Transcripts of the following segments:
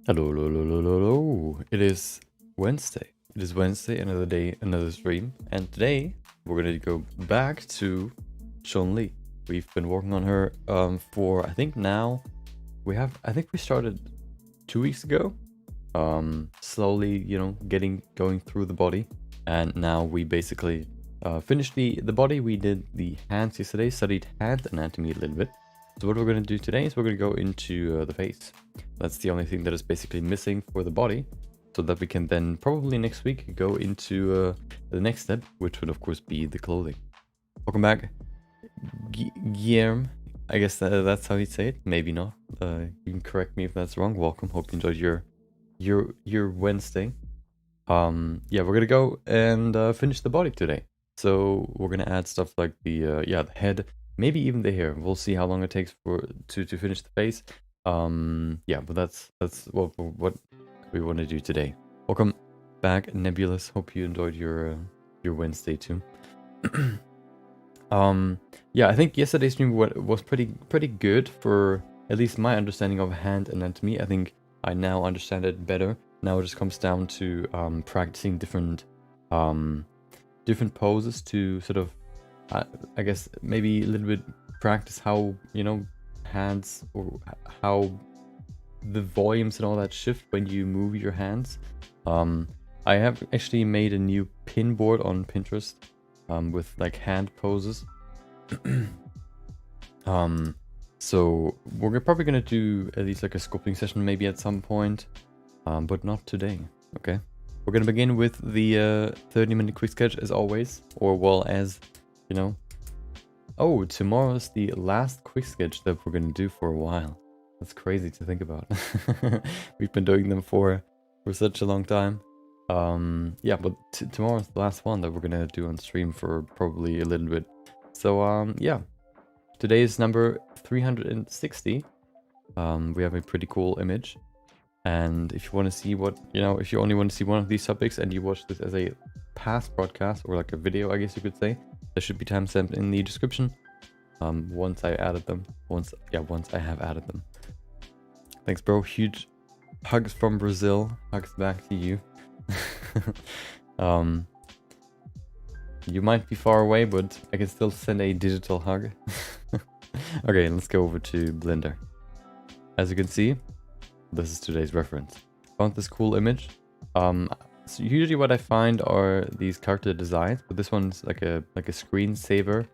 Hello, hello, hello, hello, hello. It is Wednesday. It is Wednesday, another day, another stream. And today we're gonna go back to Chun-Li. We've been working on her for I think now I think we started 2 weeks ago. Slowly, going through the body. And now we basically finished the body. We did the hands yesterday, studied hand anatomy a little bit. So what we're going to do today is we're going to go into the face. That's the only thing that is basically missing for the body, so that we can then probably next week go into the next step, which would of course be the clothing. Welcome back, Guillermo. I guess that's how you say it. Maybe not. You can correct me if that's wrong. Welcome. Hope you enjoyed your Wednesday. Yeah, we're gonna go and finish the body today. So we're gonna add stuff like the head. Maybe even the hair. We'll see how long it takes to finish the face. Yeah, but that's what we want to do today. Welcome back, Nebulous. Hope you enjoyed your Wednesday too. Yeah, I think yesterday's stream was pretty good for at least my understanding of hand anatomy. I think I now understand it better. Now it just comes down to practicing different poses to sort of I guess maybe a little bit practice how, hands, or how the volumes and all that shift when you move your hands. I have actually made a new pin board on Pinterest with like hand poses. So we're probably gonna do at least like a sculpting session maybe at some point, but not today. Okay, we're gonna begin with the 30-minute quick sketch as always, or well, as oh, tomorrow's the last quick sketch that we're gonna do for a while. That's crazy to think about. We've been doing them for such a long time. Yeah, but tomorrow's the last one that we're gonna do on stream for probably a little bit. So yeah, today is number 360. We have a pretty cool image, and if you want to see what if you only want to see one of these subjects and you watch this as a past broadcast or like a video, I guess you could say, there should be timestamps in the description. Once I added them. Once I have added them. Thanks, bro. Huge hugs from Brazil. Hugs back to you. You might be far away, but I can still send a digital hug. Okay, let's go over to Blender. As you can see, this is today's reference. Found this cool image. So usually what I find are these character designs, but this one's like a screensaver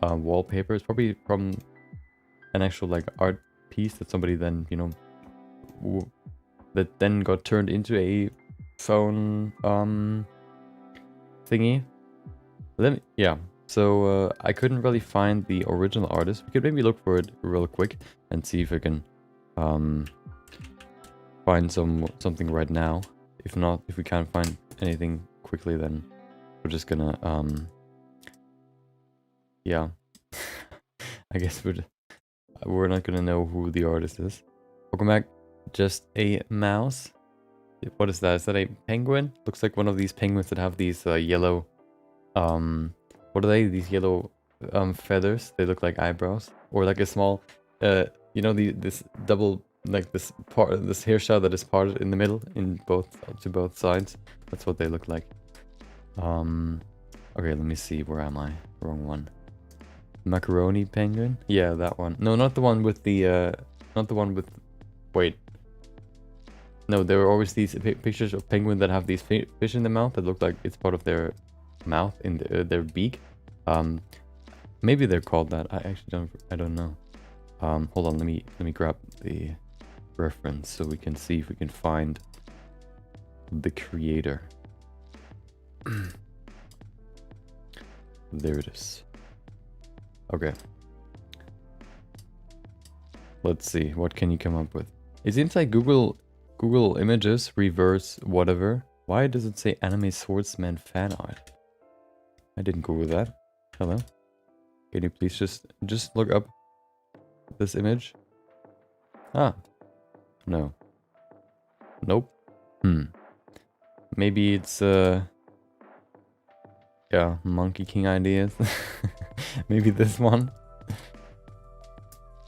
wallpaper. It's probably from an actual like art piece that somebody then that then got turned into a phone thingy. So I couldn't really find the original artist. We could maybe look for it real quick and see if I can find something right now. If not, if we can't find anything quickly, then we're just gonna yeah. I guess we're not gonna know who the artist is. Welcome back. Just a mouse. What is that? Is that a penguin? Looks like one of these penguins that have these yellow what are they? These yellow feathers. They look like eyebrows, or like a small this double, like this hairstyle that is parted in the middle to both sides. That's what they look like. Okay, let me see. Where am I? Wrong one. Macaroni penguin? Yeah, that one. No, not the one with the not the one with, wait. No, there are always these pictures of penguin that have these fish in the mouth that look like it's part of their mouth, in their beak. Maybe they're called that. I actually don't know. Hold on, let me grab the reference so we can see if we can find the creator. There it is. Okay. Let's see, what can you come up with? It seems like Google Images reverse whatever. Why does it say anime swordsman fan art? I didn't Google that. Hello? Can you please just look up this image? Ah. No. Nope. Maybe it's yeah, Monkey King ideas. Maybe this one.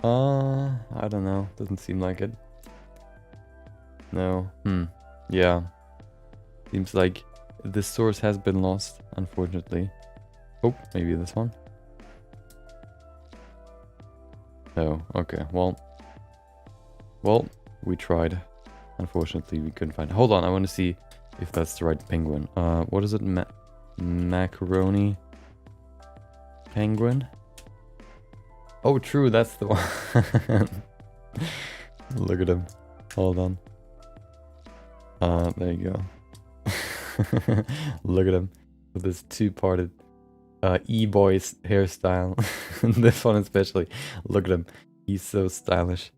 I don't know. Doesn't seem like it. No. Yeah. Seems like this source has been lost, unfortunately. Oh, maybe this one. No. Okay. Well, we tried. Unfortunately, we couldn't find it. Hold on, I want to see if that's the right penguin. What is it? Macaroni penguin? Oh, true, that's the one. Look at him. Hold on. There you go. Look at him with this two-parted e-boy's hairstyle. This one especially. Look at him. He's so stylish.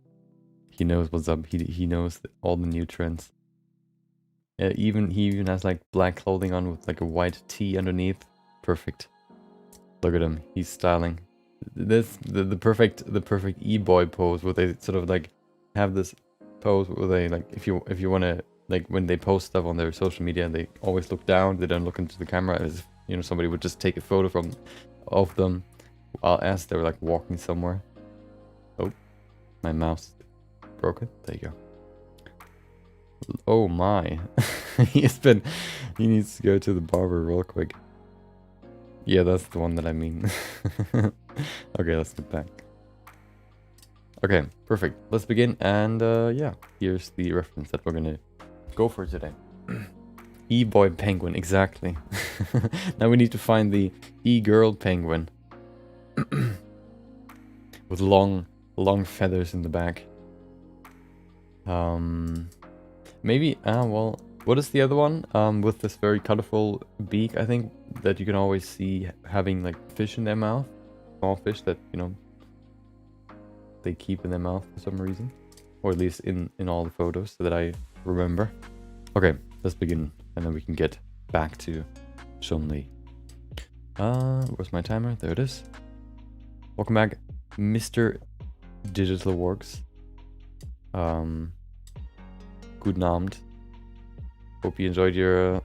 He knows what's up. He knows all the new trends. He even has like black clothing on with like a white tee underneath. Perfect. Look at him. He's styling. This the perfect e-boy pose where they sort of like have this pose where they like if you want to like when they post stuff on their social media they always look down. They don't look into the camera as if, you know, somebody would just take a photo of them as they were like walking somewhere. Oh, my mouse broke it. There you go. Oh my. He needs to go to the barber real quick. Yeah, that's the one that I mean. Okay, let's get back. Okay, perfect. Let's begin. And yeah, here's the reference that we're gonna go for today. E-boy penguin, exactly. Now we need to find the e-girl penguin. With long feathers in the back. Maybe, well, what is the other one? With this very colorful beak, I think, that you can always see having like fish in their mouth. Small fish that, you know, they keep in their mouth for some reason. Or at least in all the photos that I remember. Okay, let's begin. And then we can get back to Chun-Li. Where's my timer? There it is. Welcome back, Mr. Digital Works. Guten Abend. Hope you enjoyed your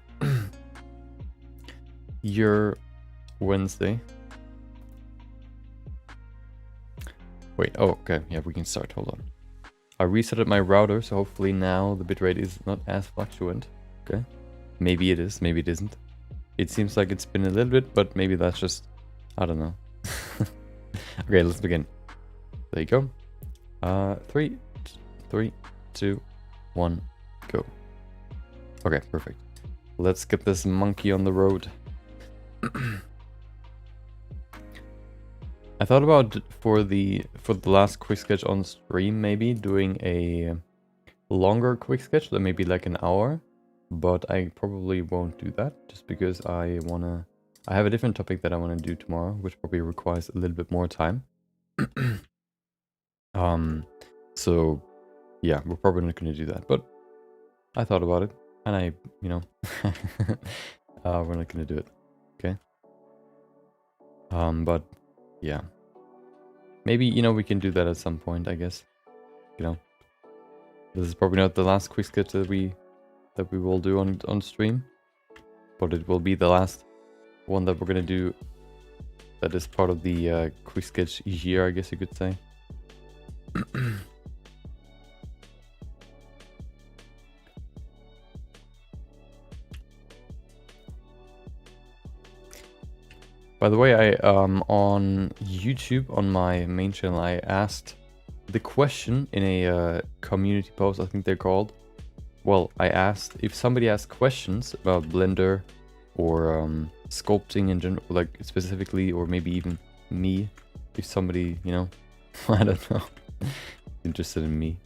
your Wednesday. Wait, oh, okay, yeah, we can start. Hold on. I resetted my router, so hopefully now the bitrate is not as fluctuant. Okay. Maybe it is, maybe it isn't. It seems like it's been a little bit, but maybe that's just, I don't know. Okay, let's begin. There you go. 3, 2, 1, go. Okay, perfect. Let's get this monkey on the road. I thought about for the last quick sketch on stream maybe doing a longer quick sketch, that maybe like an hour, but I probably won't do that just because I have a different topic that I want to do tomorrow, which probably requires a little bit more time. So yeah, we're probably not going to do that, but I thought about it and I, you know, we're not going to do it. Okay. But yeah, maybe, you know, we can do that at some point, I guess. You know, this is probably not the last quick sketch that we will do on stream, but it will be the last one that we're gonna do that is part of the quick sketch year, I guess you could say. By the way, I on YouTube, on my main channel, I asked the question in a community post, I think they're called. Well, I asked if somebody asked questions about Blender or sculpting in general, like specifically, or maybe even me, if somebody, you know, I don't know, interested in me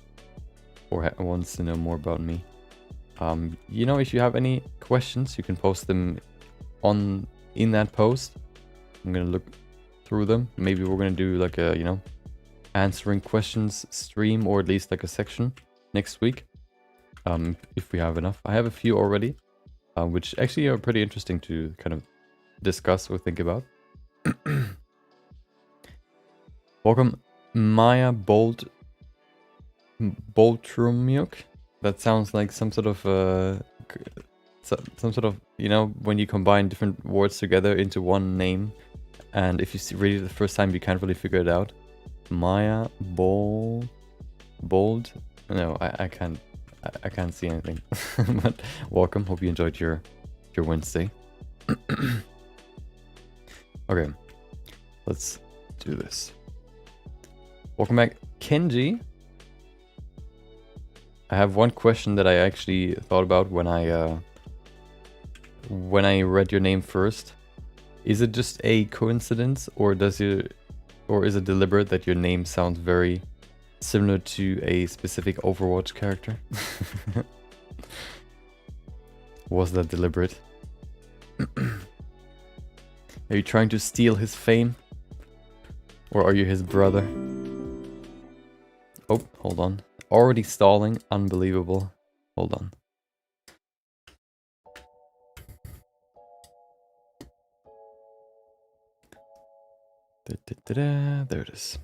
or wants to know more about me. You know, if you have any questions, you can post them in that post. I'm gonna look through them. Maybe we're gonna do like a, you know, answering questions stream, or at least like a section next week, if we have enough. I have a few already, which actually are pretty interesting to kind of discuss or think about. Welcome, Maya Boltrumiuk. That sounds like some sort of you know, when you combine different words together into one name, and if you read it the first time you can't really figure it out. Maya Bold. No, I I can't see anything. But welcome. Hope you enjoyed your Wednesday. Okay, let's do this. Welcome back, Kenji. I have one question that I actually thought about when I read your name first. Is it just a coincidence, or is it deliberate that your name sounds very similar to a specific Overwatch character? Was that deliberate? Are you trying to steal his fame? Or are you his brother? Oh, hold on. Already stalling. Unbelievable. Hold on. There it is.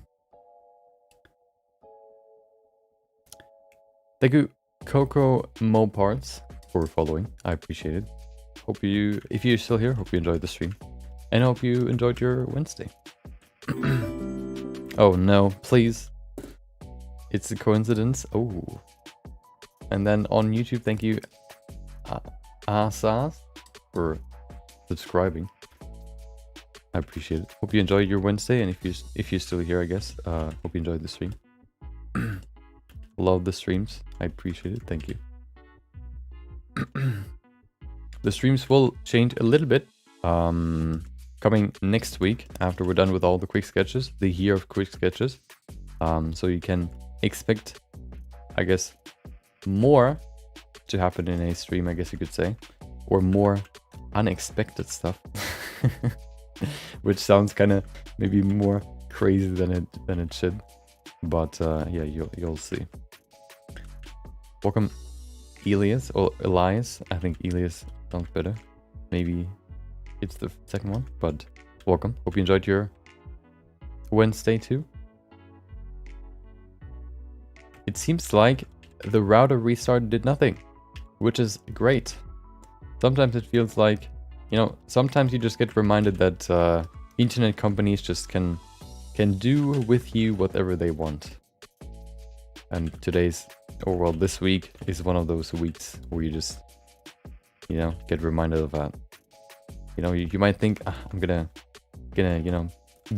Thank you, Coco Mo Parts, for following. I appreciate it. Hope you, if you're still here, hope you enjoyed the stream. And hope you enjoyed your Wednesday. Oh no, please. It's a coincidence. Oh. And then on YouTube, thank you, Asas, for subscribing. I appreciate it. Hope you enjoyed your Wednesday, and if you're still here, I guess, hope you enjoyed the stream. Love the streams. I appreciate it. Thank you. The streams will change a little bit. Coming next week after we're done with all the quick sketches, the year of quick sketches. So you can expect, I guess, more to happen in a stream, I guess you could say, or more unexpected stuff. Which sounds kind of maybe more crazy than it should, but yeah, you'll see. Welcome, Elias or Elias. I think Elias sounds better. Maybe it's the second one, but welcome. Hope you enjoyed your Wednesday too. It seems like the router restart did nothing, which is great. Sometimes it feels like, you know, sometimes you just get reminded that internet companies just can do with you whatever they want. And this week is one of those weeks where you just, you know, get reminded of that. You know, you might think, I'm gonna, you know,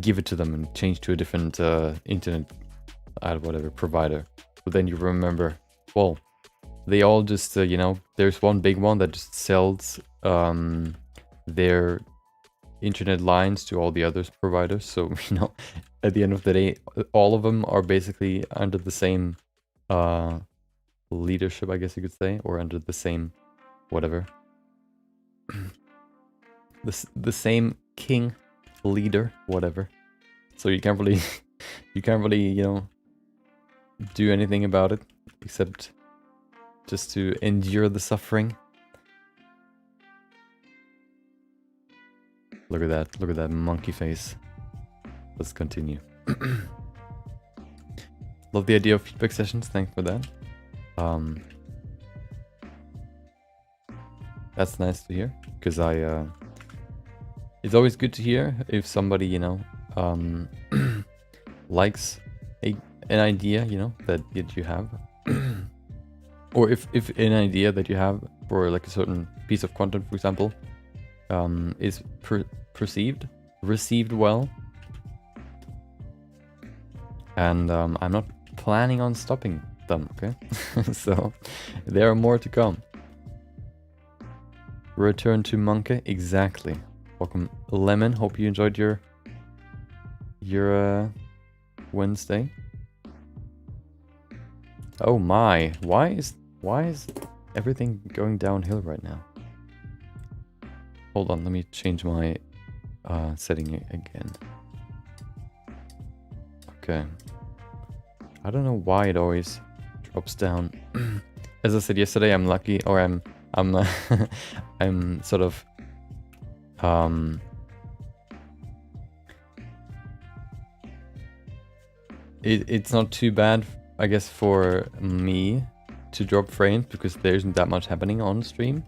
give it to them and change to a different internet, whatever, provider. But then you remember, well, they all just, you know, there's one big one that just sells their internet lines to all the other providers. So, you know, at the end of the day, all of them are basically under the same leadership, I guess you could say, or under the same whatever. the same king, leader, whatever. So you can't really you know, do anything about it except just to endure the suffering. Look at that monkey face. Let's continue. Love the idea of feedback sessions. Thanks for that. That's nice to hear, because it's always good to hear if somebody, you know, likes an idea, you know, that you have, or if an idea that you have for like a certain piece of content, for example, is received well, and I'm not planning on stopping them, okay? So there are more to come. Return to Monkey, exactly. Welcome, Lemon. Hope you enjoyed your Wednesday. Oh my, why is everything going downhill right now? Hold on, let me change my setting again. Okay. I don't know why it always drops down. As I said yesterday, I'm lucky, or I'm I'm sort of it's not too bad, I guess, for me to drop frames, because there isn't that much happening on stream.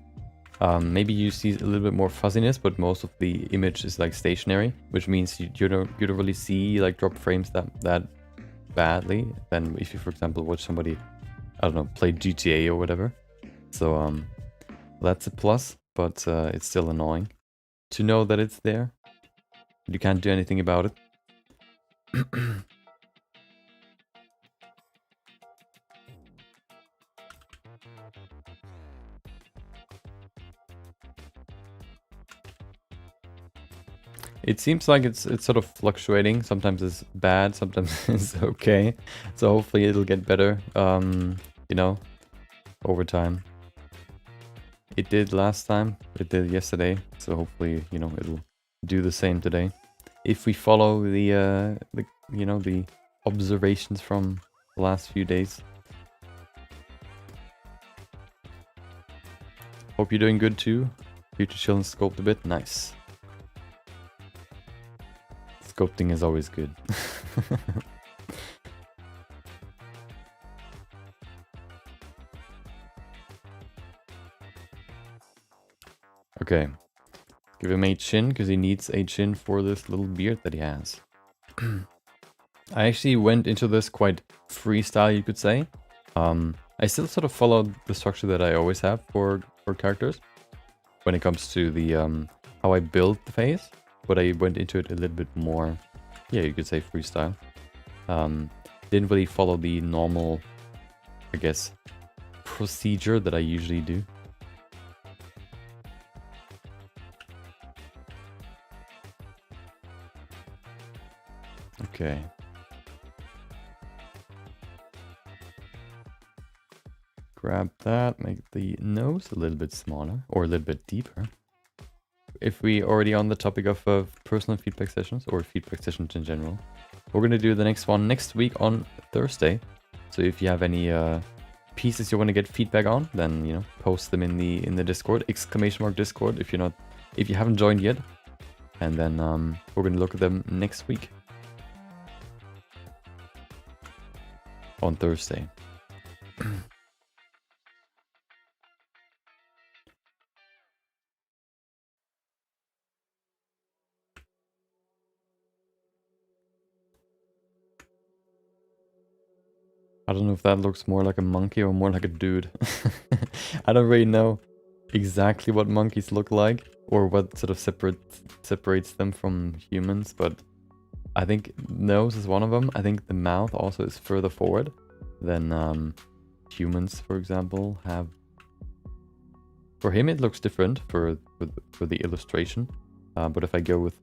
Maybe you see a little bit more fuzziness, but most of the image is like stationary, which means you don't really see like drop frames that badly than if you, for example, watch somebody I don't know, played GTA or whatever. So that's a plus, but it's still annoying to know that it's there. You can't do anything about it. It seems like it's sort of fluctuating. Sometimes it's bad, sometimes it's okay. So hopefully it'll get better, you know, over time. It did last time, it did yesterday, so hopefully, you know, it'll do the same today. If we follow the you know, the observations from the last few days. Hope you're doing good too. You to chill and sculpt a bit. Nice. Sculpting is always good. Okay. Give him a chin, because he needs a chin for this little beard that he has. I actually went into this quite freestyle, you could say. I still sort of followed the structure that I always have for characters when it comes to the how I build the face, but I went into it a little bit more, yeah, you could say freestyle. Didn't really follow the normal, I guess, procedure that I usually do. Okay. Grab that, make the nose a little bit smaller, or a little bit deeper. If we already on the topic of personal feedback sessions, or feedback sessions in general, we're gonna do the next one next week on Thursday. So if you have any pieces you want to get feedback on, then, you know, post them in the Discord, !Discord, if you haven't joined yet. And then we're gonna look at them next week. On Thursday. I don't know if that looks more like a monkey or more like a dude. I don't really know exactly what monkeys look like or what sort of separates them from humans, but I think nose is one of them. I think the mouth also is further forward than humans, for example, have. For him, it looks different for the illustration, but if I go with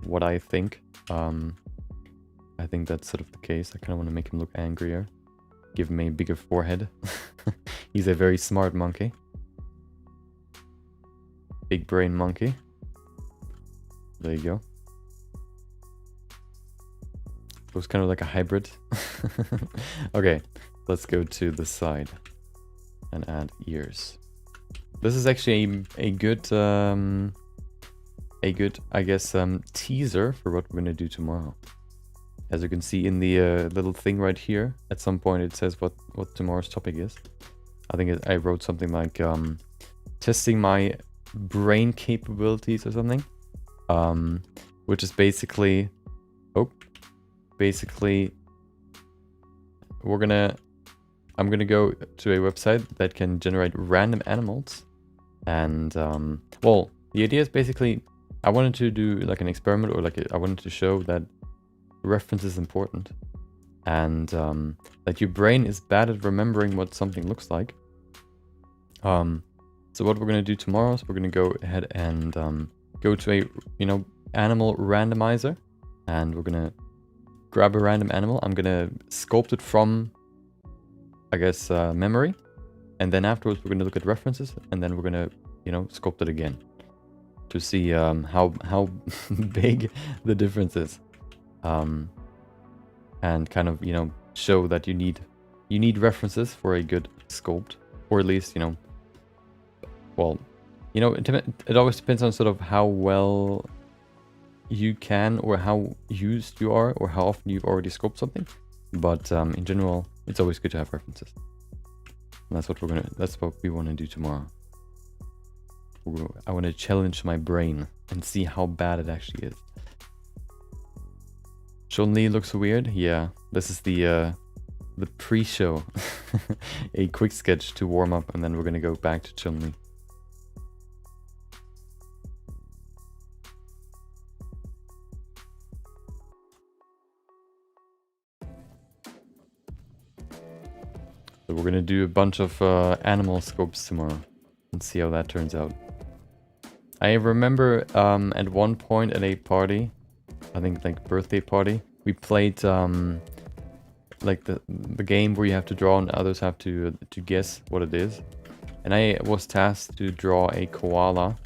what I think that's sort of the case. I kind of want to make him look angrier. Give him a bigger forehead. He's a very smart monkey. Big brain monkey. There you go. Looks kind of like a hybrid. Okay, let's go to the side and add ears. This is actually a good, I guess, teaser for what we're gonna do tomorrow. As you can see in the little thing right here, at some point it says what tomorrow's topic is. I think I wrote something like testing my brain capabilities or something, which is basically, I'm gonna go to a website that can generate random animals, and well, the idea is basically I wanted to do like an experiment, or like I wanted to show that reference is important, and that your brain is bad at remembering what something looks like. So what we're gonna do tomorrow is we're gonna go ahead and go to a animal randomizer, and we're gonna grab a random animal. I'm gonna sculpt it from, I guess, memory, and then afterwards we're gonna look at references, and then we're gonna sculpt it again to see how big the difference is. And kind of, show that you need references for a good sculpt, or at least, well, it always depends on sort of how well you can, or how used you are, or how often you've already sculpted something. But in general, it's always good to have references. And that's what we want to do tomorrow. I want to challenge my brain and see how bad it actually is. Chun-Li looks weird. Yeah, this is the the pre-show, a quick sketch to warm up, and then we're gonna go back to Chun-Li. So we're gonna do a bunch of animal sculpts tomorrow and see how that turns out. I remember at one point at a party, I think like birthday party, we played like the game where you have to draw and others have to guess what it is. And I was tasked to draw a koala.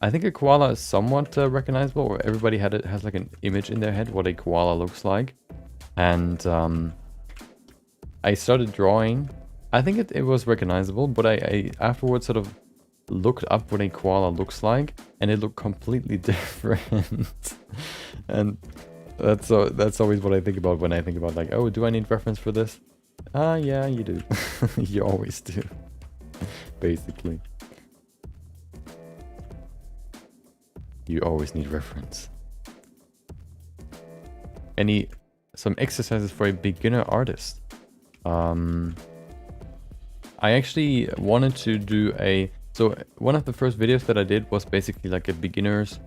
I think a koala is somewhat recognizable, or everybody has like an image in their head what a koala looks like. And I started drawing. I think it was recognizable, but I afterwards sort of looked up what a koala looks like, and it looked completely different. And that's always what I think about when I think about like, oh, do I need reference for this? Yeah, you do. You always do. Basically. You always need reference. Some exercises for a beginner artist. I actually wanted to do so one of the first videos that I did was basically like a beginner's,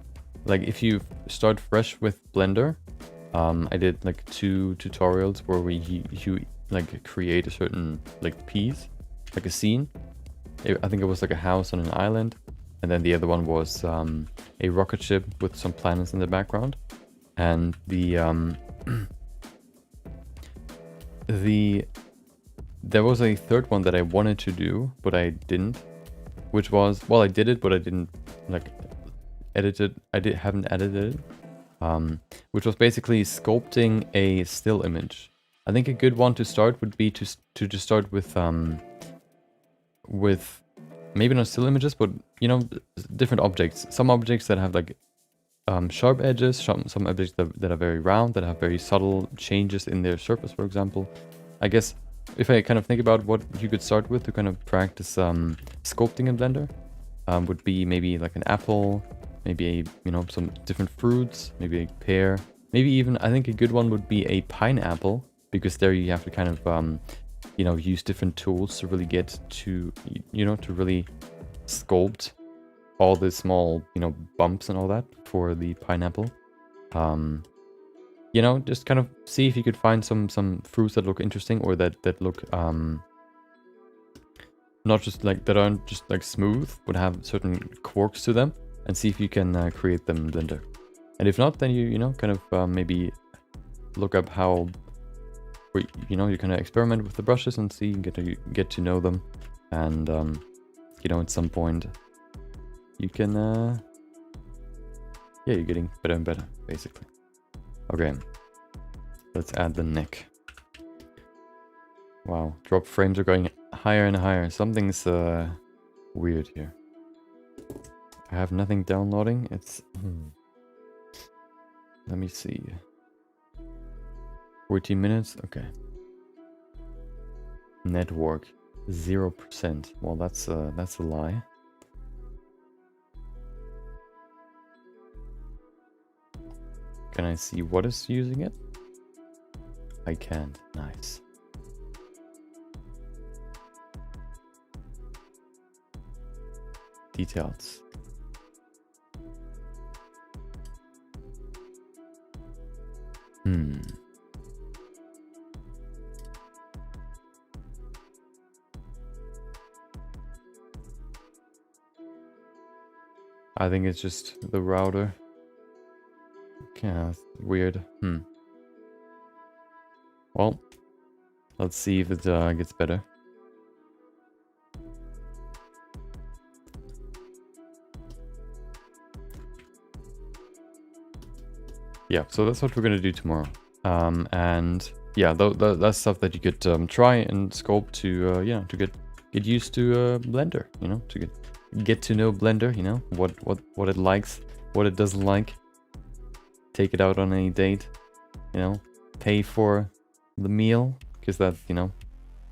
like if you start fresh with Blender, I did like 2 tutorials where you like create a certain like piece, like a scene. I think it was like a house on an island, and then the other one was a rocket ship with some planets in the background. And there was a third one that I wanted to do, but I didn't, which was, well, I did it, but I didn't like edit it. Haven't edited it, which was basically sculpting a still image. I think a good one to start would be to just start with maybe not still images, but you know, different objects. Some objects that have like sharp edges, some objects that are very round, that have very subtle changes in their surface, for example. I guess if I kind of think about what you could start with to kind of practice sculpting in Blender, would be maybe like an apple, maybe some different fruits, maybe a pear, maybe even, I think a good one would be a pineapple, because there you have to kind of use different tools to really get to to really sculpt all the small bumps and all that for the pineapple. Just kind of see if you could find some fruits that look interesting, or that look not just like, that aren't just like smooth, but have certain quirks to them, and see if you can create them in Blender. And if not, then you kind of maybe look up how, you kind of experiment with the brushes and see, get to know them, and at some point you can yeah, you're getting better and better, basically. Okay, let's add the neck. Wow, drop frames are going higher and higher. Something's weird here. I have nothing downloading. It's let me see. 14 minutes. Okay. Network 0%. Well, that's a lie. Can I see what is using it? I can't. Nice. Details. I think it's just the router. Yeah, that's weird. Well, let's see if it gets better. Yeah, so that's what we're gonna do tomorrow. And yeah, that's stuff that you could try and sculpt to to get used to Blender. To get to know Blender. What it likes, what it doesn't like. Take it out on any date. Pay for the meal, because that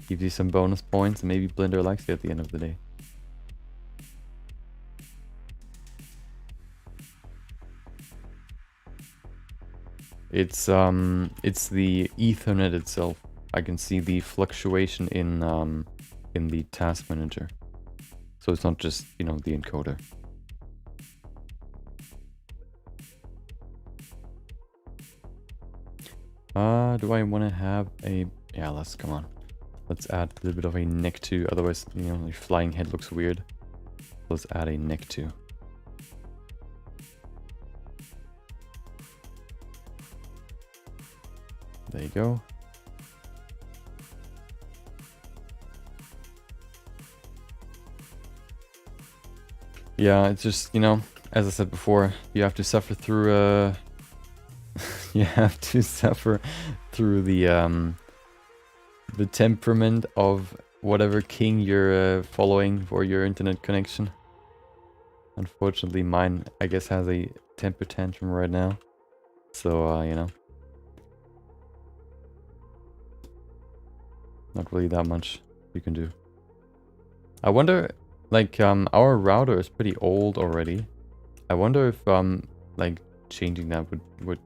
gives you some bonus points, and maybe Blender likes you at the end of the day. It's the Ethernet itself. I can see the fluctuation in the task manager. So it's not just, you know, the encoder. Do I want to have a... Yeah, come on. Let's add a little bit of a neck too. Otherwise, you know, the flying head looks weird. Let's add a neck too. There you go. Yeah, it's just, you know, as I said before, you have to suffer through you have to suffer through the temperament of whatever king you're following for your internet connection. Unfortunately, mine, I guess, has a temper tantrum right now. So, you know. Not really that much you can do. I wonder, like, our router is pretty old already. I wonder if, like, changing that would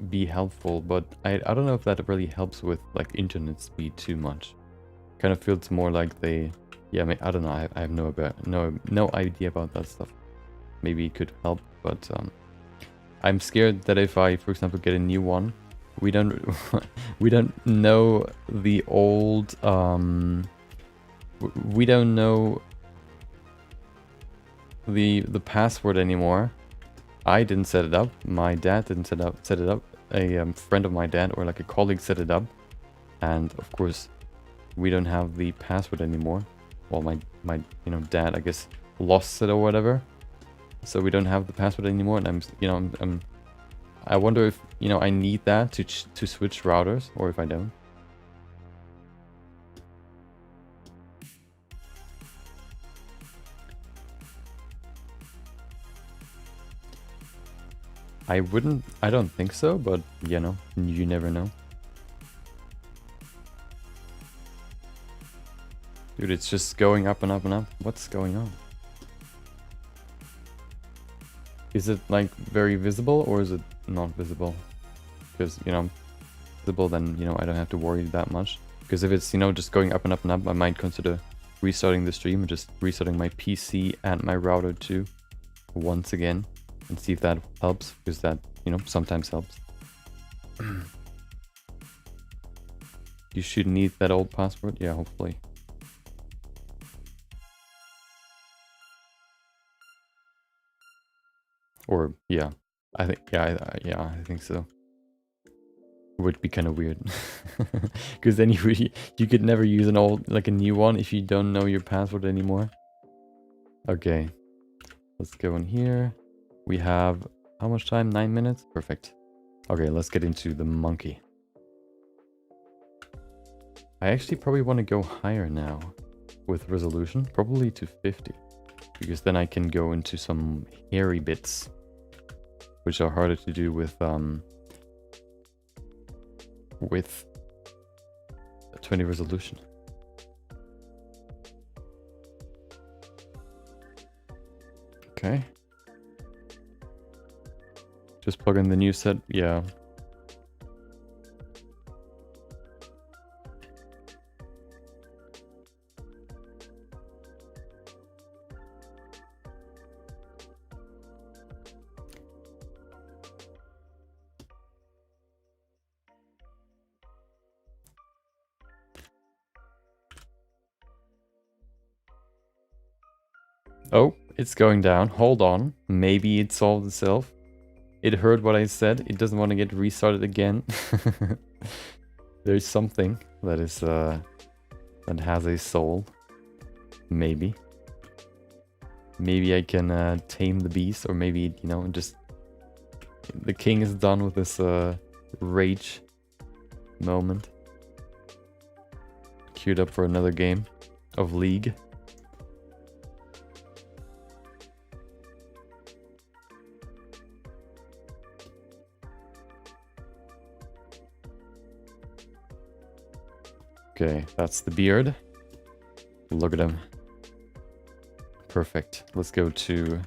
be helpful, but I don't know if that really helps with, like, internet speed too much. Kind of feels more like they... Yeah, I don't know. I have no idea about that stuff. Maybe it could help, but I'm scared that if I, for example, get a new one, we don't know the old we don't know the password anymore. I didn't set it up. My dad didn't set it up. A friend of my dad or like a colleague set it up, and of course we don't have the password anymore. Well, my you know, dad, I guess, lost it or whatever, so we don't have the password anymore. And I wonder if, you know, I need that to switch routers, or if I don't. I don't think so, but, you know, you never know. Dude, it's just going up and up and up. What's going on? Is it, like, very visible, or is it not visible? Because, you know, visible, then, you know, I don't have to worry that much. Because if it's, you know, just going up and up and up, I might consider restarting the stream and just restarting my PC and my router too once again and see if that helps, because that, you know, sometimes helps. You should need that old password. Yeah, hopefully. Or, yeah, I think, yeah, I think so. It would be kind of weird. Because then you could never use an old, like a new one if you don't know your password anymore. Okay, let's go in here. We have, how much time? 9 minutes? Perfect. Okay, let's get into the monkey. I actually probably want to go higher now with resolution, probably to 50. Because then I can go into some hairy bits, which are harder to do with 20 resolution. Okay. Just plug in the new set, yeah. Oh, it's going down. Hold on. Maybe it solved itself. It heard what I said. It doesn't want to get restarted again. There's something that is that has a soul. Maybe. Maybe I can tame the beast, or maybe, you know, just the king is done with this rage moment. Queued up for another game of League. Okay, that's the beard. Look at him. Perfect. Let's go to...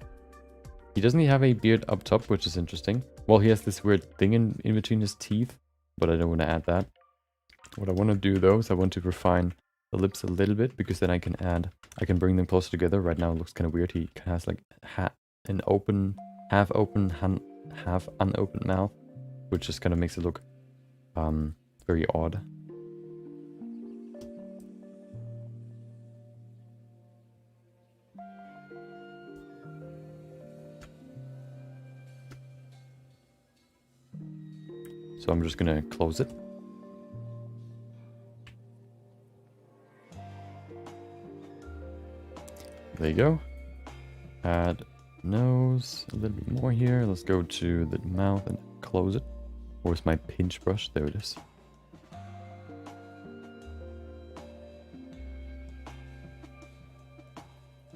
He doesn't have a beard up top, which is interesting. Well, he has this weird thing in between his teeth. but I don't want to add that. What I want to do though is I want to refine the lips a little bit, because then I can bring them closer together. Right now it looks kind of weird. He has like an open, half open, half unopened mouth, which just kind of makes it look very odd. So I'm just gonna close it. There you go. Add nose a little bit more here. Let's go to the mouth and close it. Where's my pinch brush? There it is.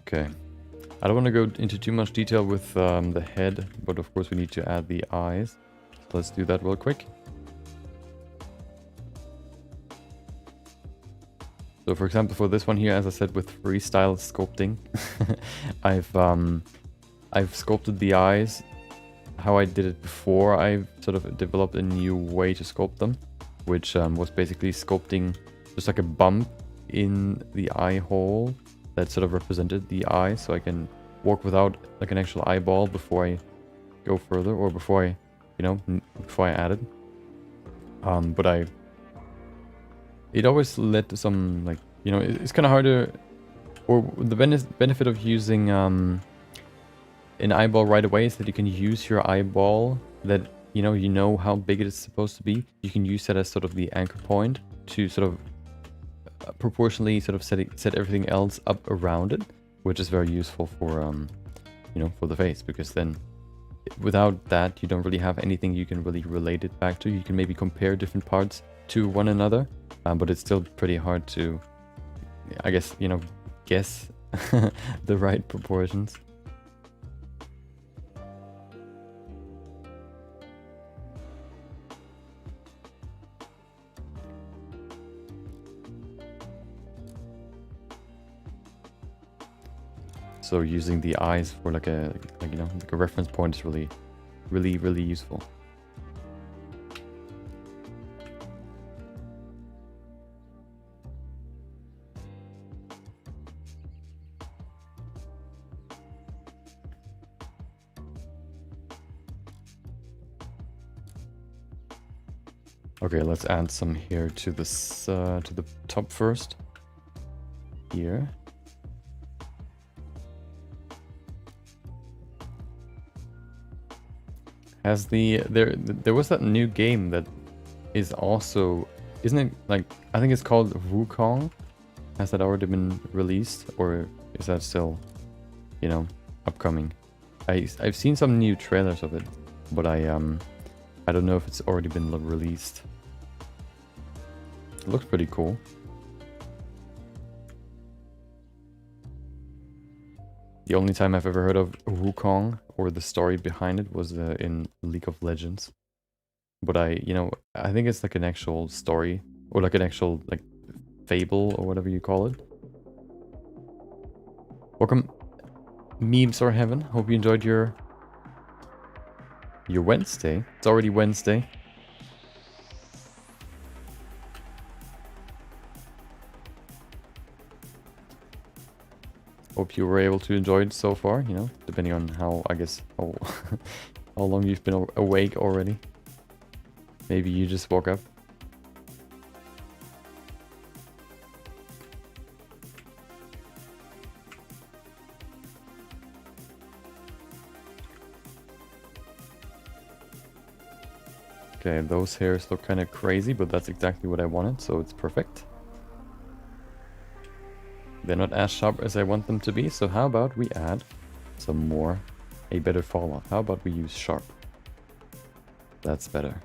Okay. I don't want to go into too much detail with the head, but of course we need to add the eyes. So let's do that real quick. So for example, for this one here, as I said, with freestyle sculpting, I've sculpted the eyes how I did it before. I sort of developed a new way to sculpt them, which was basically sculpting just like a bump in the eye hole that sort of represented the eye, so I can work without like an actual eyeball before I go further, or before I, before I add it. But it always led to some, like, it's kind of hard to, or the benefit of using an eyeball right away is that you can use your eyeball that, you know how big it is supposed to be. You can use that as sort of the anchor point to sort of proportionally sort of set everything else up around it, which is very useful for, for the face, because then without that, you don't really have anything you can really relate it back to. You can maybe compare different parts to one another, but it's still pretty hard to, I guess, guess the right proportions. So using the eyes for like a reference point is really useful. Okay, let's add some here to this to the top first. Here. Has there was that new game that is also, isn't it, like, I think it's called Wukong? Has that already been released, or is that still, upcoming? I've seen some new trailers of it, but I don't know if it's already been released. It looks pretty cool. The only time I've ever heard of Wukong or the story behind it was in League of Legends. But I think it's like an actual story, or like an actual like fable, or whatever you call it. Welcome, Memes or Heaven. Hope you enjoyed your Wednesday. It's already Wednesday. Hope you were able to enjoy it so far, depending on how, I guess, how long you've been awake already. Maybe you just woke up. Okay, those hairs look kind of crazy, but that's exactly what I wanted, so it's perfect. They're not as sharp as I want them to be, so how about we add some more, a better fall off. How about we use sharp? That's better.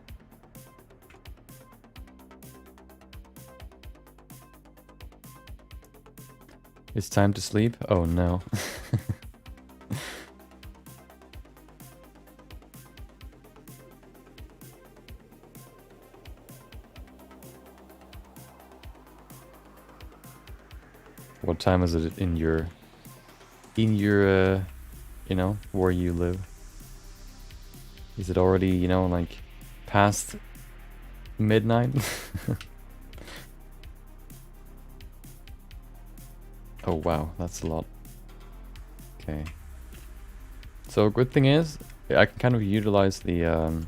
It's time to sleep? Oh no. What time is it in your where you live? Is it already, like past midnight. Oh wow, that's a lot. Okay. So good thing is, I can kind of utilize the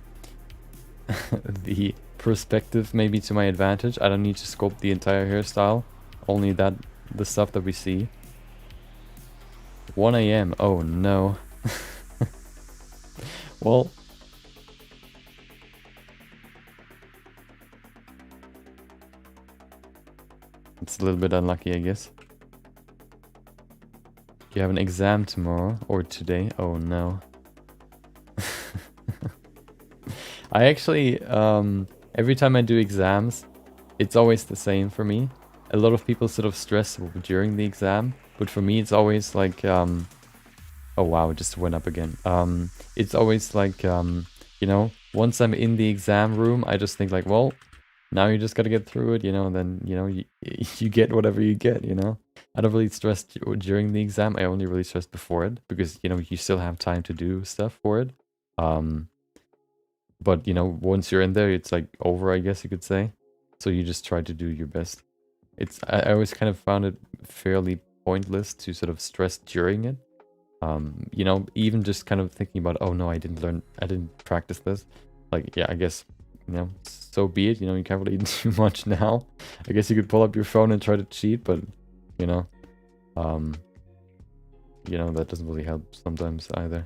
the perspective maybe to my advantage. I don't need to sculpt the entire hairstyle, only the stuff that we see. 1 AM, oh no. Well, it's a little bit unlucky, I guess. You have an exam tomorrow, or today, oh no. I actually, every time I do exams, it's always the same for me. A lot of people sort of stress during the exam, but for me it's always like, oh wow, it just went up again. It's always like, you know, once I'm in the exam room, I just think like, well, now you just gotta get through it, you know, and then, you know, you get whatever you get, you know. I don't really stress during the exam, I only really stress before it, because, you know, you still have time to do stuff for it. But, you know, once you're in there, it's like over, I guess you could say. So you just try to do your best. I always kind of found it fairly pointless to sort of stress during it. You know, even just kind of thinking about, oh no, I didn't practice this. Like, yeah, I guess, you know, so be it. You know, you can't really do much now. I guess you could pull up your phone and try to cheat, but, you know, that doesn't really help sometimes either.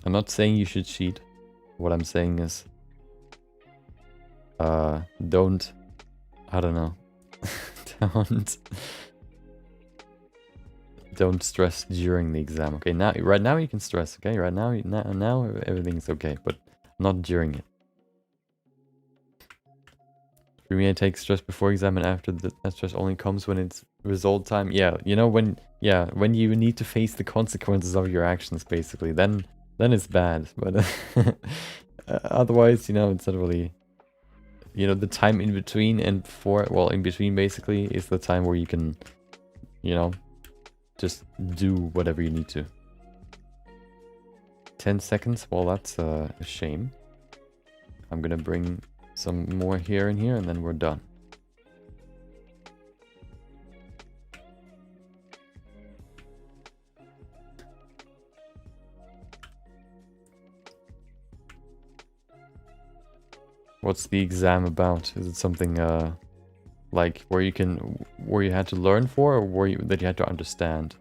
I'm not saying you should cheat. What I'm saying is, don't, I don't know, don't stress during the exam. Okay, right now you can stress. Okay, right now, now everything's okay, but not during it. For me, I take stress before exam, and after that stress only comes when it's result time. Yeah, you know, when you need to face the consequences of your actions, basically, then it's bad. But otherwise, you know, it's not really, you know, the time in between and before, well, in between basically is the time where you can, you know, just do whatever you need to. 10 seconds, well, that's a shame. I'm gonna bring some more hair in here and then we're done. What's the exam about? Is it something like where you had to learn for, or that you had to understand?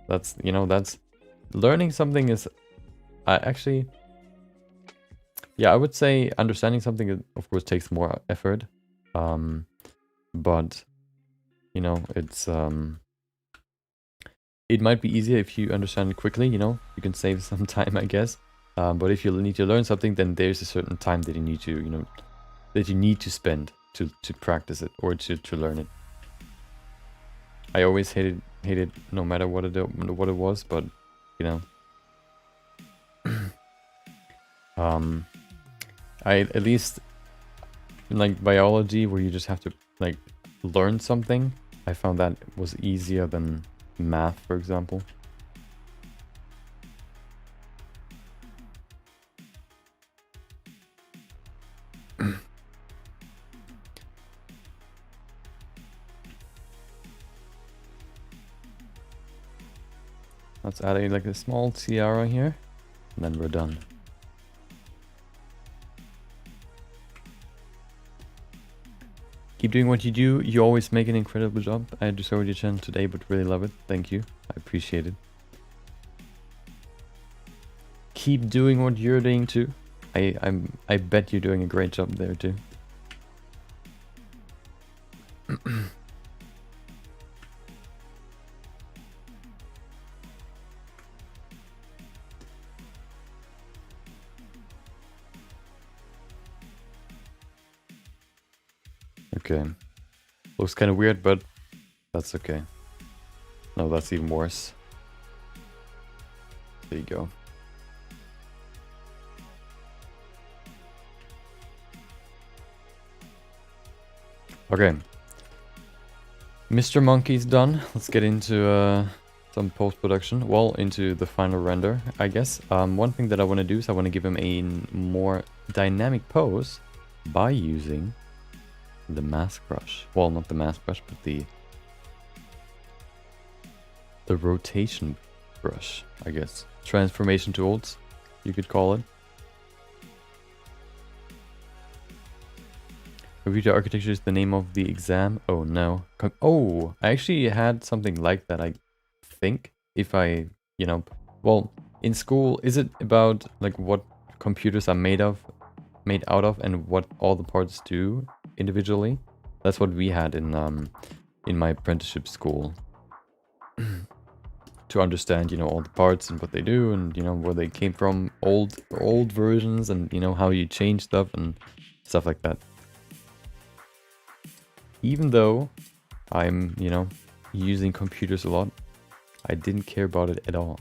That's, you know, that's learning something is actually, yeah, I would say understanding something of course takes more effort, but you know, it's it might be easier if you understand it quickly. You know, you can save some time, I guess. But if you need to learn something, then there's a certain time that you need to, you know, that you need to spend to practice it or to learn it. I always hated no matter what it was, but you know, I at least in like biology, where you just have to like learn something, I found that was easier than math, for example. Let's add like a small tiara here, and then we're done. Keep doing what you do. You always make an incredible job. I just saw your channel today, but really love it. Thank you. I appreciate it. Keep doing what you're doing too. I bet you're doing a great job there too. Okay. Looks kind of weird, but that's okay. No, that's even worse. There you go. Okay. Mr. Monkey's done. Let's get into some post-production. Well, into the final render, I guess. One thing that I want to do is I want to give him a more dynamic pose by using the mask brush. Well, not the mask brush, but the rotation brush, I guess. Transformation tools, you could call it. Computer architecture is the name of the exam. Oh no. Oh, I actually had something like that, I think. If I, you know, well, in school, is it about like what computers are made out of, and what all the parts do individually? That's what we had in my apprenticeship school. To understand, you know, all the parts and what they do, and you know where they came from, old versions, and you know how you change stuff and stuff like that. Even though I'm, you know, using computers a lot, I didn't care about it at all.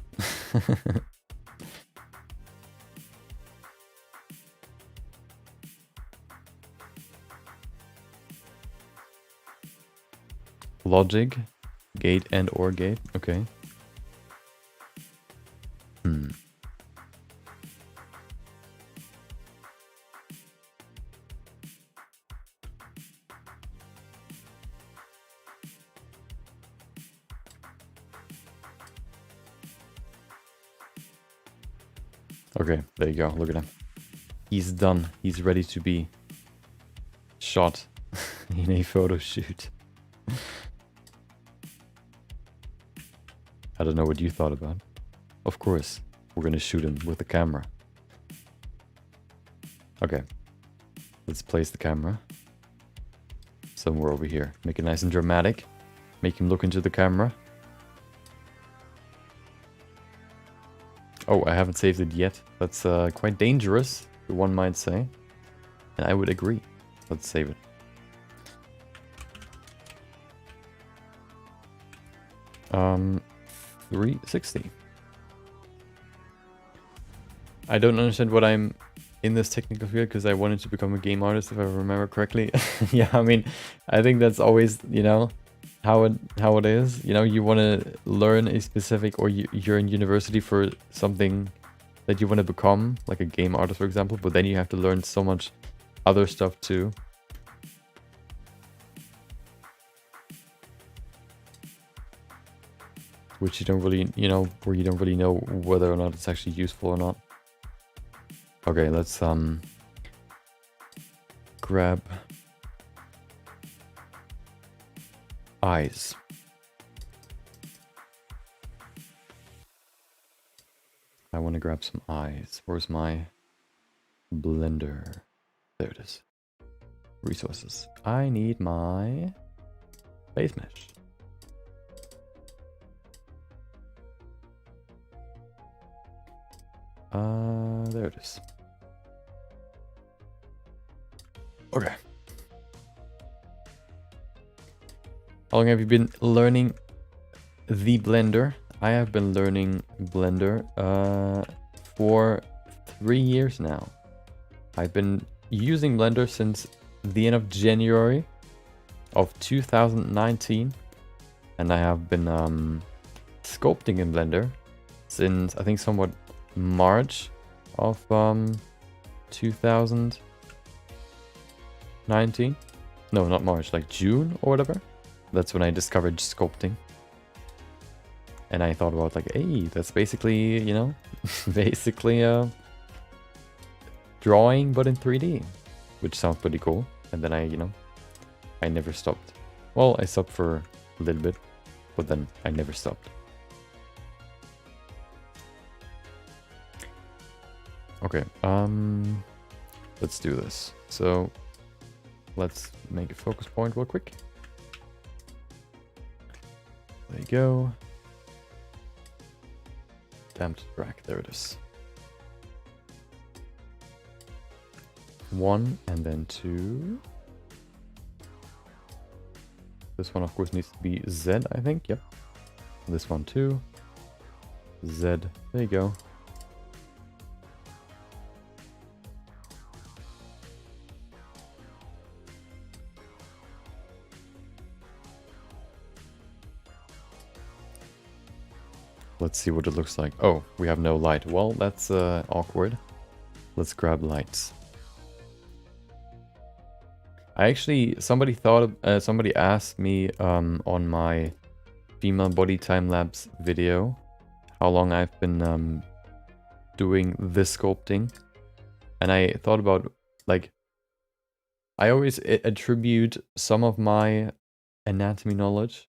Logic, gate and or gate, okay. Okay, there you go, look at him. He's done, he's ready to be shot in a photo shoot. I don't know what you thought about. Of course, we're gonna shoot him with the camera. Okay, let's place the camera somewhere over here. Make it nice and dramatic. Make him look into the camera. Oh, I haven't saved it yet. That's quite dangerous, one might say. And I would agree. Let's save it. Um, 360. I don't understand what I'm in this technical field because I wanted to become a game artist, if I remember correctly. Yeah, I mean, I think that's always, you know, how it is. You know, you want to learn a specific, or you're in university for something that you want to become, like a game artist, for example, but then you have to learn so much other stuff too. Which you don't really, you know, where you don't really know whether or not it's actually useful or not. Okay, let's grab eyes. I want to grab some eyes. Where's my blender? There it is. Resources. I need my face mesh. There it is. Okay. How long have you been learning the Blender? I have been learning Blender for 3 years now. I've been using Blender since the end of January of 2019. And I have been sculpting in Blender since, I think, somewhat March of 2019. No, not March, like June or whatever. That's when I discovered sculpting. And I thought about like, hey, that's basically, you know, basically drawing but in 3D, which sounds pretty cool. And then I, you know, I never stopped. Well, I stopped for a little bit, but then I never stopped. Okay, let's do this. So let's make a focus point real quick. There you go. Damn drag, there it is. 1 and then 2. This one of course needs to be Z, I think, yep. This one too. Z, there you go. Let's see what it looks like. Oh, we have no light. Well, that's awkward. Let's grab lights. Somebody asked me on my female body time-lapse video how long I've been doing this sculpting. And I thought about, like, I always attribute some of my anatomy knowledge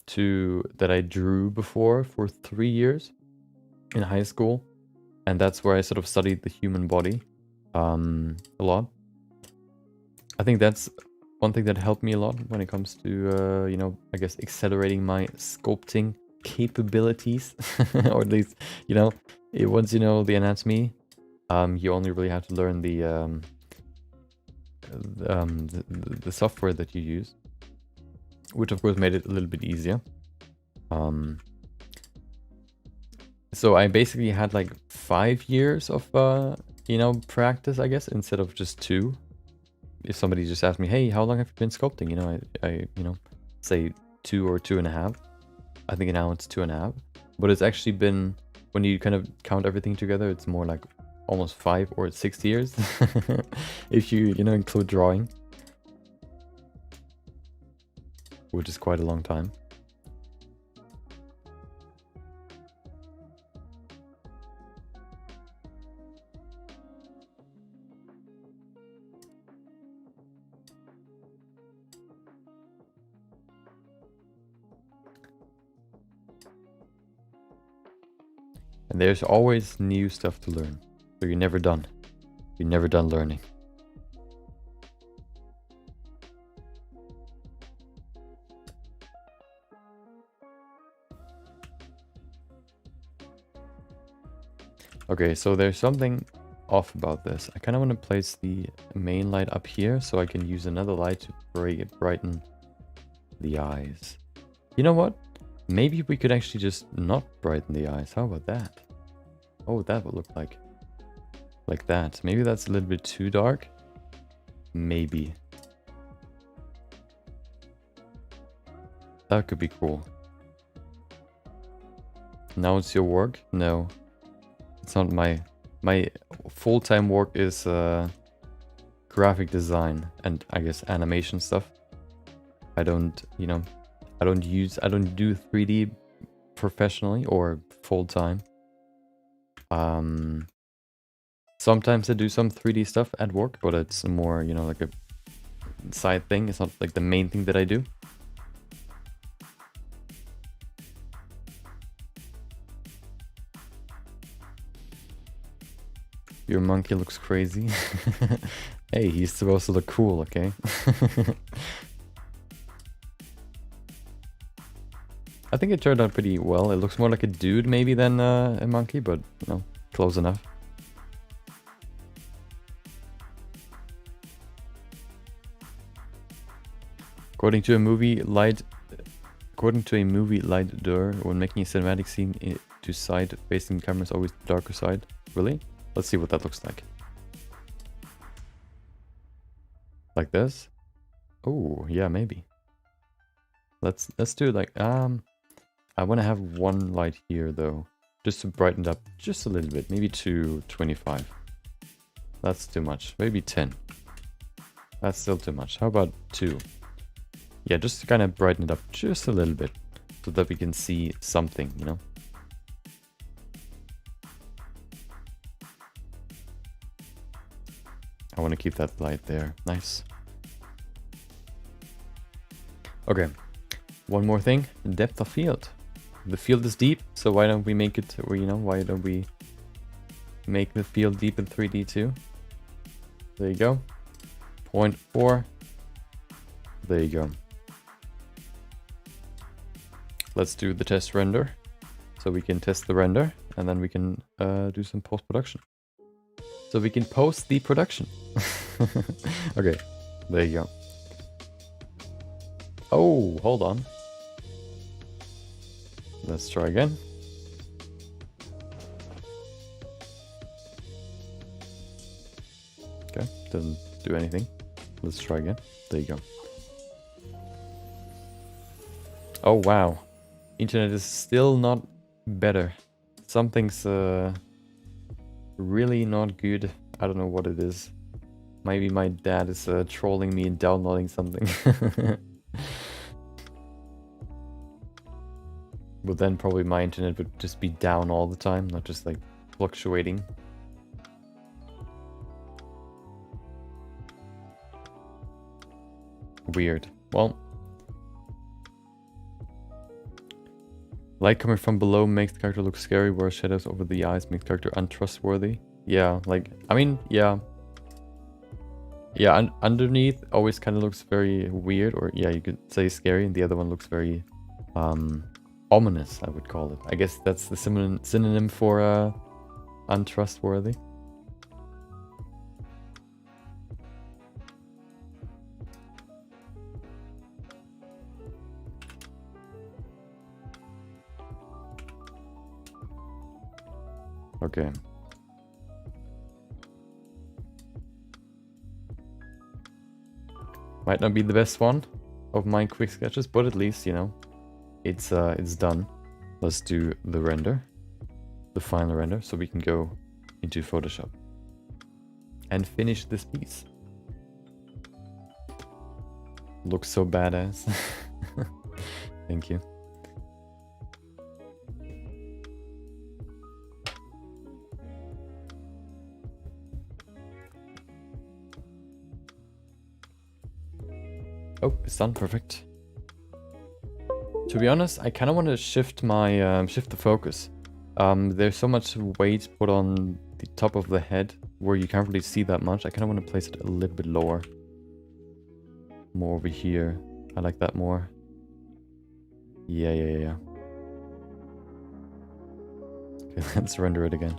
to that I drew before for 3 years in high school. And that's where I sort of studied the human body a lot. I think that's one thing that helped me a lot when it comes to, you know, I guess accelerating my sculpting capabilities. Or at least, you know, once you know the anatomy, you only really have to learn the software that you use, which of course made it a little bit easier. So I basically had like 5 years of, you know, practice, I guess, instead of just 2. If somebody just asked me, hey, how long have you been sculpting? You know, I you know, say 2 or 2.5. I think now it's 2.5. But it's actually been, when you kind of count everything together, it's more like almost 5 or 6 years. If you know, include drawing. Which is quite a long time. And there's always new stuff to learn. So you're never done. You're never done learning. Okay, so there's something off about this. I kind of want to place the main light up here so I can use another light to brighten the eyes. You know what? Maybe we could actually just not brighten the eyes. How about that? Oh, that would look like that. Maybe that's a little bit too dark. Maybe. That could be cool. Now it's your work? No. It's not my full-time work is graphic design and I guess animation stuff. I don't, you know, I don't do 3D professionally or full-time. Sometimes I do some 3D stuff at work, but it's more, you know, like a side thing. It's not like the main thing that I do. Your monkey looks crazy. Hey, he's supposed to look cool, okay? I think it turned out pretty well. It looks more like a dude maybe than a monkey, but, you know, close enough. According to a movie light door, when making a cinematic scene to side facing the camera is always the darker side. Really? Let's see what that looks like. Like this? Oh, yeah, maybe. Let's do it like I want to have one light here though, just to brighten it up just a little bit, maybe to 25. That's too much. Maybe 10. That's still too much. How about 2? Yeah, just to kind of brighten it up just a little bit so that we can see something, you know? I want to keep that light there. Nice. Okay. One more thing. Depth of field. The field is deep, so why don't we make it, you know, why don't we make the field deep in 3D too? There you go. 0.4. There you go. Let's do the test render. So we can test the render and then we can do some post-production. So we can post the production. Okay, there you go. Oh, hold on. Let's try again. Okay, doesn't do anything. Let's try again. There you go. Oh, wow. Internet is still not better. Something's really not good. I don't know what it is. Maybe my dad is trolling me and downloading something. But then probably my internet would just be down all the time, not just like fluctuating. Weird. Well, light coming from below makes the character look scary, whereas shadows over the eyes make the character untrustworthy. Yeah, like, I mean, yeah. Yeah, underneath always kind of looks very weird, or yeah, you could say scary, and the other one looks very ominous, I would call it. I guess that's the synonym for untrustworthy. Okay. Might not be the best one of my quick sketches, but at least, you know, it's done. Let's do the render, the final render, so we can go into Photoshop and finish this piece. Looks so badass. Thank you. Oh, it's done. Perfect. To be honest, I kind of want to shift my shift the focus. There's so much weight put on the top of the head where you can't really see that much. I kind of want to place it a little bit lower. More over here. I like that more. Yeah. Okay, let's render it again.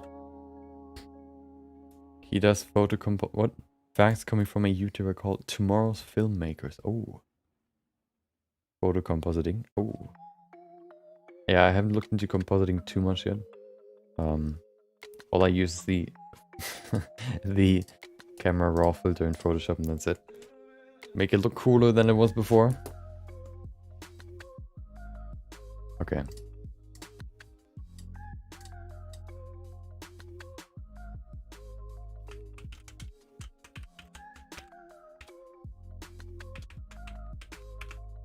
He does photo compo- what? Facts coming from a YouTuber called Tomorrow's Filmmakers. Oh. Photo compositing. Oh. Yeah, I haven't looked into compositing too much yet. All I use is the the camera raw filter in Photoshop, and that's it. Make it look cooler than it was before. Okay.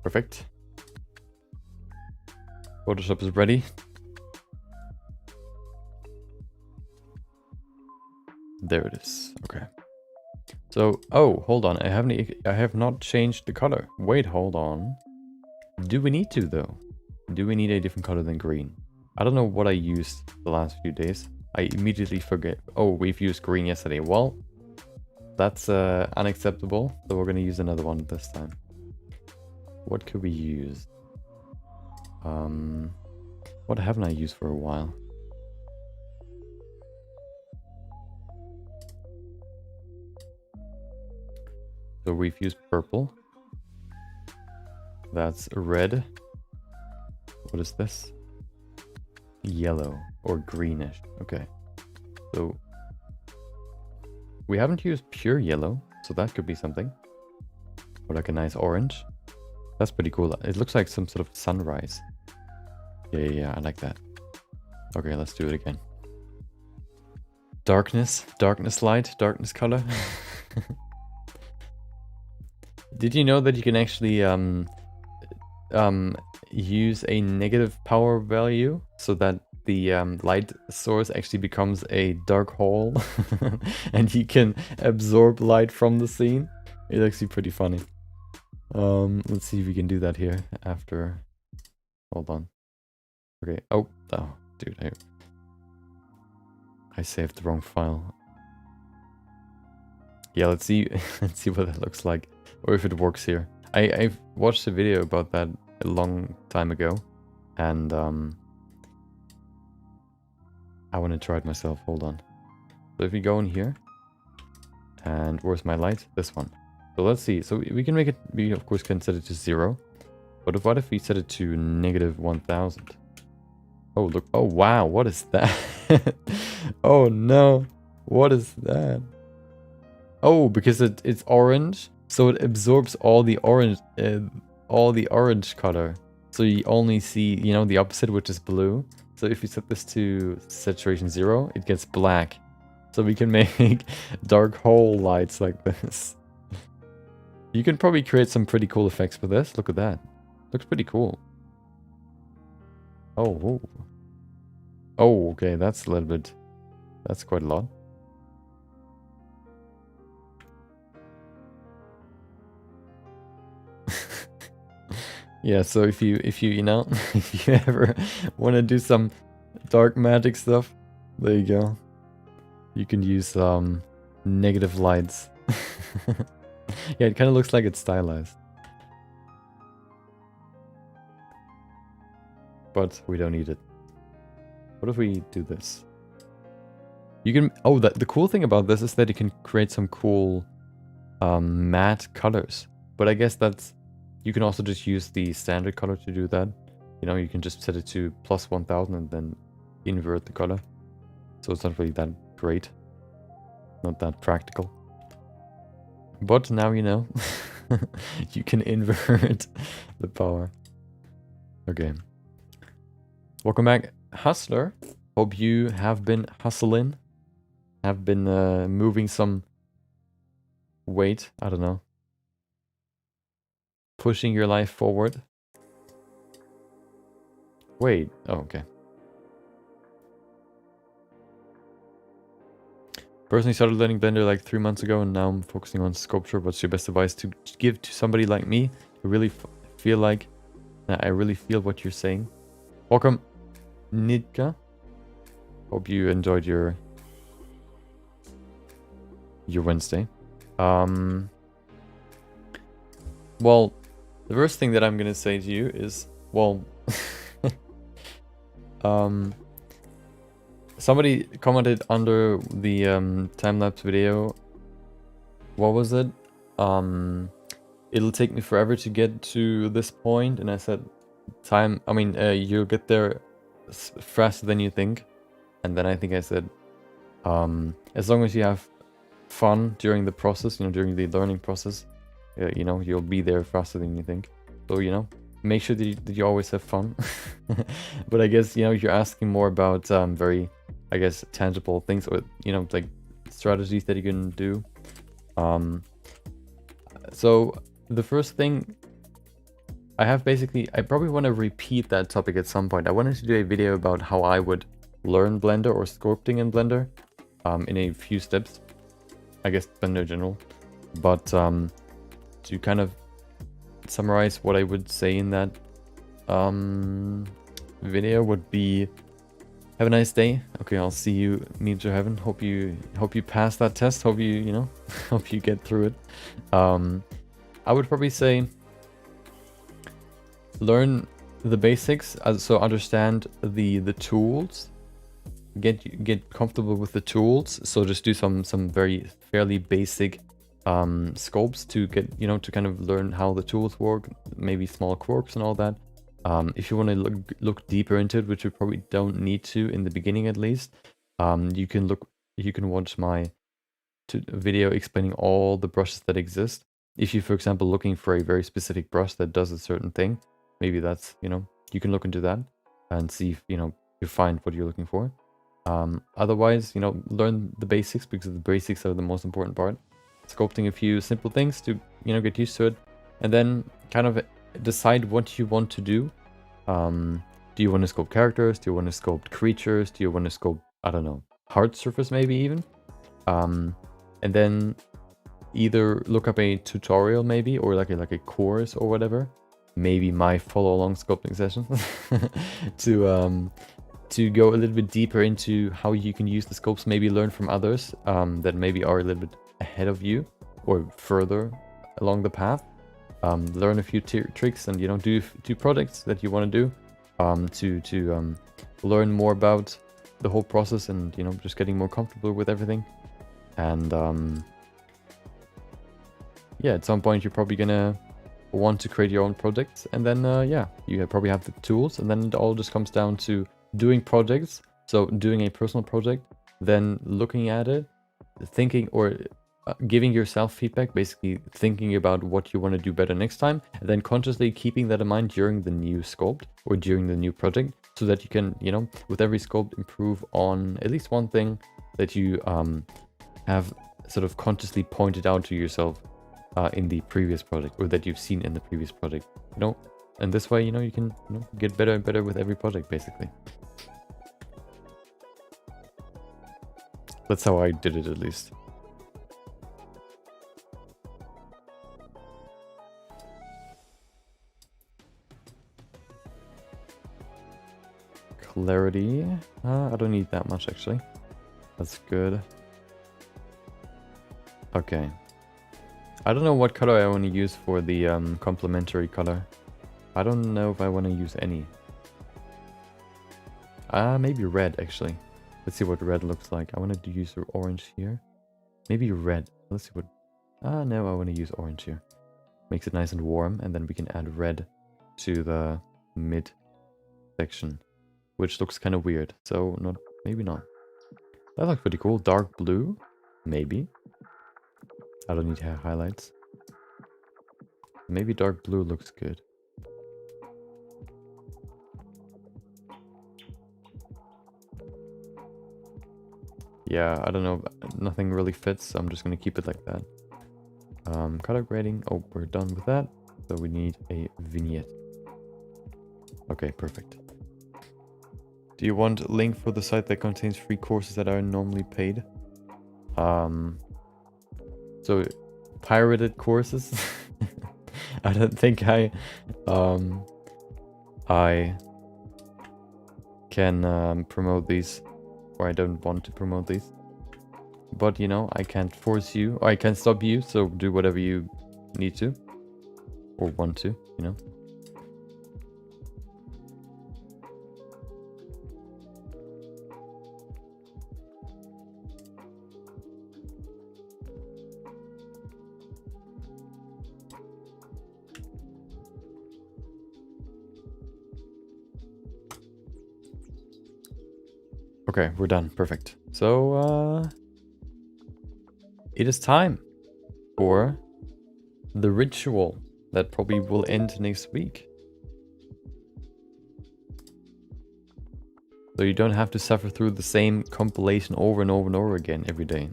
Perfect. Photoshop is ready. There it is. Okay. So, oh, hold on. I have not changed the color. Wait, hold on. Do we need to though? Do we need a different color than green? I don't know what I used the last few days. I immediately forget. Oh, we've used green yesterday. Well, that's unacceptable. So we're gonna use another one this time. What could we use? What haven't I used for a while? So we've used purple. That's red. What is this? Yellow or greenish. Okay. So we haven't used pure yellow, so that could be something. Or like a nice orange. That's pretty cool. It looks like some sort of sunrise. Yeah, I like that. Okay, let's do it again. Darkness light, darkness color. Did you know that you can actually use a negative power value so that the light source actually becomes a dark hole and you can absorb light from the scene? It's actually pretty funny. Let's see if we can do that here after. Hold on. Okay. Oh, dude, I saved the wrong file. Yeah, let's see. Let's see what that looks like, or if it works here. I've watched a video about that a long time ago, and I want to try it myself. Hold on. So if we go in here, and where's my light? This one. So let's see. So we can make it. We of course can set it to 0, but what if we set it to -1000? Oh look! Oh wow! What is that? Oh no! What is that? Oh, because it's orange, so it absorbs all the orange color. So So you only see, you know, the opposite, which is blue. So if you set this to saturation 0, it gets black. So we can make dark hole lights like this. You can probably create some pretty cool effects with this. Look at that. Looks pretty cool. Oh, whoa. Oh, okay, that's a little bit... That's quite a lot. Yeah, so if you you know, if you ever want to do some dark magic stuff, there you go. You can use negative lights. Yeah, it kind of looks like it's stylized. But we don't need it. What if we do this? You can... Oh, the cool thing about this is that you can create some cool matte colors. But I guess that's... You can also just use the standard color to do that. You know, you can just set it to plus 1000 and then invert the color. So it's not really that great. Not that practical. But now you know. You can invert the power. Okay. Welcome back, Hustler. Hope you have been hustling. Have been moving some weight. I don't know. Pushing your life forward. Wait. Oh, okay. Personally started learning Blender like 3 months ago, and now I'm focusing on sculpture. What's your best advice to give to somebody like me who really feel like... I really feel what you're saying. Welcome, Nidka. Hope you enjoyed your Wednesday. Well, the first thing that I'm gonna say to you is, well, somebody commented under the time-lapse video. What was it? It'll take me forever to get to this point, and I said, you'll get there faster than you think. And then I think I said, as long as you have fun during the process, you know, during the learning process, you know, you'll be there faster than you think. So, you know, make sure that you always have fun. But I guess, you know, you're asking more about very, I guess, tangible things, or, you know, like strategies that you can do. So the first thing I probably want to repeat that topic at some point. I wanted to do a video about how I would learn Blender or sculpting in Blender in a few steps. I guess Blender in general. But to kind of summarize what I would say in that video would be, have a nice day. Okay, I'll see you, meet to heaven. Hope you pass that test. Hope you know, hope you get through it. I would probably say learn the basics, so understand the tools. Get comfortable with the tools. So just do some fairly basic scopes to get, you know, to kind of learn how the tools work, maybe small quirks and all that. If you want to look deeper into it, which you probably don't need to in the beginning at least, you can watch my video explaining all the brushes that exist. If you, for example, looking for a very specific brush that does a certain thing, maybe that's, you know, you can look into that and see if, you know, you find what you're looking for. Otherwise, you know, learn the basics, because the basics are the most important part. Sculpting a few simple things to, you know, get used to it, and then kind of decide what you want to do. Do you want to sculpt characters? Do you want to sculpt creatures? Do you want to sculpt, I don't know, hard surface maybe even? And then either look up a tutorial maybe, or like a course or whatever. Maybe my follow-along sculpting session to go a little bit deeper into how you can use the scopes. Maybe learn from others that maybe are a little bit ahead of you or further along the path. Learn a few tricks, and, you know, do projects that you want to do to learn more about the whole process, and, you know, just getting more comfortable with everything. And yeah, at some point you're probably gonna want to create your own projects, and then yeah, you probably have the tools, and then it all just comes down to doing projects. So doing a personal project, then looking at it, thinking, or giving yourself feedback, basically thinking about what you want to do better next time, and then consciously keeping that in mind during the new sculpt or during the new project, so that you can, you know, with every sculpt improve on at least one thing that you have sort of consciously pointed out to yourself in the previous project, or that you've seen in the previous project, you know. And this way, you know, you can, you know, get better and better with every project, basically. That's how I did it, at least. Clarity. I don't need that much, actually. That's good. Okay. I don't know what color I want to use for the complementary color. I don't know if I want to use any. Maybe red, actually. Let's see what red looks like. I wanted to use orange here. Maybe red. Let's see what... no, I want to use orange here. Makes it nice and warm, and then we can add red to the mid section, which looks kind of weird. So not, maybe not. That looks pretty cool. Dark blue, maybe. I don't need hair highlights. Maybe dark blue looks good. Yeah, I don't know. Nothing really fits, so I'm just going to keep it like that. Color grading. Oh, we're done with that. So we need a vignette. Okay, perfect. Do you want a link for the site that contains free courses that are normally paid? So pirated courses? I don't think I can promote these, or I don't want to promote these. But, you know, I can't force you, or I can't stop you, so do whatever you need to, or want to, you know. Okay, we're done. Perfect. So, it is time for the ritual that probably will end next week. So you don't have to suffer through the same compilation over and over and over again every day.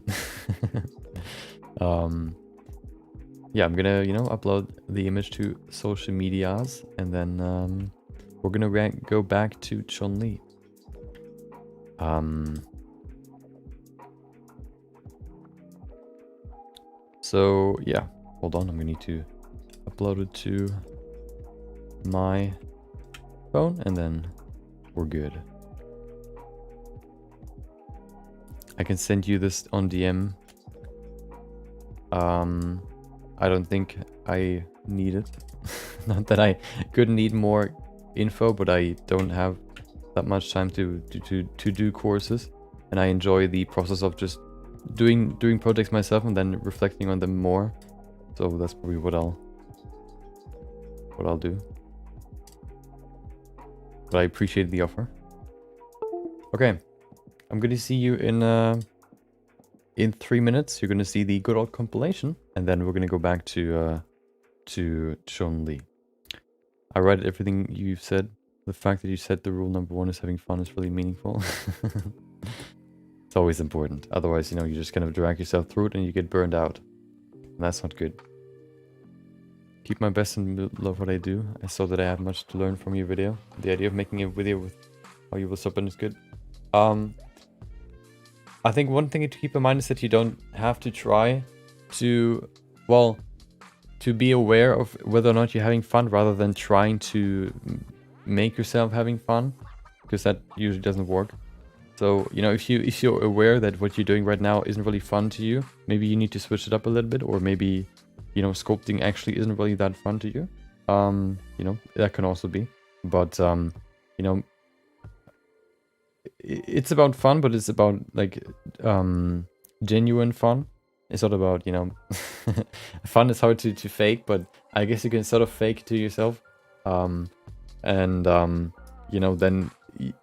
Yeah, I'm gonna, you know, upload the image to social medias, and then we're gonna go back to Chun-Li. So yeah, hold on, I'm gonna need to upload it to my phone, and then we're good. I can send you this on DM. I don't think I need it. Not that I could need more info, but I don't have that much time to do courses, and I enjoy the process of just doing projects myself and then reflecting on them more. So that's probably what I'll do. But I appreciate the offer. Okay, I'm gonna see you in 3 minutes. You're gonna see the good old compilation, and then we're gonna go back to Chun-Li. I read everything you've said. The fact that you said the rule number 1 is having fun is really meaningful. It's always important. Otherwise, you know, you just kind of drag yourself through it and you get burned out. And that's not good. Keep my best and love what I do. I saw that I have much to learn from your video. The idea of making a video with how you will sub is good. I think one thing to keep in mind is that you don't have to try to, well, to be aware of whether or not you're having fun, rather than trying to make yourself having fun, because that usually doesn't work. So, you know, if you're aware that what you're doing right now isn't really fun to you, maybe you need to switch it up a little bit, or maybe, you know, sculpting actually isn't really that fun to you. You know, that can also be. But you know, it's about fun, but it's about like genuine fun. It's not about, you know, fun is hard to fake, but I guess you can sort of fake it to yourself. You know, then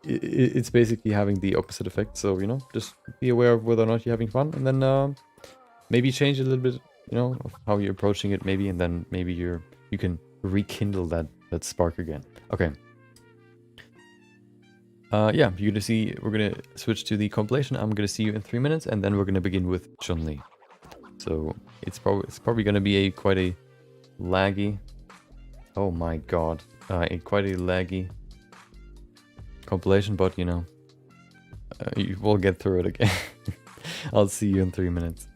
it's basically having the opposite effect. So, you know, just be aware of whether or not you're having fun, and then maybe change a little bit, you know, of how you're approaching it maybe, and then maybe you can rekindle that spark again. Okay. Yeah, you're gonna see, we're gonna switch to the compilation. I'm gonna see you in 3 minutes, and then we're gonna begin with Chun-Li. So it's probably gonna be a quite a laggy, oh my god, quite a laggy compilation, but you know, you will get through it again. I'll see you in 3 minutes.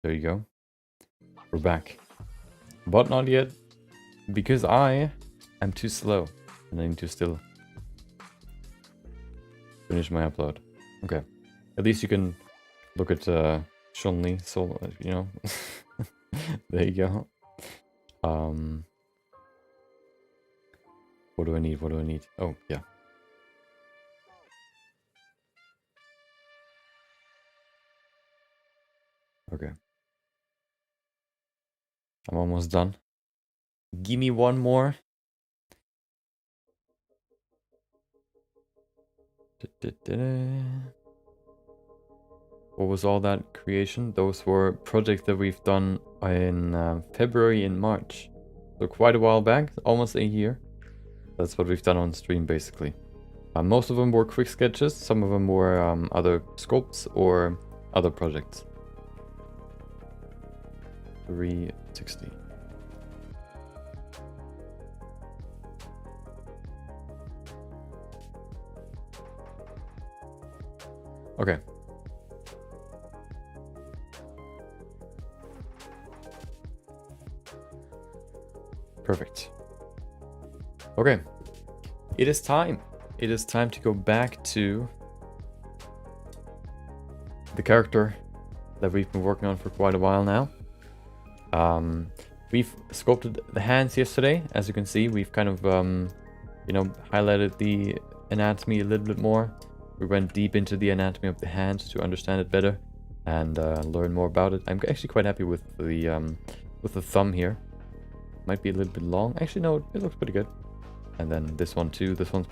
There you go. We're back. But not yet, because I am too slow. And I need to still finish my upload. Okay. At least you can look at Chun-Li, so, you know. There you go. What do I need? What do I need? Oh, yeah. Okay. I'm almost done. Give me one more. What was all that creation? Those were projects that we've done in February and March. So quite a while back, almost a year. That's what we've done on stream, basically. Most of them were quick sketches. Some of them were other sculpts or other projects. 360. Okay. Perfect. Okay. It is time. It is time to go back to the character that we've been working on for quite a while now. We've sculpted the hands yesterday. As you can see, we've kind of, you know, highlighted the anatomy a little bit more. We went deep into the anatomy of the hand to understand it better and learn more about it. I'm actually quite happy with the thumb here. might be a little bit long. Actually, no, it looks pretty good. And then this one too. This one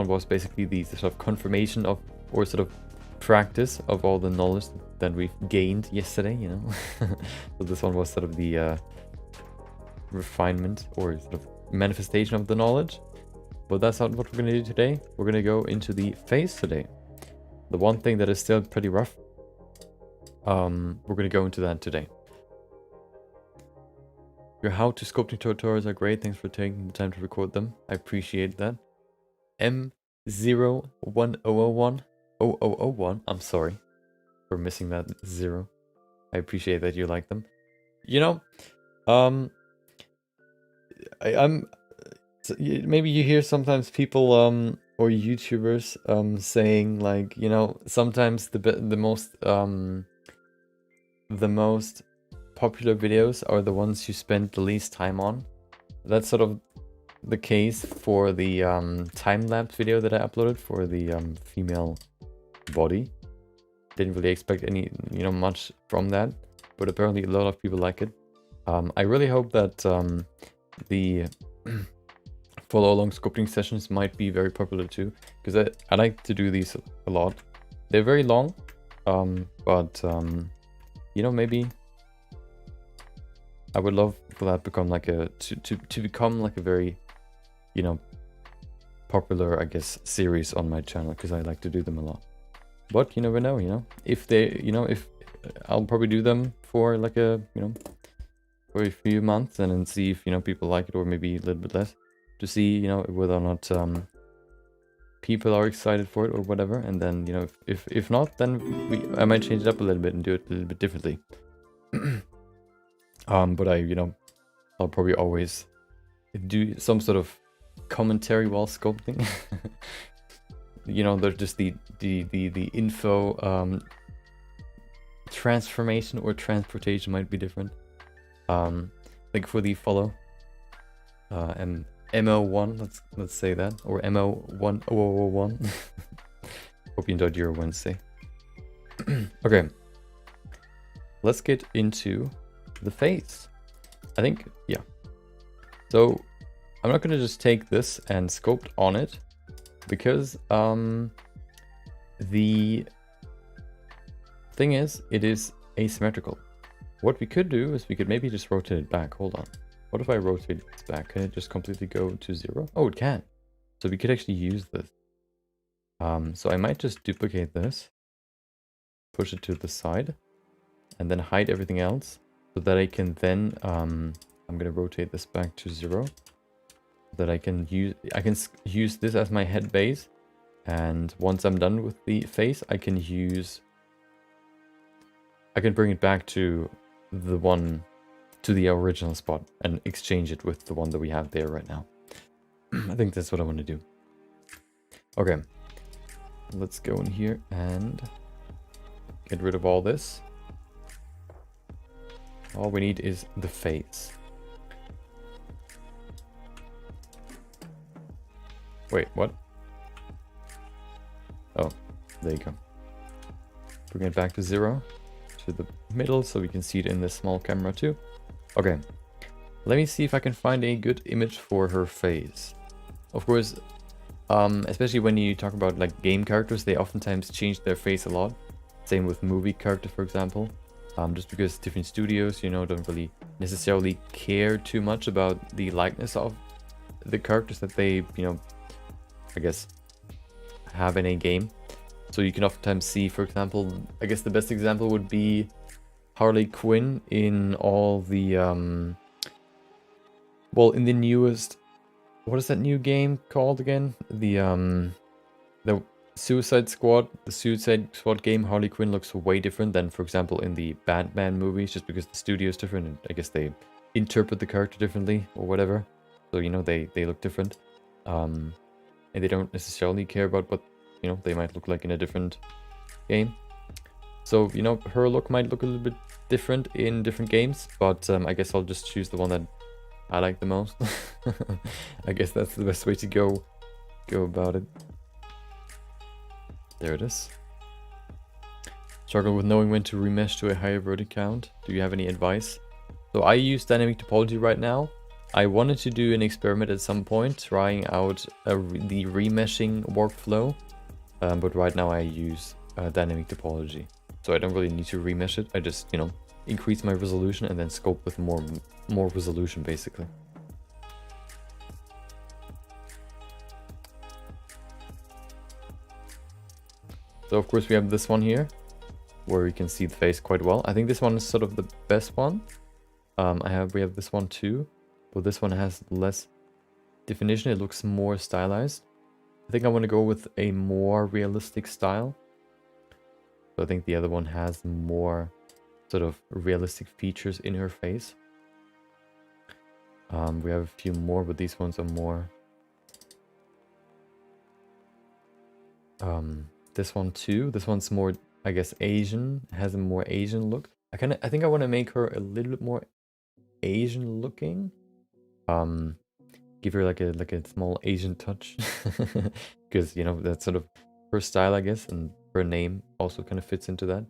was basically the sort of confirmation of, or sort of practice of all the knowledge that we've gained yesterday, you know. So this one was sort of the refinement or sort of manifestation of the knowledge. But that's not what we're going to do today. We're going to go into the face today. The one thing that is still pretty rough. We're going to go into that today. Your how to sculpting tutorials are great. Thanks for taking the time to record them. I appreciate that. M01001001. I'm sorry for missing that 0. I appreciate that you like them. You know, maybe you hear sometimes people or YouTubers saying like, you know, sometimes the most popular videos are the ones you spend the least time on. That's sort of the case for the time-lapse video that I uploaded for the female body. Didn't really expect any, you know, much from that, but apparently a lot of people like it. I really hope that the follow-along sculpting sessions might be very popular too, because I like to do these a lot. They're very long, but you know, maybe I would love for that become like to become like a very, you know, popular, I guess, series on my channel, because I like to do them a lot. But you never know, you know, if they, you know, if I'll probably do them for like a, you know, for a few months and then see if, you know, people like it, or maybe a little bit less, to see, you know, whether or not people are excited for it or whatever. And then, you know, if not, then I might change it up a little bit and do it a little bit differently. But you know, I'll probably always do some sort of commentary while sculpting. You know, there's just the info transformation or transportation might be different. Like for the follow and MO1, let's say that, or MO1001. Hope you enjoyed your Wednesday. Okay, let's get into the face. I think, yeah. So I'm not going to just take this and sculpt on it, because the thing is, it is asymmetrical. What we could do is we could maybe just rotate it back. Hold on. What if I rotate this back? Can it just completely go to 0? Oh, it can. So we could actually use this. So I might just duplicate this, push it to the side, and then hide everything else, so that I can then, I'm going to rotate this back to 0, so that I can use this as my head base. And once I'm done with the face, I can bring it back to the original spot and exchange it with the one that we have there right now. I think that's what I want to do. Okay, let's go in here and get rid of all this. All we need is the face. Wait, what? Oh, there you go. Bring it back to 0, to the middle, so we can see it in this small camera too. Okay, let me see if I can find a good image for her face. Of course, especially when you talk about like game characters, they oftentimes change their face a lot. Same with movie characters, for example. Just because different studios, you know, don't really necessarily care too much about the likeness of the characters that they, you know, I guess, have in a game. So you can oftentimes see, for example, I guess the best example would be Harley Quinn in all the, well, in the newest, what is that new game called again? The Suicide Squad. The Suicide Squad game, Harley Quinn looks way different than, for example, in the Batman movies, just because the studio is different, and I guess they interpret the character differently or whatever. So, you know, they look different. And they don't necessarily care about what, you know, they might look like in a different game. So, you know, her look might look a little bit different in different games, but I guess I'll just choose the one that I like the most. I guess that's the best way to go about it. There it is. Struggle with knowing when to remesh to a higher vertex count. Do you have any advice? So I use dynamic topology right now. I wanted to do an experiment at some point, trying out the remeshing workflow, but right now I use dynamic topology. So I don't really need to remesh it. I just, you know, increase my resolution and then sculpt with more resolution, basically. So of course we have this one here, where you can see the face quite well. I think this one is sort of the best one. We have this one too, but this one has less definition. It looks more stylized. I think I want to go with a more realistic style. So I think the other one has more sort of realistic features in her face. We have a few more, but these ones are more... this one too. This one's more, I guess, Asian. It has a more Asian look. I think I want to make her a little bit more Asian looking. Give her like a small Asian touch. Because, you know, that's sort of her style, I guess, and her name also kind of fits into that.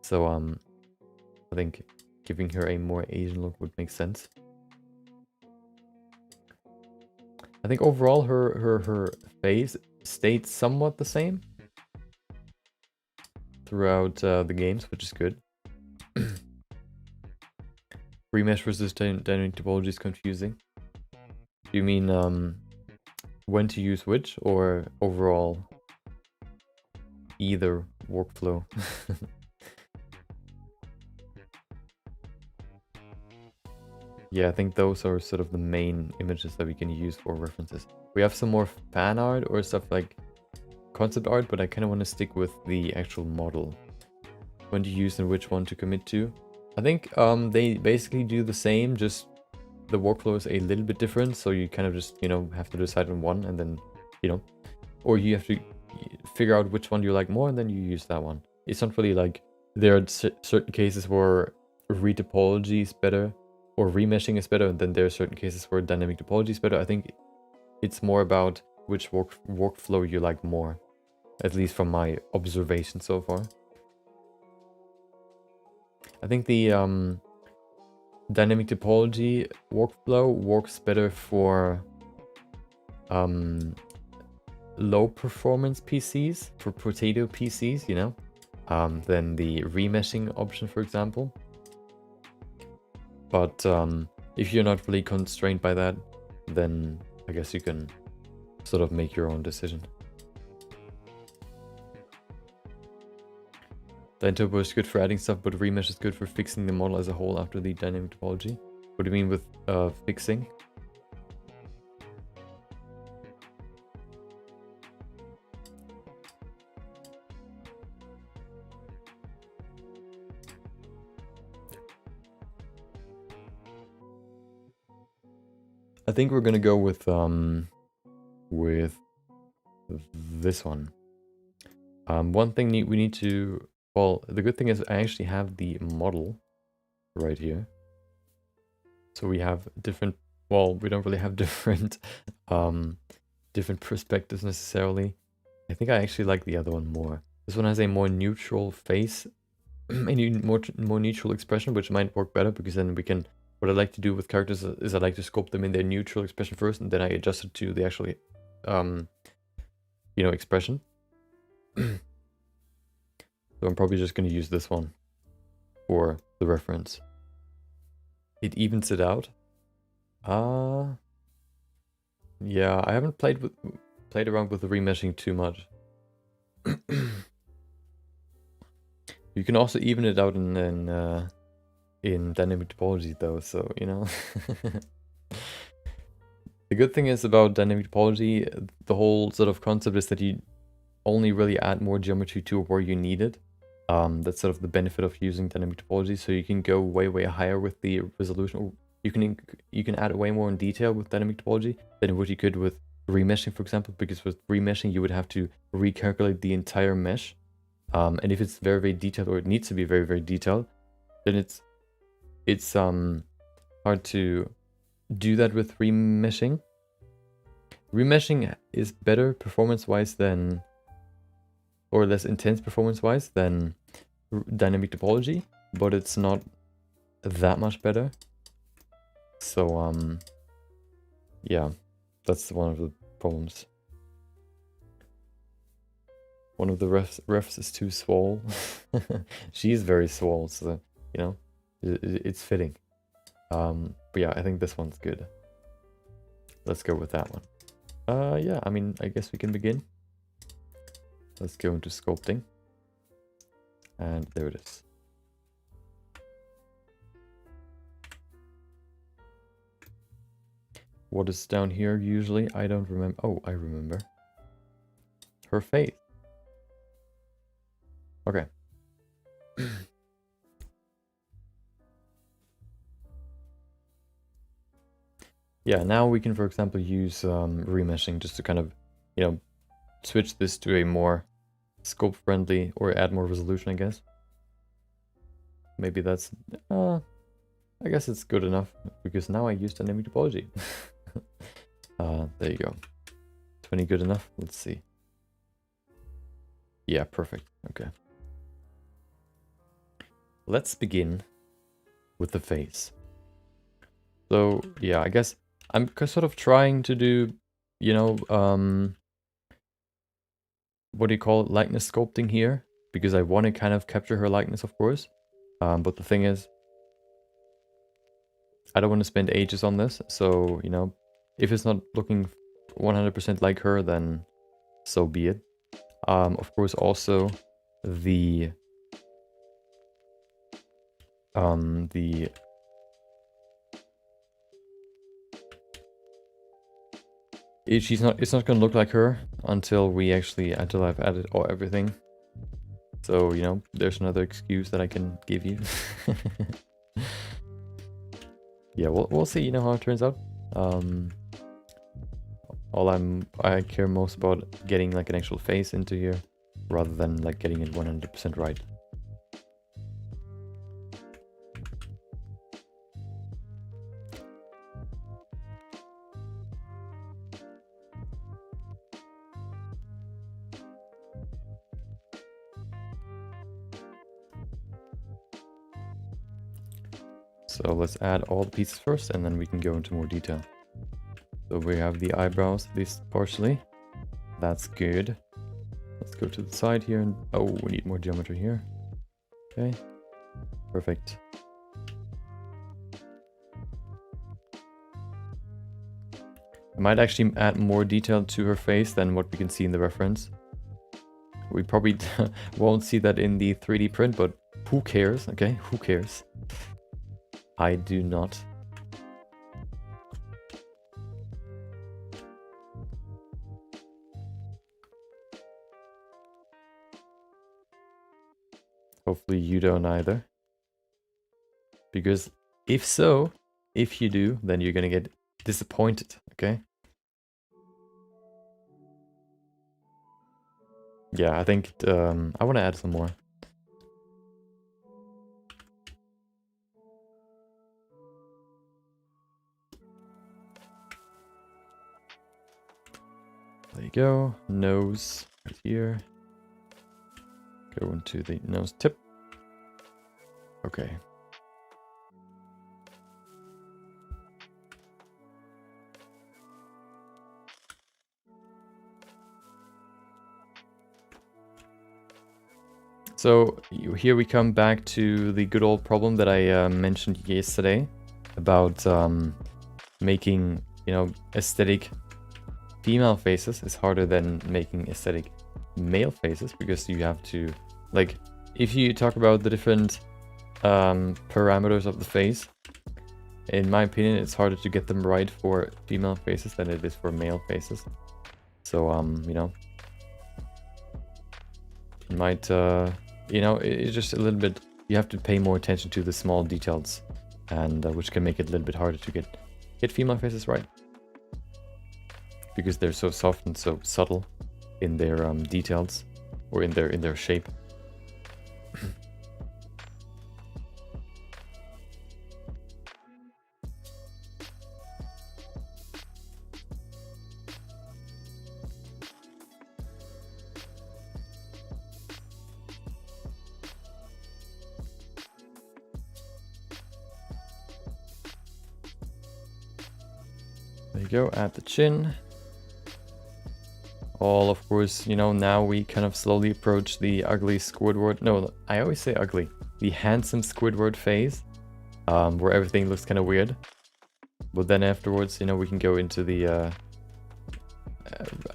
So I think giving her a more Asian look would make sense. I think overall her face stayed somewhat the same throughout the games, which is good. Remesh versus dynamic topology is confusing. Do you mean when to use which, or overall either workflow? Yeah, I think those are sort of the main images that we can use for references. We have some more fan art or stuff like concept art, but I kind of want to stick with the actual model. When to use and which one to commit to. I think they basically do the same, just the workflow is a little bit different, so you kind of just, you know, have to decide on one and then, you know, or you have to figure out which one you like more and then you use that one. It's not really like there are certain cases where retopology is better or remeshing is better, and then there are certain cases where dynamic topology is better. I think it's more about which workflow you like more, at least from my observation so far. I think the dynamic topology workflow works better for low performance PCs, for potato PCs, you know, than the remeshing option, for example. But if you're not really constrained by that, then I guess you can sort of make your own decision. Dyntopo is good for adding stuff, but remesh is good for fixing the model as a whole after the dynamic topology. What do you mean with fixing? I think we're gonna go with this one. One thing we need to, well, the good thing is I actually have the model right here. So we have different, well, we don't really have different different perspectives necessarily. I think I actually like the other one more. This one has a more neutral face, a more neutral expression, which might work better because then we can, what I like to do with characters is I like to sculpt them in their neutral expression first, and then I adjust it to the actually, you know, expression. So I'm probably just going to use this one for the reference. It evens it out. Yeah, I haven't played around with the remeshing too much. You can also even it out in dynamic topology though, so you know. The good thing is about dynamic topology, the whole sort of concept is that you only really add more geometry to where you need it. That's sort of the benefit of using dynamic topology. So you can go way higher with the resolution. You can add way more in detail with dynamic topology than what you could with remeshing, for example. Because with remeshing, you would have to recalculate the entire mesh. And if it's very detailed, or it needs to be very detailed, then it's hard to do that with remeshing. Remeshing is better performance-wise than, or less intense performance-wise than dynamic topology, but it's not that much better. So Yeah, that's one of the problems. One of the refs is too swole. She's very swole, so, you know, it's fitting. But yeah, I think this one's good. Let's go with that one. Yeah, I mean, I guess we can begin. Let's go into sculpting. And there it is. What is down here usually? I don't remember. Oh, I remember. Her face. Okay. Yeah, now we can, for example, use remeshing just to kind of, you know, switch this to a more scope friendly, or add more resolution, I guess. Maybe that's, I guess it's good enough, because now I used dynamic topology. There you go. 20 good enough? Let's see. Yeah, perfect. Okay. Let's begin with the face. So, yeah, I guess I'm sort of trying to do, you know, what do you call it, likeness sculpting here, because I want to kind of capture her likeness, of course. But the thing is, I don't want to spend ages on this, so, you know, if it's not looking 100% like her, then so be it. Of course, also it's not gonna look like her until I've added everything. So, you know, there's another excuse that I can give you. Yeah, we'll see, you know, how it turns out. I care most about getting like an actual face into here, rather than like getting it 100% right. So let's add all the pieces first, and then we can go into more detail. So we have the eyebrows, at least partially. That's good. Let's go to the side here, and oh, we need more geometry here. Okay, perfect. I might actually add more detail to her face than what we can see in the reference. We probably won't see that in the 3D print, but who cares, okay? Who cares? I do not. Hopefully you don't either. Because if you do, then you're gonna get disappointed, okay? Yeah, I think I want to add some more. There you go. Nose right here. Go into the nose tip. Okay. So here we come back to the good old problem that I mentioned yesterday about making, you know, aesthetic female faces is harder than making aesthetic male faces, because you have to, like, if you talk about the different parameters of the face, in my opinion, it's harder to get them right for female faces than it is for male faces. So, you know, it might, you know, it's just a little bit, you have to pay more attention to the small details, and which can make it a little bit harder to get female faces right. Because they're so soft and so subtle in their details, or in their shape. There you go, add the chin. All, of course, you know, now we kind of slowly approach the ugly Squidward. No, I always say ugly. The handsome Squidward phase, where everything looks kind of weird. But then afterwards, you know, we can go into the,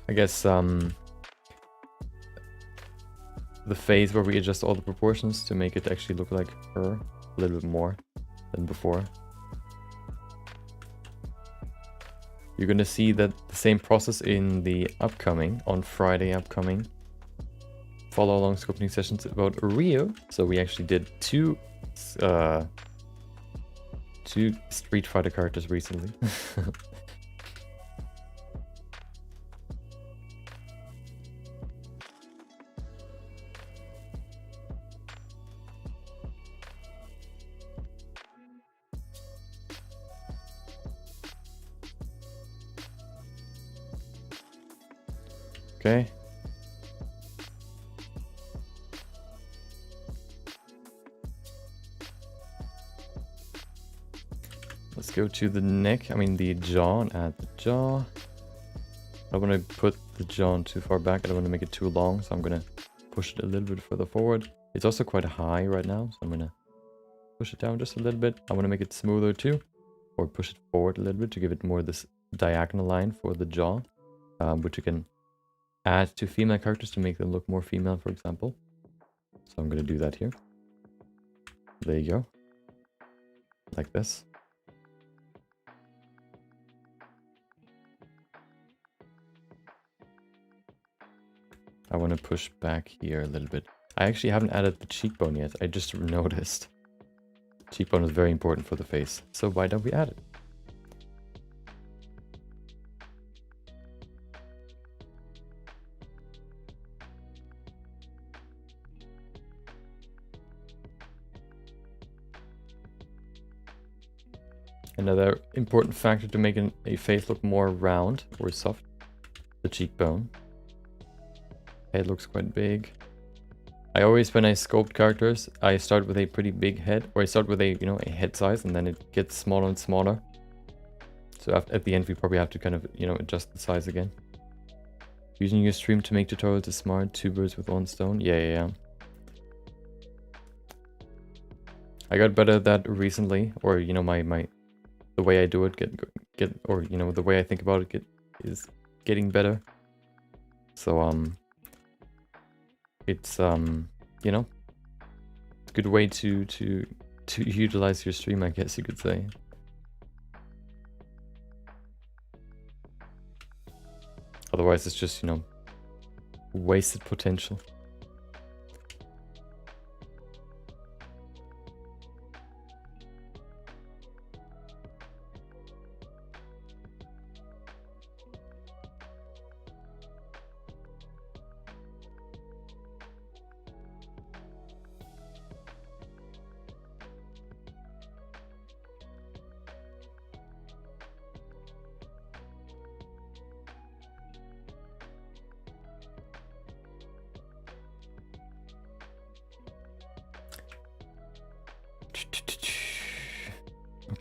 I guess, the phase where we adjust all the proportions to make it actually look like her a little bit more than before. You're gonna see that the same process in the upcoming, on Friday upcoming, follow along sculpting sessions about Rio. So we actually did two Street Fighter characters recently. Okay. Let's go to the neck, I mean the jaw, and add the jaw. I don't want to put the jaw too far back, I don't want to make it too long, so I'm going to push it a little bit further forward. It's also quite high right now, so I'm going to push it down just a little bit. I want to make it smoother too, or push it forward a little bit to give it more this diagonal line for the jaw, which you can add to female characters to make them look more female, for example. So I'm going to do that here. There you go. Like this. I want to push back here a little bit. I actually haven't added the cheekbone yet. I just noticed. Cheekbone is very important for the face. So why don't we add it? Another important factor to make a face look more round or soft, the cheekbone. Head looks quite big. I always, when I sculpt characters, I start with a pretty big head, or I start with a, you know, a head size, and then it gets smaller and smaller. So at the end, we probably have to kind of, you know, adjust the size again. Using your stream to make tutorials is smart. 2 birds with 1 stone. Yeah. I got better at that recently, or, you know, the way I do it or, you know, the way I think about it is getting better. So, it's, you know, a good way to utilize your stream, I guess you could say. Otherwise, it's just, you know, wasted potential.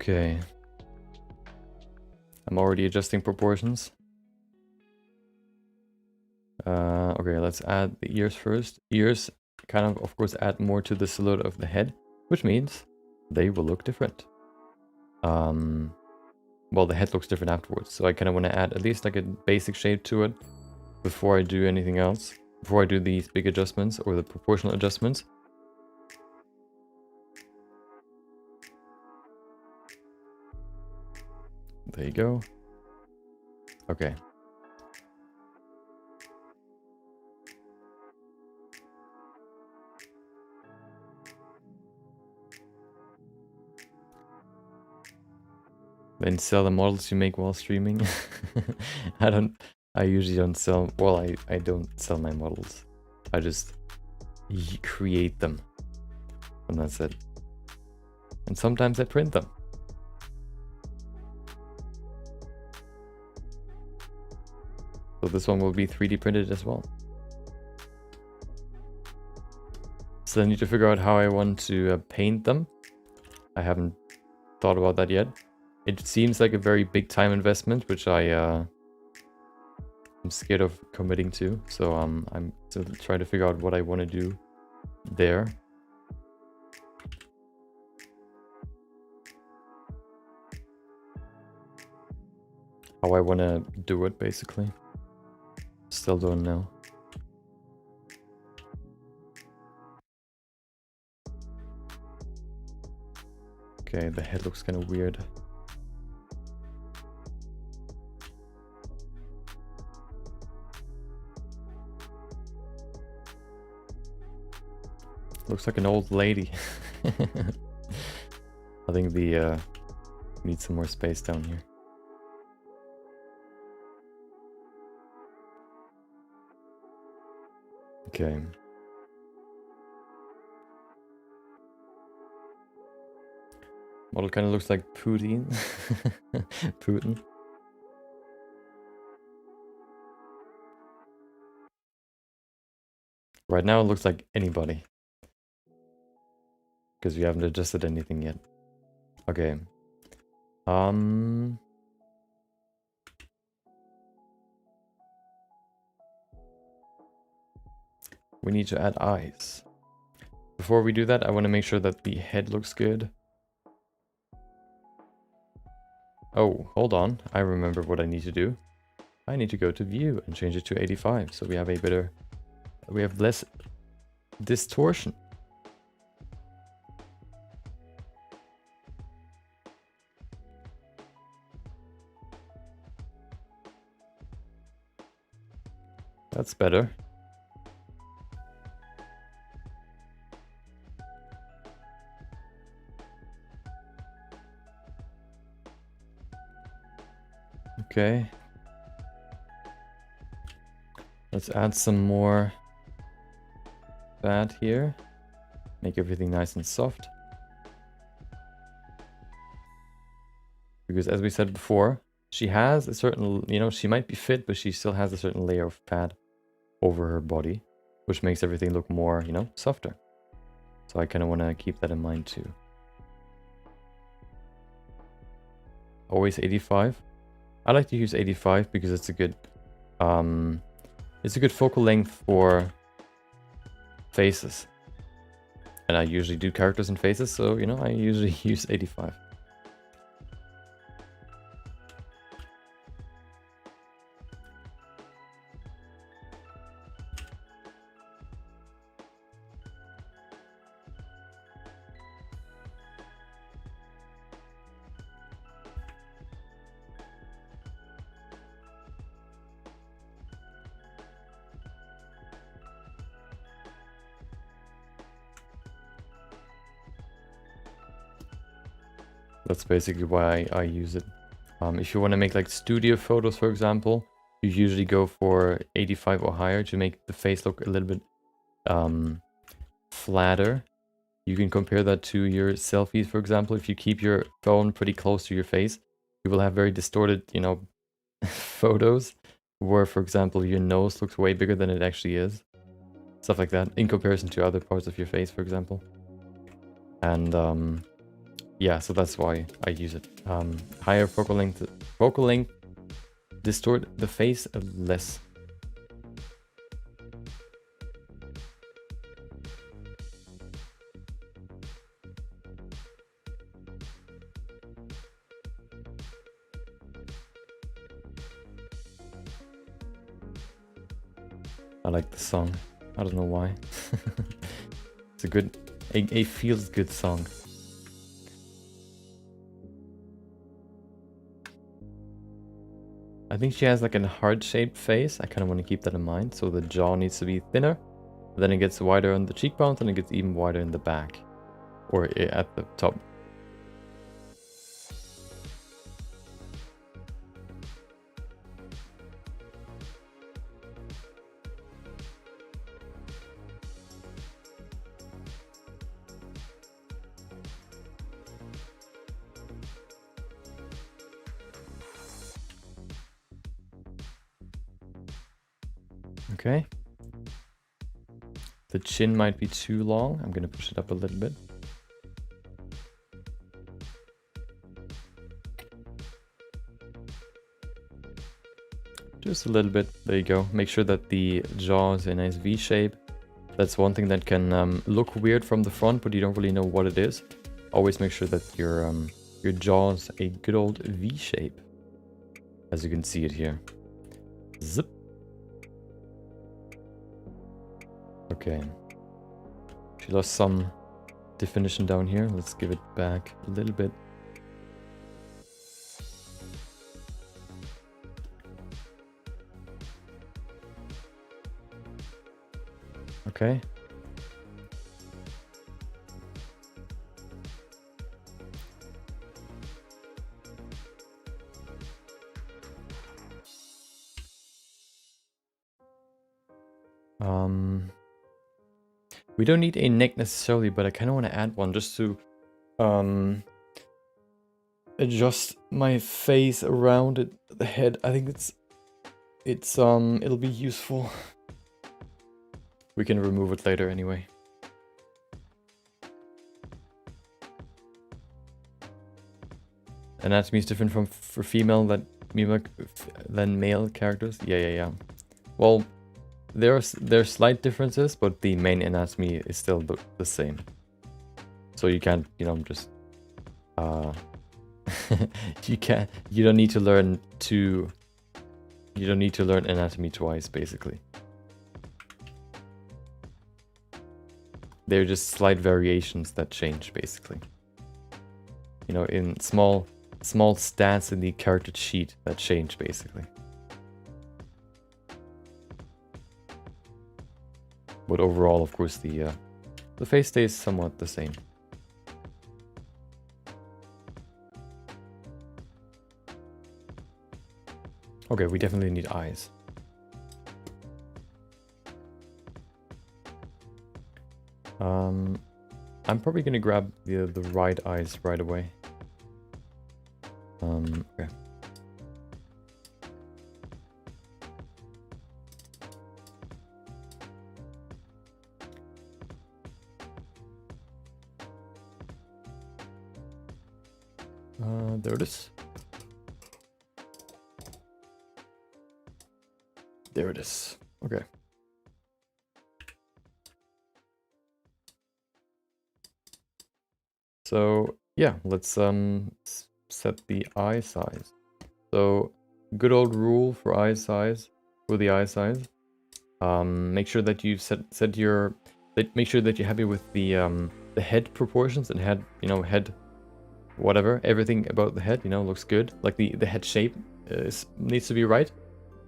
Okay. I'm already adjusting proportions. Okay, let's add the ears first. Ears kind of course, add more to the silhouette of the head, which means they will look different. Well, the head looks different afterwards, so I kind of want to add at least like a basic shape to it before I do anything else. Before I do these big adjustments or the proportional adjustments. There you go. Okay. Then sell the models you make while streaming. I usually don't sell, well, I don't sell my models. I just create them. And that's it. And sometimes I print them. So this one will be 3D printed as well. So I need to figure out how I want to paint them. I haven't thought about that yet. It seems like a very big time investment, which I'm scared of committing to. So I'm still trying to figure out what I want to do there. How I want to do it, basically. Still don't know. Okay, the head looks kind of weird. Looks like an old lady. I think the need some more space down here. Okay. Model kind of looks like Putin. Putin. Right now it looks like anybody. Because we haven't adjusted anything yet. Okay. We need to add eyes. Before we do that, I want to make sure that the head looks good. Oh, hold on. I remember what I need to do. I need to go to view and change it to 85. So we have we have less distortion. That's better. Okay. Let's add some more fat here. Make everything nice and soft. Because as we said before, she has a certain, you know, she might be fit, but she still has a certain layer of fat over her body, which makes everything look more, you know, softer. So I kind of want to keep that in mind too. Always 85. I like to use 85 because it's a good focal length for faces. And I usually do characters and faces, so you know, I usually use 85. That's basically why I use it. If you want to make like studio photos, for example, you usually go for 85 or higher to make the face look a little bit flatter. You can compare that to your selfies, for example. If you keep your phone pretty close to your face, you will have very distorted, you know, photos where, for example, your nose looks way bigger than it actually is. Stuff like that, in comparison to other parts of your face, for example. And yeah, so that's why I use it. Higher focal length distort the face less. I like the song. I don't know why. It's a good, a feels good song. I think she has like a heart-shaped face. I kind of want to keep that in mind. So the jaw needs to be thinner. Then it gets wider on the cheekbones and it gets even wider in the back. Or at the top. Okay. The chin might be too long. I'm gonna push it up a little bit. just a little bit. There you go. Make sure that the jaw is a nice V shape. That's one thing that can look weird from the front, but you don't really know what it is. Always make sure that your jaw is a good old V shape, as you can see it here. Zip. Okay. She lost some definition down here. Let's give it back a little bit. Okay. We don't need a neck necessarily, but I kind of want to add one just to adjust my face around it, the head. I think it'll be useful. We can remove it later anyway. Anatomy is different for female than male characters. Yeah. Well, there's slight differences, but the main anatomy is still the same. So you can't, just you don't need to learn anatomy twice, basically. They're just slight variations that change, basically. In small stats in the character sheet that change, basically. But overall, of course, the face stays somewhat the same. Okay, we definitely need eyes. I'm probably gonna grab the right eyes right away. Okay. There it is. There it is. Okay. So yeah, let's set the eye size. So good old rule for eye size, for the eye size. Make sure that you make sure that you're happy with the head proportions and head whatever, everything about the head, looks good. Like the head shape needs to be right.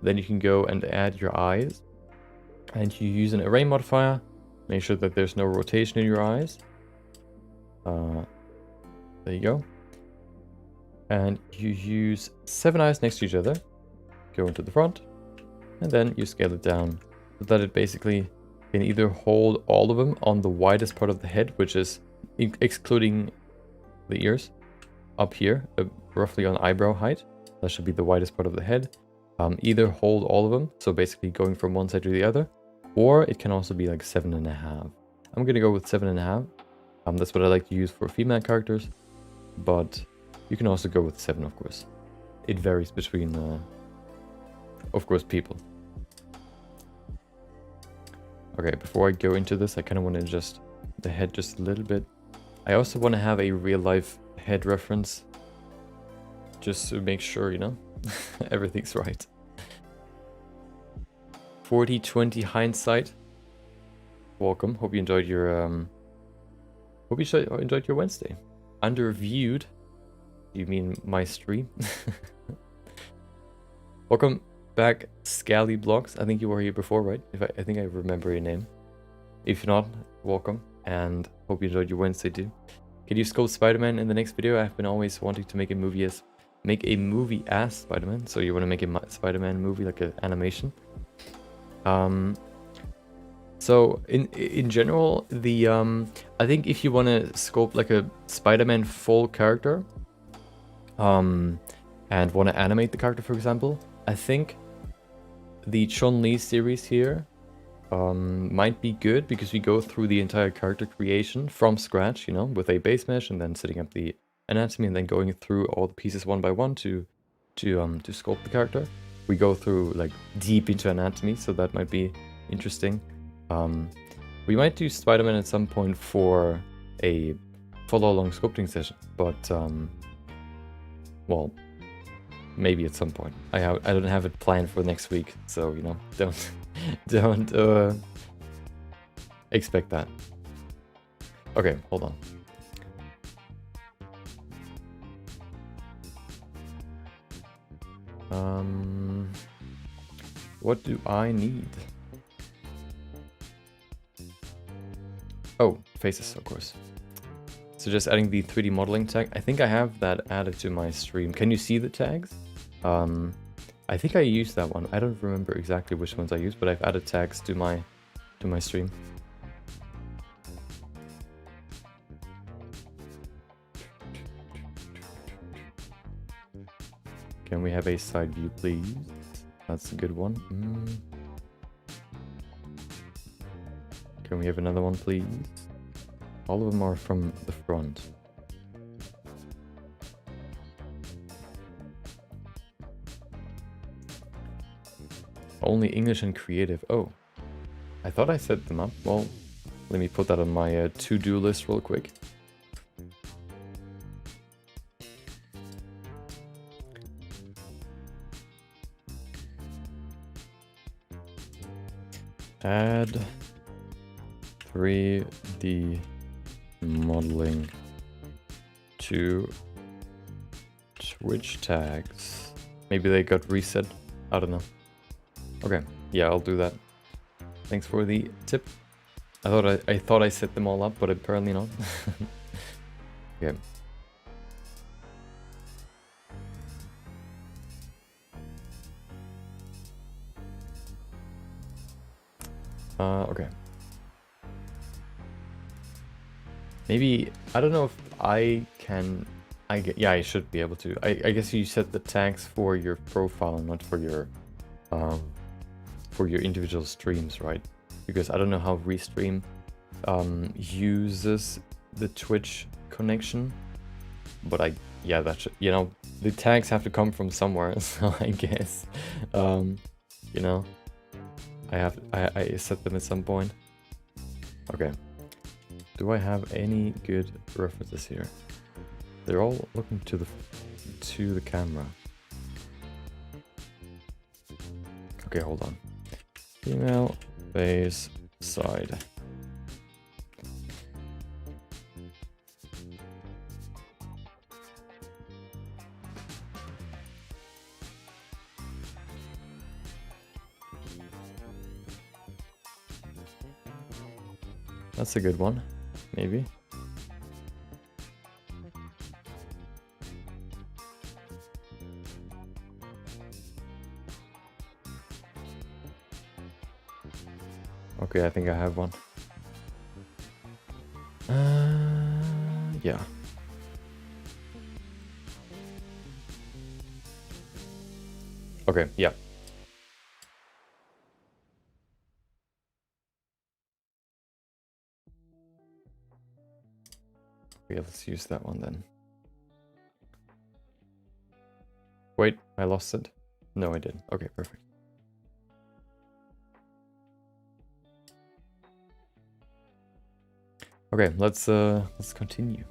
Then you can go and add your eyes, and you use an array modifier. Make sure that there's no rotation in your eyes. There you go. And you use 7 eyes next to each other. Go into the front, and then you scale it down so that it basically can either hold all of them on the widest part of the head, which is excluding the ears, up here, roughly on eyebrow height. That should be the widest part of the head. Either hold all of them, so basically going from one side to the other, or it can also be like 7.5. I'm gonna go with 7.5. That's what I like to use for female characters, but you can also go with 7, of course. It varies between, of course, people. Okay, before I go into this, I kind of want to adjust the head just a little bit. I also want to have a real-life head reference, just to make sure, everything's right. 40/20 hindsight. Welcome. Hope you enjoyed your Wednesday. Underviewed. You mean my stream? Welcome back, Scally Blocks. I think you were here before, right? I think I remember your name. If not, welcome, and hope you enjoyed your Wednesday too. Can you sculpt Spider-Man in the next video? I've been always wanting to make a movie as Spider-Man. So you want to make a Spider-Man movie, like an animation? So in general, I think if you want to sculpt like a Spider-Man full character, and want to animate the character, for example, I think the Chun-Li series here might be good, because we go through the entire character creation from scratch, with a base mesh, and then setting up the anatomy, and then going through all the pieces one by one to sculpt the character. we go through like deep into anatomy, so that might be interesting. We might do Spider-Man at some point for a follow-along sculpting session, but well, maybe at some point. I don't have it planned for next week, so you know, don't expect that. Okay, hold on. What do I need? Oh, faces, of course. So just adding the 3D modeling tag. I think I have that added to my stream. Can you see the tags? I think I used that one. I don't remember exactly which ones I used, but I've added tags to my stream. Can we have a side view, please? That's a good one. Can we have another one, please? All of them are from the front. Only English and creative. Oh, I thought I set them up. Well, let me put that on my to-do list real quick. Add 3D modeling to Twitch tags. Maybe they got reset. I don't know. Okay, yeah, I'll do that. Thanks for the tip. I thought I set them all up, but apparently not. Okay. Okay. Maybe, I don't know if I can, yeah, I should be able to. I guess you set the tags for your profile, not for your individual streams, right? Because I don't know how Restream uses the Twitch connection, but yeah, that should, you know, the tags have to come from somewhere, so I guess, you know, I set them at some point. Okay. Do I have any good references here? They're all looking to the camera. Okay, hold on. Female, face, side. That's a good one, maybe. Okay, I think I have one. Yeah. Okay, yeah. Okay, let's use that one then. Wait, I lost it? No, I didn't. Okay, perfect. Okay, let's continue.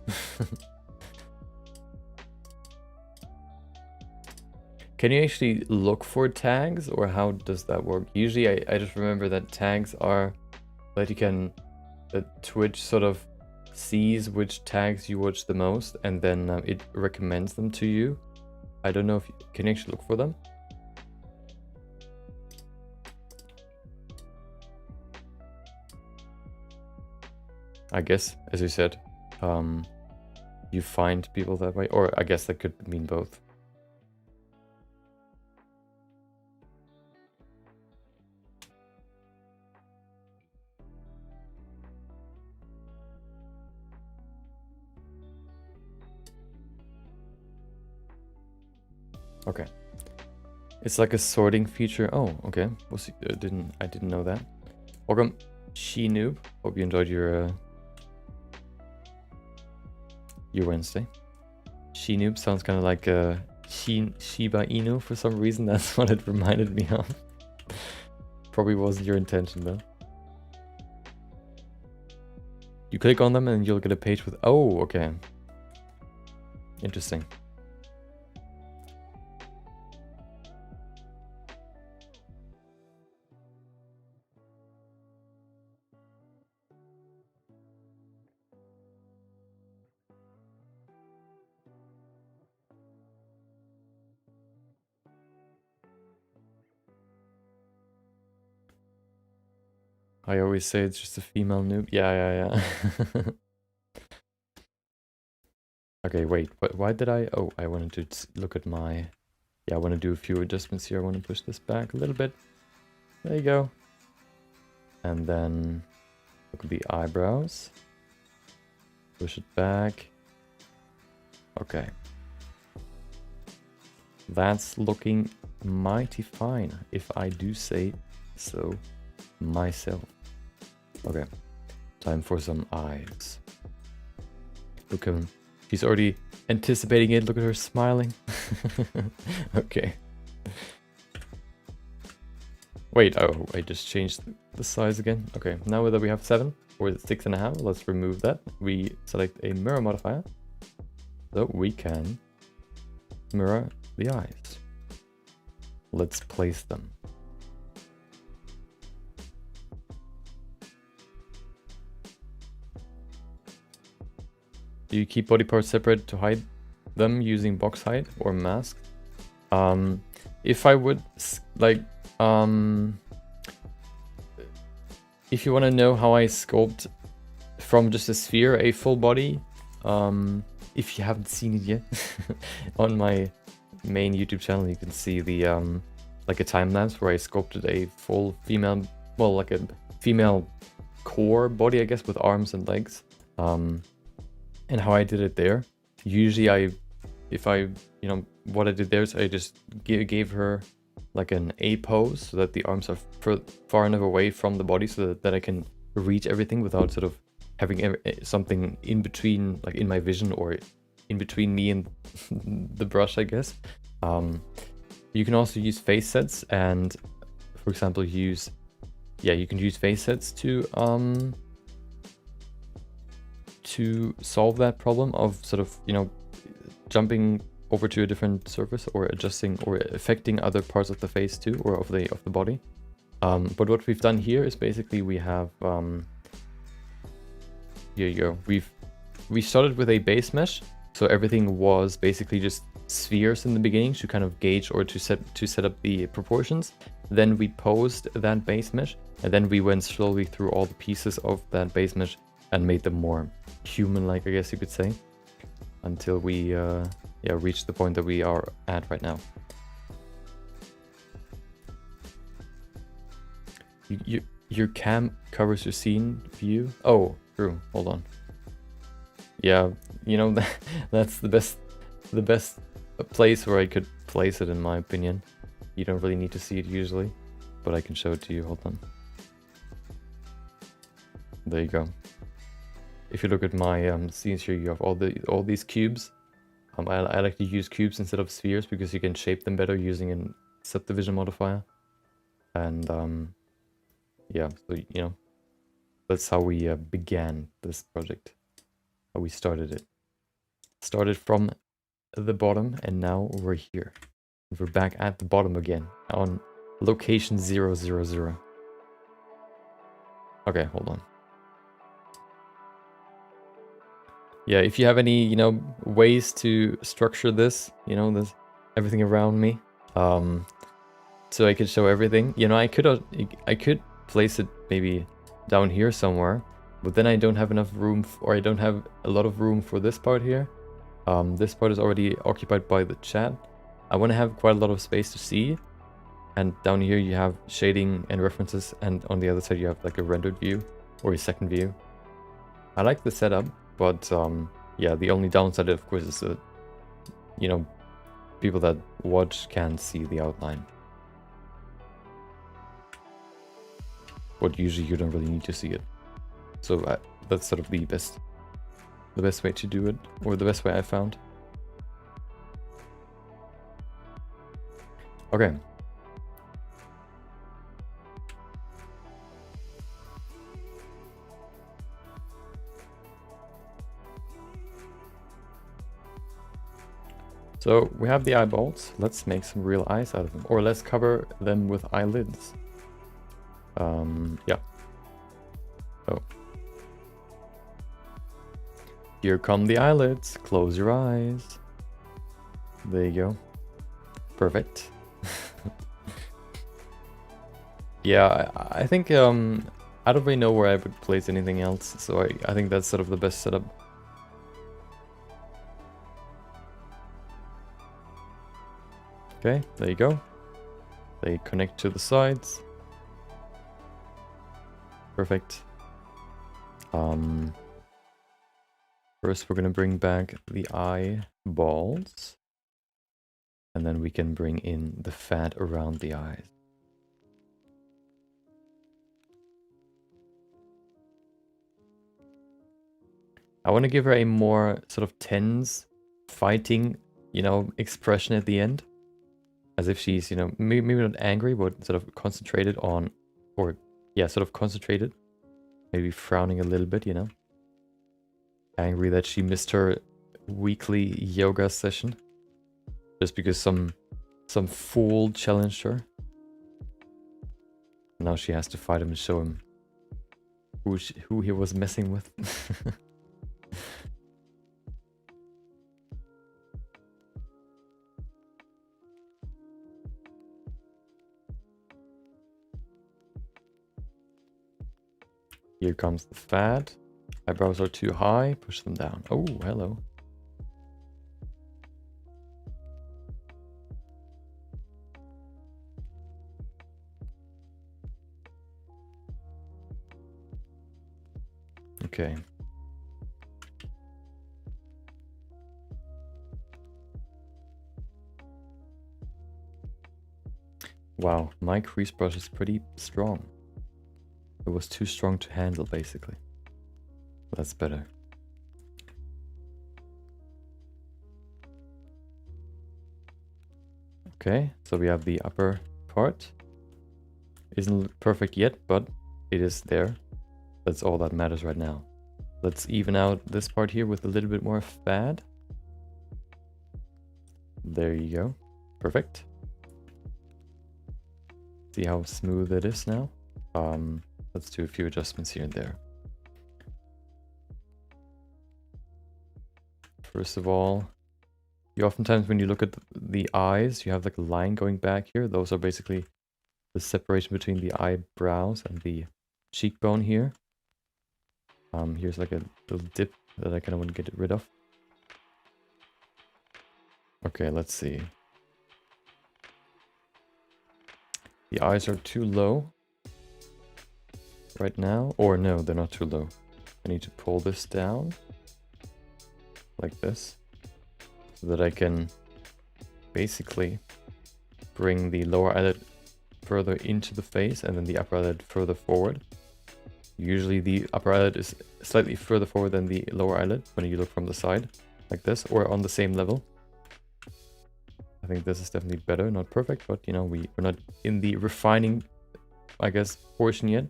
Can you actually look for tags, or how does that work? Usually I just remember that tags are that that Twitch sort of sees which tags you watch the most, and then it recommends them to you. I don't know if can you actually look for them? I guess, as you said, you find people that way, or I guess that could mean both. Okay, it's like a sorting feature. Oh, okay. We'll see. I didn't know that. Welcome, She-Noob. Hope you enjoyed your Wednesday. She-Noob sounds kind of like Shiba Inu for some reason. That's what it reminded me of. Probably wasn't your intention though. You click on them and you'll get a page with... Oh, okay. Interesting. I always say it's just a female noob. Yeah. Okay, wait. But why did I... Oh, I wanted to look at my... Yeah, I want to do a few adjustments here. I want to push this back a little bit. There you go. And then look at the eyebrows. Push it back. Okay. That's looking mighty fine, if I do say so myself. Okay, time for some eyes. Look at him. She's already anticipating it. Look at her smiling. Okay. Wait, oh, I just changed the size again. Okay, now that we have 7 or 6.5, let's remove that. We select a mirror modifier so we can mirror the eyes. Let's place them. Do you keep body parts separate to hide them using box height or mask? If I would like, if you want to know how I sculpt from just a sphere a full body, if you haven't seen it yet, on my main YouTube channel you can see the like a time lapse where I sculpted a full female, well, like a female core body, I guess, with arms and legs. And how I did it there. Usually what I did there is I just gave her like an A pose so that the arms are far enough away from the body so that I can reach everything without sort of having something in between, like in my vision or in between me and the brush, I guess. You can also use face sets and, for example, you can use face sets to solve that problem of sort of, jumping over to a different surface or adjusting or affecting other parts of the face too, or of the body. But what we've done here is basically we have here you go. We started with a base mesh, so everything was basically just spheres in the beginning to kind of gauge or to set up the proportions. Then we posed that base mesh, and then we went slowly through all the pieces of that base mesh and made them more human-like, I guess you could say, until we reached the point that we are at right now. Your cam covers your scene view. Oh, true. Hold on. Yeah, that's the best place where I could place it, in my opinion. You don't really need to see it usually, but I can show it to you. Hold on. There you go. If you look at my scenes here, you have all these cubes. I like to use cubes instead of spheres because you can shape them better using a subdivision modifier. And yeah, so that's how we began this project. How we started it. Started from the bottom, and now we're here. We're back at the bottom again on location 000. Okay, hold on. Yeah, if you have any, ways to structure this, there's everything around me, so I could show everything. I could place it maybe down here somewhere, but then I don't have enough room, or I don't have a lot of room for this part here. This part is already occupied by the chat. I want to have quite a lot of space to see, and down here you have shading and references, and on the other side you have like a rendered view or a second view. I like the setup. But yeah, the only downside, of course, is that, people that watch can't see the outline. But usually you don't really need to see it. So that's sort of the best way to do it, or the best way I found. Okay. So we have the eyeballs. Let's make some real eyes out of them. Or let's cover them with eyelids. Yeah. Oh. Here come the eyelids. Close your eyes. There you go. Perfect. Yeah, I think I don't really know where I would place anything else, so I think that's sort of the best setup. Okay, there you go. They connect to the sides. Perfect. First we're gonna bring back the eyeballs. And then we can bring in the fat around the eyes. I want to give her a more sort of tense, fighting, you know, expression at the end. As if she's, you know, maybe not angry, but sort of concentrated on, or yeah, sort of concentrated. Maybe frowning a little bit, you know. Angry that she missed her weekly yoga session. Just because some fool challenged her. Now she has to fight him and show him who he was messing with. Here comes the fat. Eyebrows are too high. Push them down. Oh, hello. Okay. Wow, my crease brush is pretty strong. It was too strong to handle, basically. That's better. Okay, so we have the upper part. Isn't perfect yet, but it is there. That's all that matters right now. Let's even out this part here with a little bit more fat. There you go. Perfect. See how smooth it is now? Let's do a few adjustments here and there. First of all, you oftentimes when you look at the eyes, you have like a line going back here. Those are basically the separation between the eyebrows and the cheekbone here. Here's like a little dip that I kind of want to get rid of. Okay, let's see. The eyes are too low right now. Or no, they're not too low. I need to pull this down like this so that I can basically bring the lower eyelid further into the face and then the upper eyelid further forward. Usually the upper eyelid is slightly further forward than the lower eyelid when you look from the side, like this, or on the same level. I think this is definitely better, not perfect, but you know, we're not in the refining, I guess, portion yet.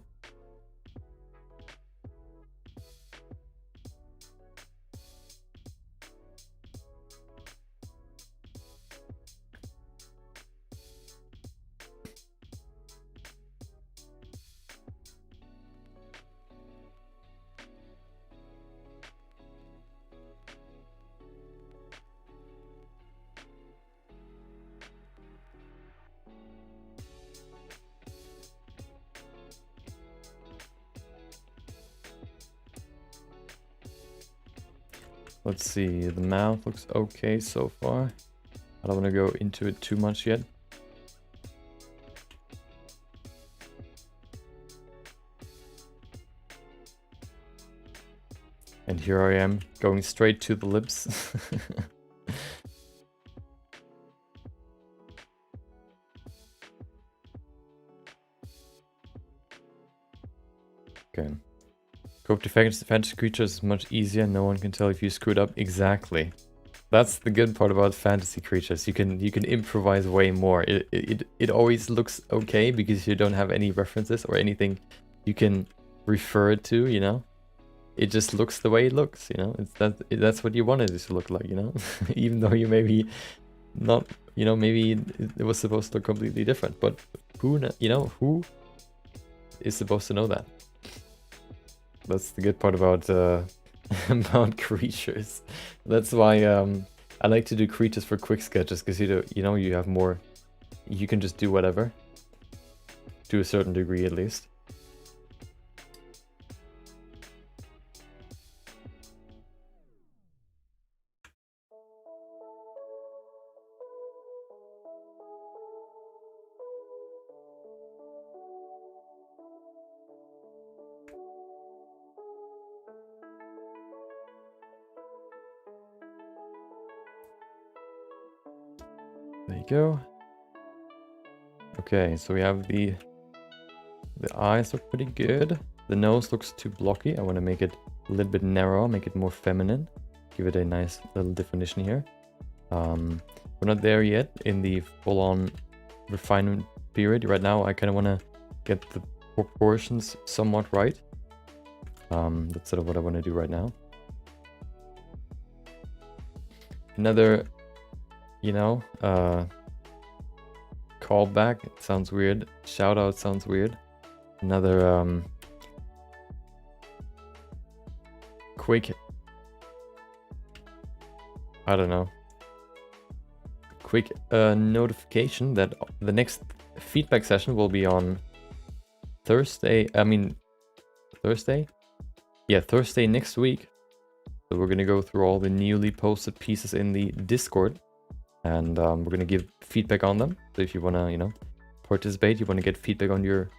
Let's see, the mouth looks okay so far. I don't want to go into it too much yet. And here I am, going straight to the lips. Okay. Cope to fantasy creatures is much easier. No one can tell if you screwed up. Exactly. That's the good part about fantasy creatures. You can improvise way more. It always looks okay because you don't have any references or anything you can refer to, you know? It just looks the way it looks, you know? That's what you wanted it to look like, you know? Even though you maybe not, you know, maybe it was supposed to look completely different, but who is supposed to know that? That's the good part about about creatures. That's why I like to do creatures for quick sketches, because you have more, you can just do whatever to a certain degree at least. There you go. Okay, so we have the eyes look pretty good. The nose looks too blocky. I want to make it a little bit narrower, make it more feminine. Give it a nice little definition here. We're not there yet in the full-on refinement period. Right now, I kind of want to get the proportions somewhat right. That's sort of what I want to do right now. Another, you know, callback, it sounds weird. Shout out sounds weird. Another quick, I don't know, quick notification that the next feedback session will be on Thursday. Thursday? Yeah, Thursday next week. So we're gonna go through all the newly posted pieces in the Discord, and we're gonna give feedback on them. So if you wanna, you know, participate, you wanna get feedback on your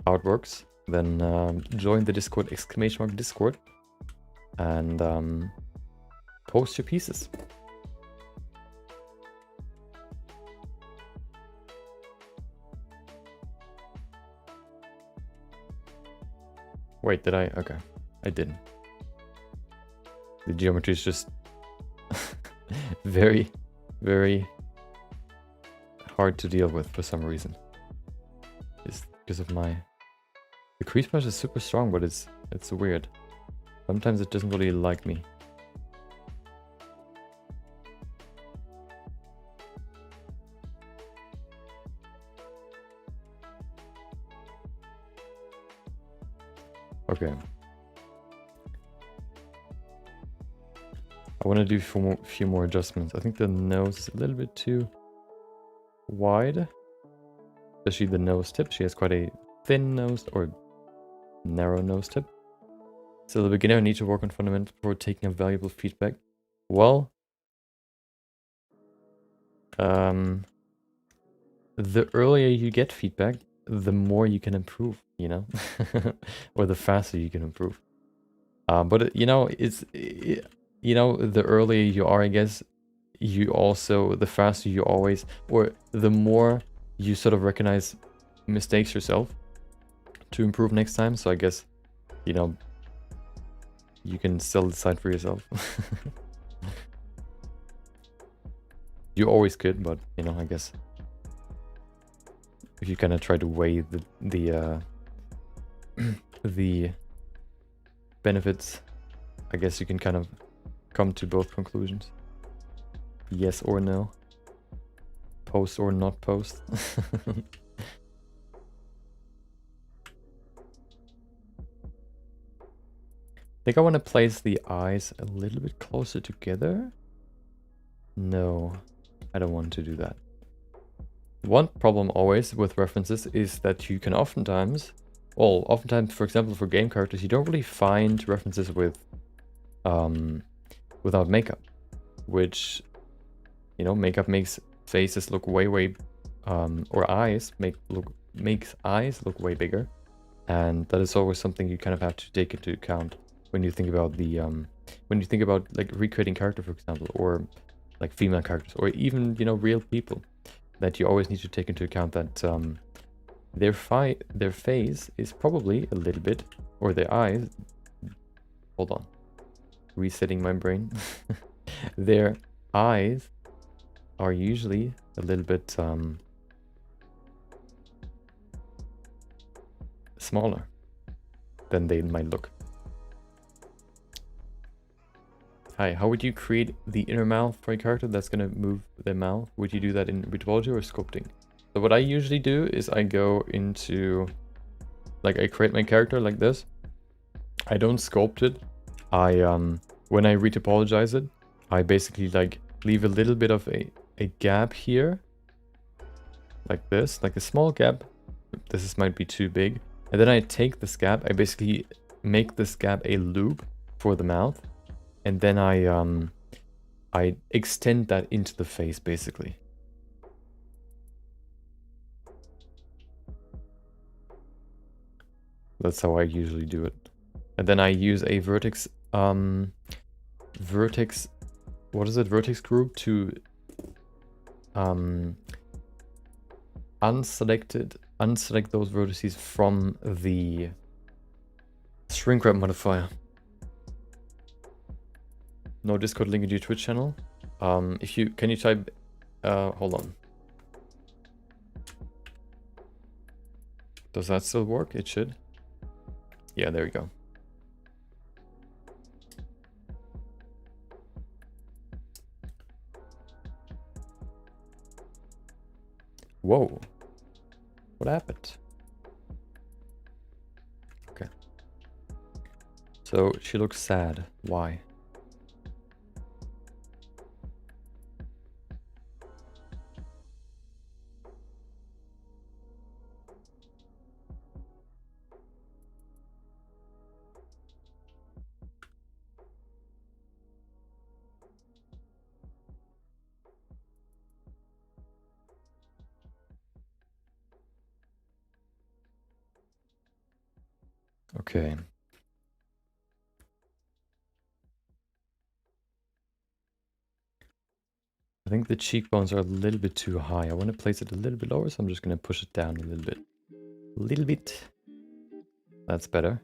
artworks, then join the Discord, !Discord, and post your pieces. Wait, did I? Okay, I didn't. The geometry is just very, very hard to deal with for some reason. It's because of my... The crease brush is super strong, but it's weird. Sometimes it doesn't really like me. Okay. I want to do a few more adjustments. I think the nose is a little bit too wide. Especially the nose tip. She has quite a thin nose, or narrow nose tip. So the beginner needs to work on fundamentals before taking a valuable feedback. Well, the earlier you get feedback, the more you can improve, you know? Or the faster you can improve. But, you know, you know, the earlier you are, I guess, you also, the faster you always, or the more you sort of recognize mistakes yourself to improve next time. So I guess, you know, you can still decide for yourself. You always could, but, you know, I guess if you kind of try to weigh the benefits, I guess you can kind of come to both conclusions. Yes or no. Post or not post. I think I want to place the eyes a little bit closer together. No, I don't want to do that. One problem always with references is that you can oftentimes, for example, for game characters, you don't really find references with without makeup, which, you know, makeup makes faces look way or eyes makes eyes look way bigger, and that is always something you kind of have to take into account when you think about the like recreating character, for example, or like female characters, or even, you know, real people, that you always need to take into account that their face is probably a little bit, or their eyes, hold on, resetting my brain, their eyes are usually a little bit smaller than they might look. Hi, how would you create the inner mouth for a character that's gonna move their mouth? Would you do that in retopology or sculpting? So what I usually do is I go into, like, I create my character like this. I don't sculpt it. When I retopologize it, I basically like leave a little bit of a gap here, like this, like a small gap. This might be too big. And then I take this gap, I basically make this gap a loop for the mouth. And then I extend that into the face, basically. That's how I usually do it. And then I use a vertex, vertex group to unselect those vertices from the shrink wrap modifier. No Discord link into your Twitch channel. Can you type, hold on. Does that still work? It should. Yeah, there we go. Whoa. What happened? Okay. So she looks sad. Why? Okay. I think the cheekbones are a little bit too high. I want to place it a little bit lower, so I'm just going to push it down a little bit. A little bit. That's better.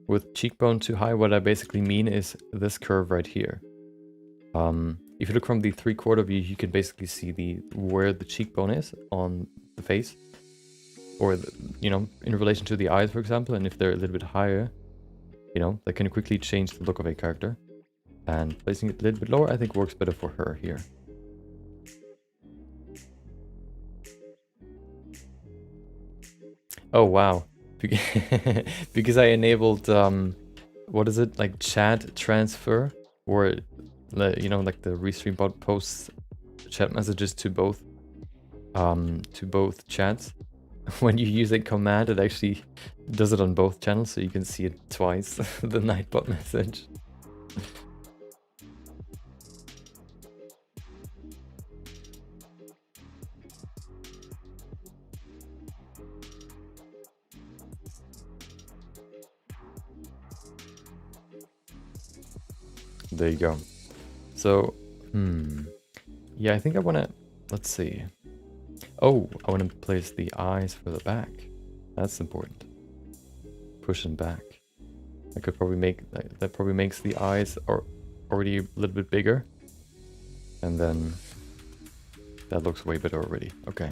With cheekbone too high, what I basically mean is this curve right here. If you look from the 3/4 view, you can basically see where the cheekbone is on the face. Or, you know, in relation to the eyes, for example, and if they're a little bit higher, you know, that can quickly change the look of a character. And placing it a little bit lower, I think works better for her here. Oh, wow. Because I enabled, what is it, like chat transfer, or, you know, like the Restream bot posts chat messages to both chats. When you use a command, it actually does it on both channels, so you can see it twice, the Nightbot message. There you go. So, yeah, I think I want to, let's see. Oh, I want to place the eyes for the back. That's important. Push them back. I could probably make, that probably makes the eyes already a little bit bigger. And then that looks way better already. Okay.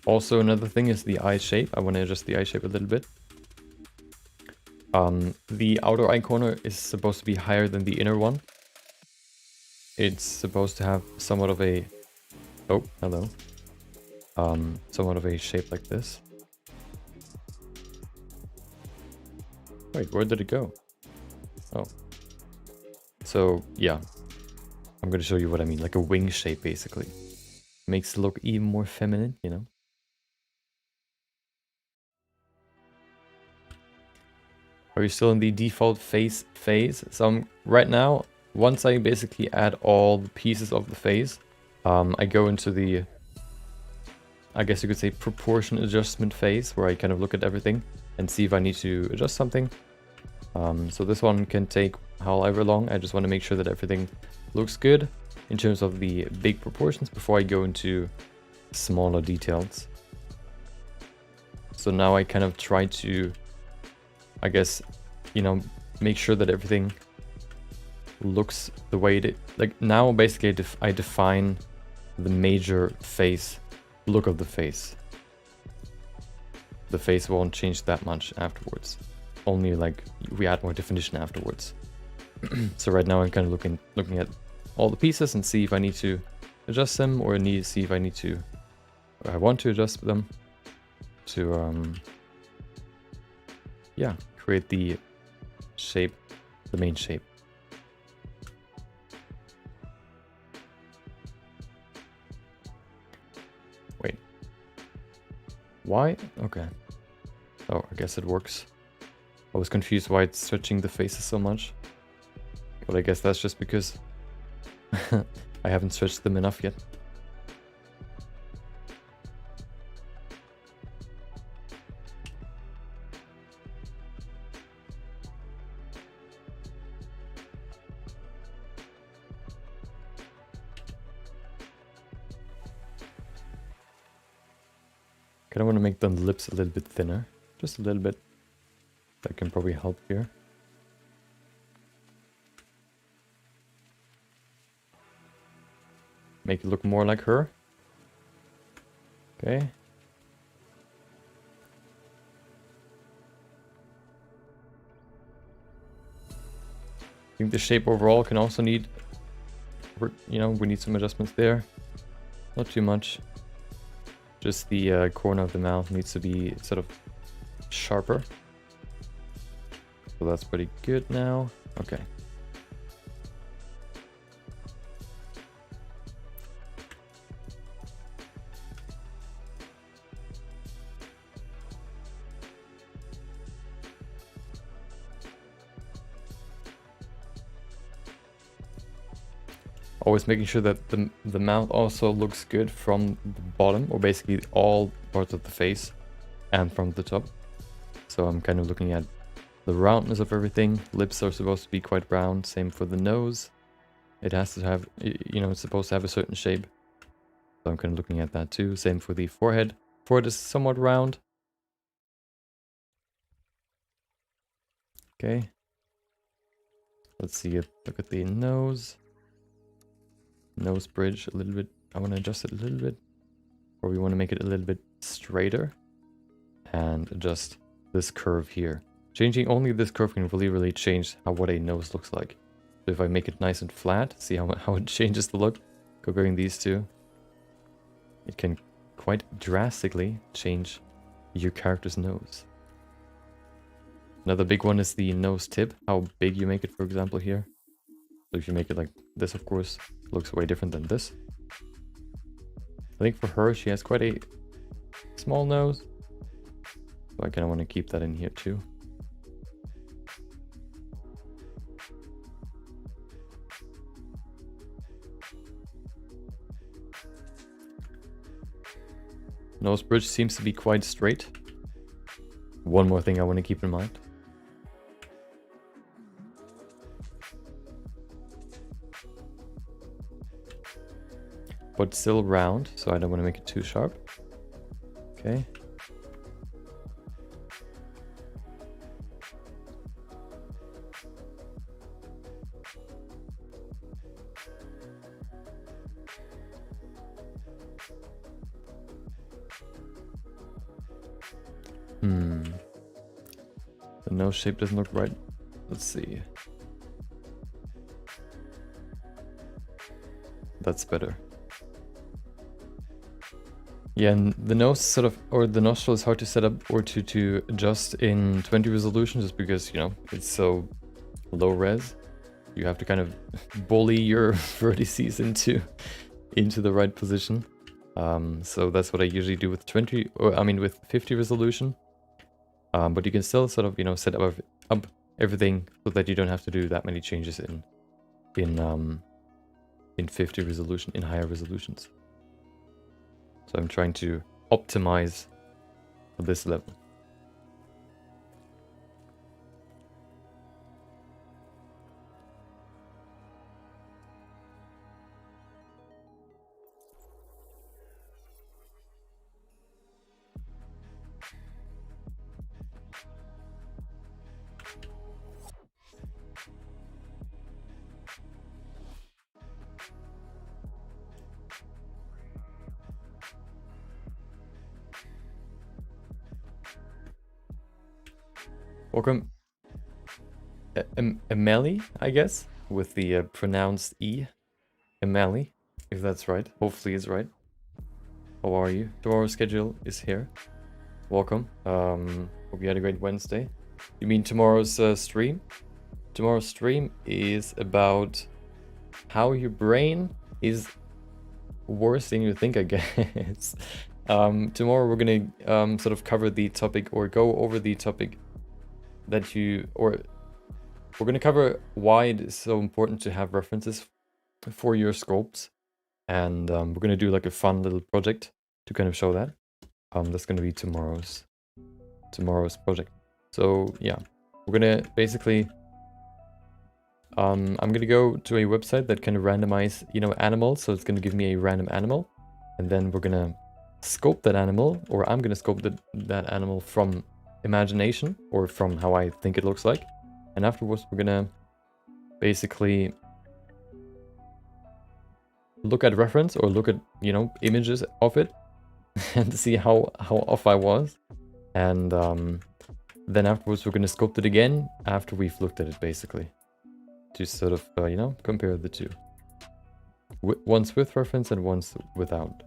Also, another thing is the eye shape. I want to adjust the eye shape a little bit. The outer eye corner is supposed to be higher than the inner one. It's supposed to have somewhat of a... Oh, hello. Somewhat of a shape like this. Wait, where did it go? Oh. So, yeah. I'm gonna show you what I mean. Like a wing shape, basically. Makes it look even more feminine, you know? Are you still in the default face phase? So right now, once I basically add all the pieces of the face, I go into the, I guess you could say, proportion adjustment phase, where I kind of look at everything and see if I need to adjust something. So this one can take however long. I just want to make sure that everything looks good in terms of the big proportions before I go into smaller details. So now I kind of try to, I guess, you know, make sure that everything looks the way it is. Like now basically I define the major face look of the face. The face won't change that much afterwards. Only like we add more definition afterwards. So right now I'm kind of looking at all the pieces and see if I need to adjust them or see if I want to adjust them to yeah, create the shape, the main shape. Wait. Why? Okay. Oh, I guess it works. I was confused why it's stretching the faces so much. But I guess that's just because I haven't stretched them enough yet. Kind of want to make the lips a little bit thinner. Just a little bit. That can probably help here. Make it look more like her. Okay. I think the shape overall can also need, you know, we need some adjustments there. Not too much. Just the corner of the mouth needs to be sort of sharper. So that's pretty good now. Okay. Always making sure that the mouth also looks good from the bottom, or basically all parts of the face, and from the top. So I'm kind of looking at the roundness of everything. Lips are supposed to be quite round. Same for the nose. It has to have, you know, it's supposed to have a certain shape. So I'm kind of looking at that too. Same for the forehead. Forehead is somewhat round. Okay. Let's see it. Look at the nose. Nose bridge a little bit. I want to adjust it a little bit. Or we want to make it a little bit straighter. And adjust this curve here. Changing only this curve can really change what a nose looks like. So if I make it nice and flat, see how it changes the look. Comparing these two. It can quite drastically change your character's nose. Another big one is the nose tip. How big you make it, for example, here. So if you make it like this, of course, it looks way different than this. I think for her, she has quite a small nose. So I kind of want to keep that in here too. Nose bridge seems to be quite straight. One more thing I want to keep in mind. But still round, so I don't want to make it too sharp. Okay. The nose shape doesn't look right. Let's see. That's better. Yeah, and the nose sort of, or the nostril is hard to set up or to adjust in 20 resolution just because, you know, it's so low res. You have to kind of bully your vertices into the right position. So that's what I usually do with 20, or I mean with 50 resolution. But you can still sort of, you know, set up everything so that you don't have to do that many changes in 50 resolution, in higher resolutions. So I'm trying to optimize for this level. Welcome, Emily, I guess, with the pronounced E. Emily, if that's right. Hopefully it's right. How are you? Tomorrow's schedule is here. Welcome. Hope you had a great Wednesday. You mean tomorrow's stream? Tomorrow's stream is about how your brain is worse than you think, I guess. Tomorrow we're gonna sort of cover the topic or go over the topic that we're gonna cover why it is so important to have references for your sculpts, and we're gonna do like a fun little project to kind of show that. That's gonna be tomorrow's project. So yeah, we're gonna basically I'm gonna go to a website that can randomize, you know, animals. So it's gonna give me a random animal, and then we're gonna sculpt that animal, or I'm gonna sculpt that animal from imagination or from how I think it looks like. And afterwards we're gonna basically look at reference or look at, you know, images of it and see how off I was. And then afterwards we're gonna sculpt it again after we've looked at it, basically, to sort of, you know, compare the two. Once with reference and once without.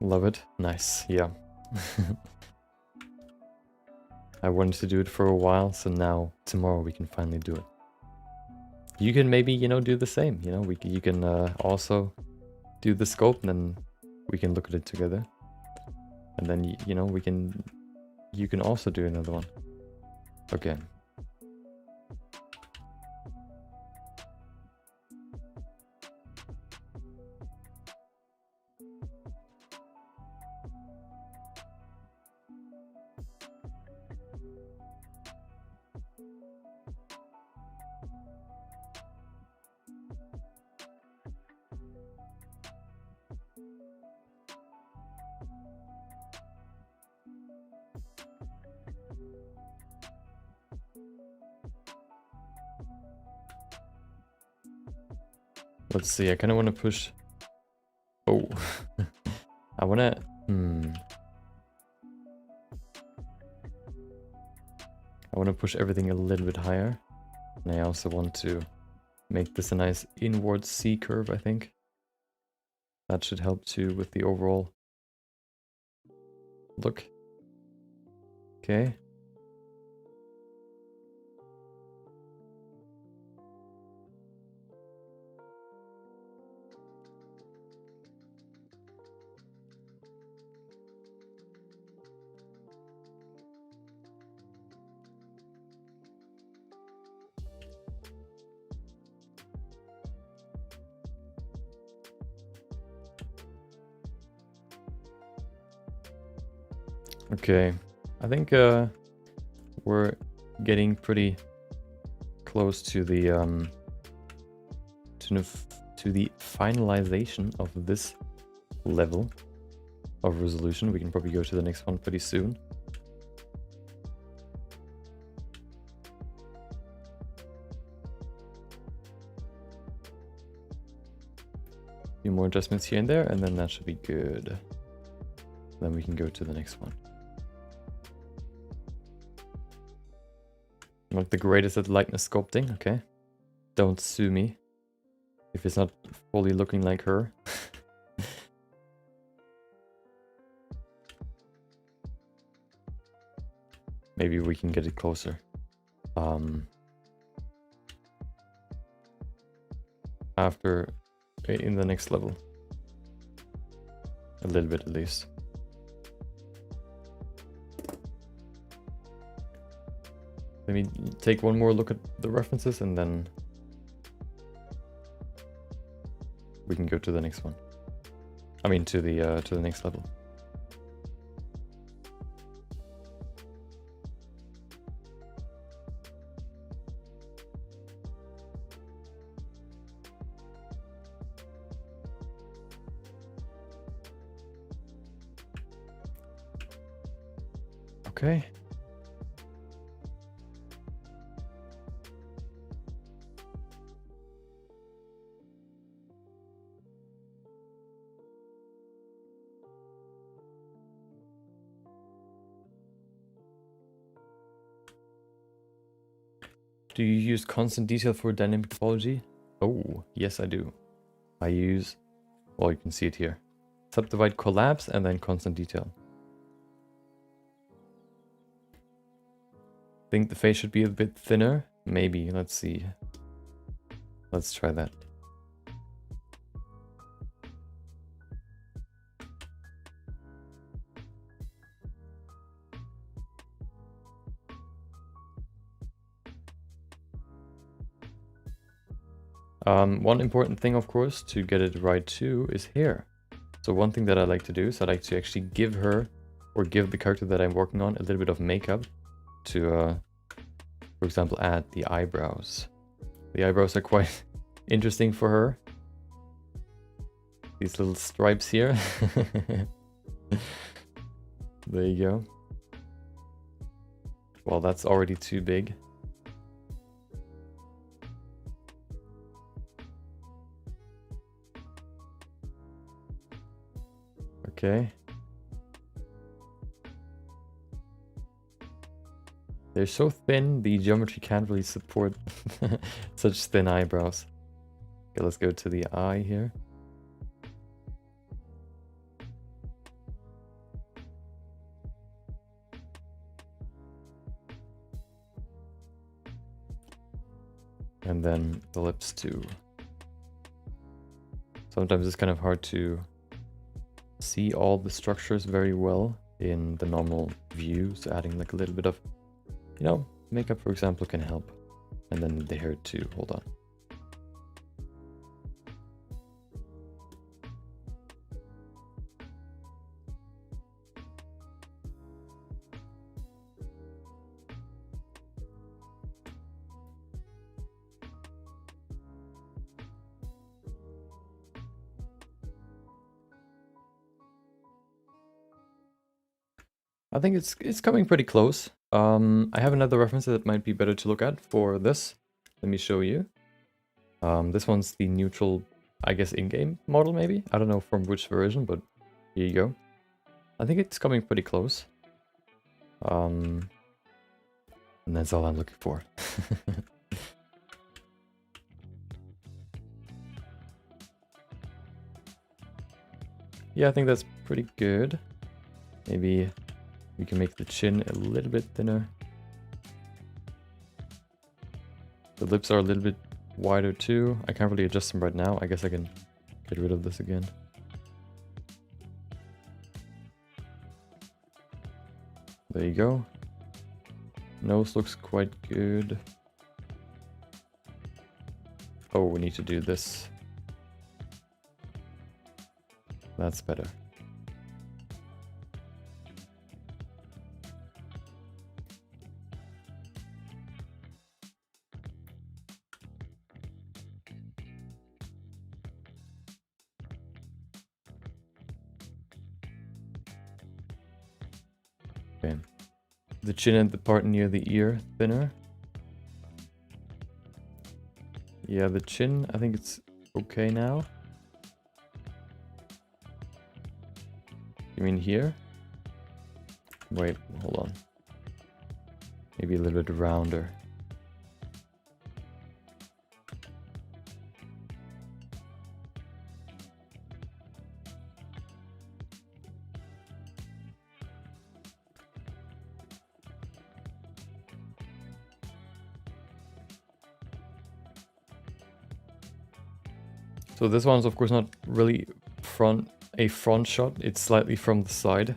Love it. Nice. Yeah. I wanted to do it for a while, so now tomorrow we can finally do it. You can maybe, you know, do the same. You know, you can also do the sculpt, and then we can look at it together. And then you know, you can also do another one. Okay. Let's see, I kind of want to push... Oh. I want to... I want to push everything a little bit higher. And I also want to make this a nice inward C curve, I think. That should help too with the overall look. Okay. Okay, I think we're getting pretty close to the to the finalization of this level of resolution. We can probably go to the next one pretty soon. A few more adjustments here and there, and then that should be good. Then we can go to the next one. I'm not the greatest at likeness sculpting, okay? Don't sue me if it's not fully looking like her. Maybe we can get it closer. After, in the next level. A little bit at least. Let me take one more look at the references and then we can go to the next one. I mean to the next level. Okay. Do you use constant detail for dynamic topology? Oh, yes I do. I use, well, you can see it here. Subdivide collapse and then constant detail. Think the face should be a bit thinner? Maybe, let's see. Let's try that. One important thing, of course, to get it right too, is hair. So one thing that I like to do is I like to actually give her, or give the character that I'm working on, a little bit of makeup to, for example, add the eyebrows. The eyebrows are quite interesting for her. These little stripes here. There you go. Well, that's already too big. Okay. They're so thin, the geometry can't really support such thin eyebrows. Okay, let's go to the eye here. And then the lips too. Sometimes it's kind of hard to see all the structures very well in the normal view, so adding like a little bit of, you know, makeup, for example, can help. And then the hair too, hold on. I think it's coming pretty close. I have another reference that might be better to look at for this. Let me show you. This one's the neutral, I guess, in-game model, maybe? I don't know from which version, but here you go. I think it's coming pretty close. And that's all I'm looking for. Yeah, I think that's pretty good. Maybe we can make the chin a little bit thinner. The lips are a little bit wider too. I can't really adjust them right now. I guess I can get rid of this again. There you go. Nose looks quite good. Oh, we need to do this. That's better. Okay. The chin and the part near the ear thinner. Yeah, the chin, I think it's okay now. You mean here? Wait, hold on. Maybe a little bit rounder. So this one's of course not really a front shot, it's slightly from the side.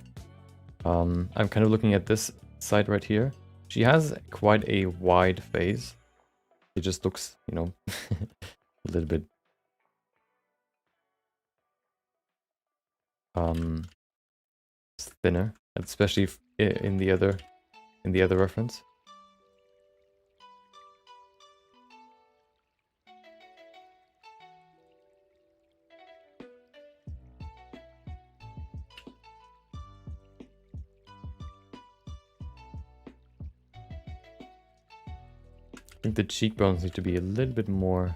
I'm kind of looking at this side right here. She has quite a wide face. It just looks, you know, a little bit thinner, especially in the other reference. think the cheekbones need to be a little bit more,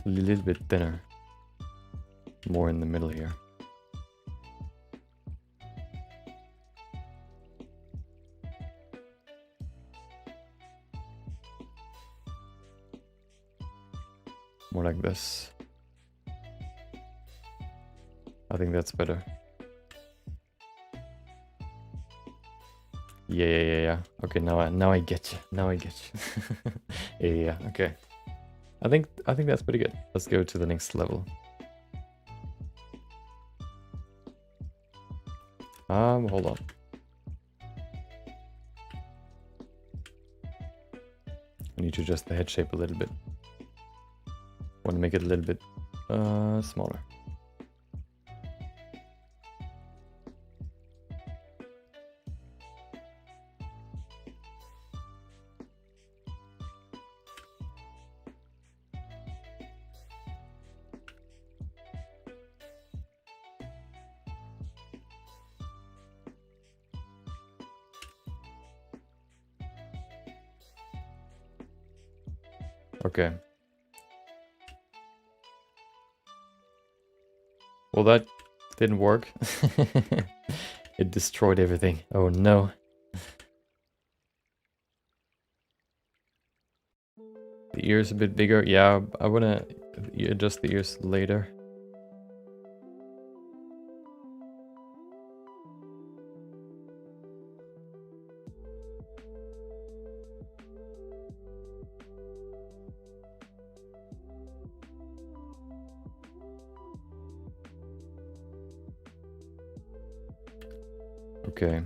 a little bit thinner. More in the middle here. More like this. I think that's better. Yeah. Okay, now I get you. Now I get you. yeah. Okay. I think that's pretty good. Let's go to the next level. Hold on. I need to adjust the head shape a little bit. Want to make it a little bit smaller. Okay. Well, that didn't work. It destroyed everything. Oh no. The ears a bit bigger. Yeah, I wanna adjust the ears later. Okay.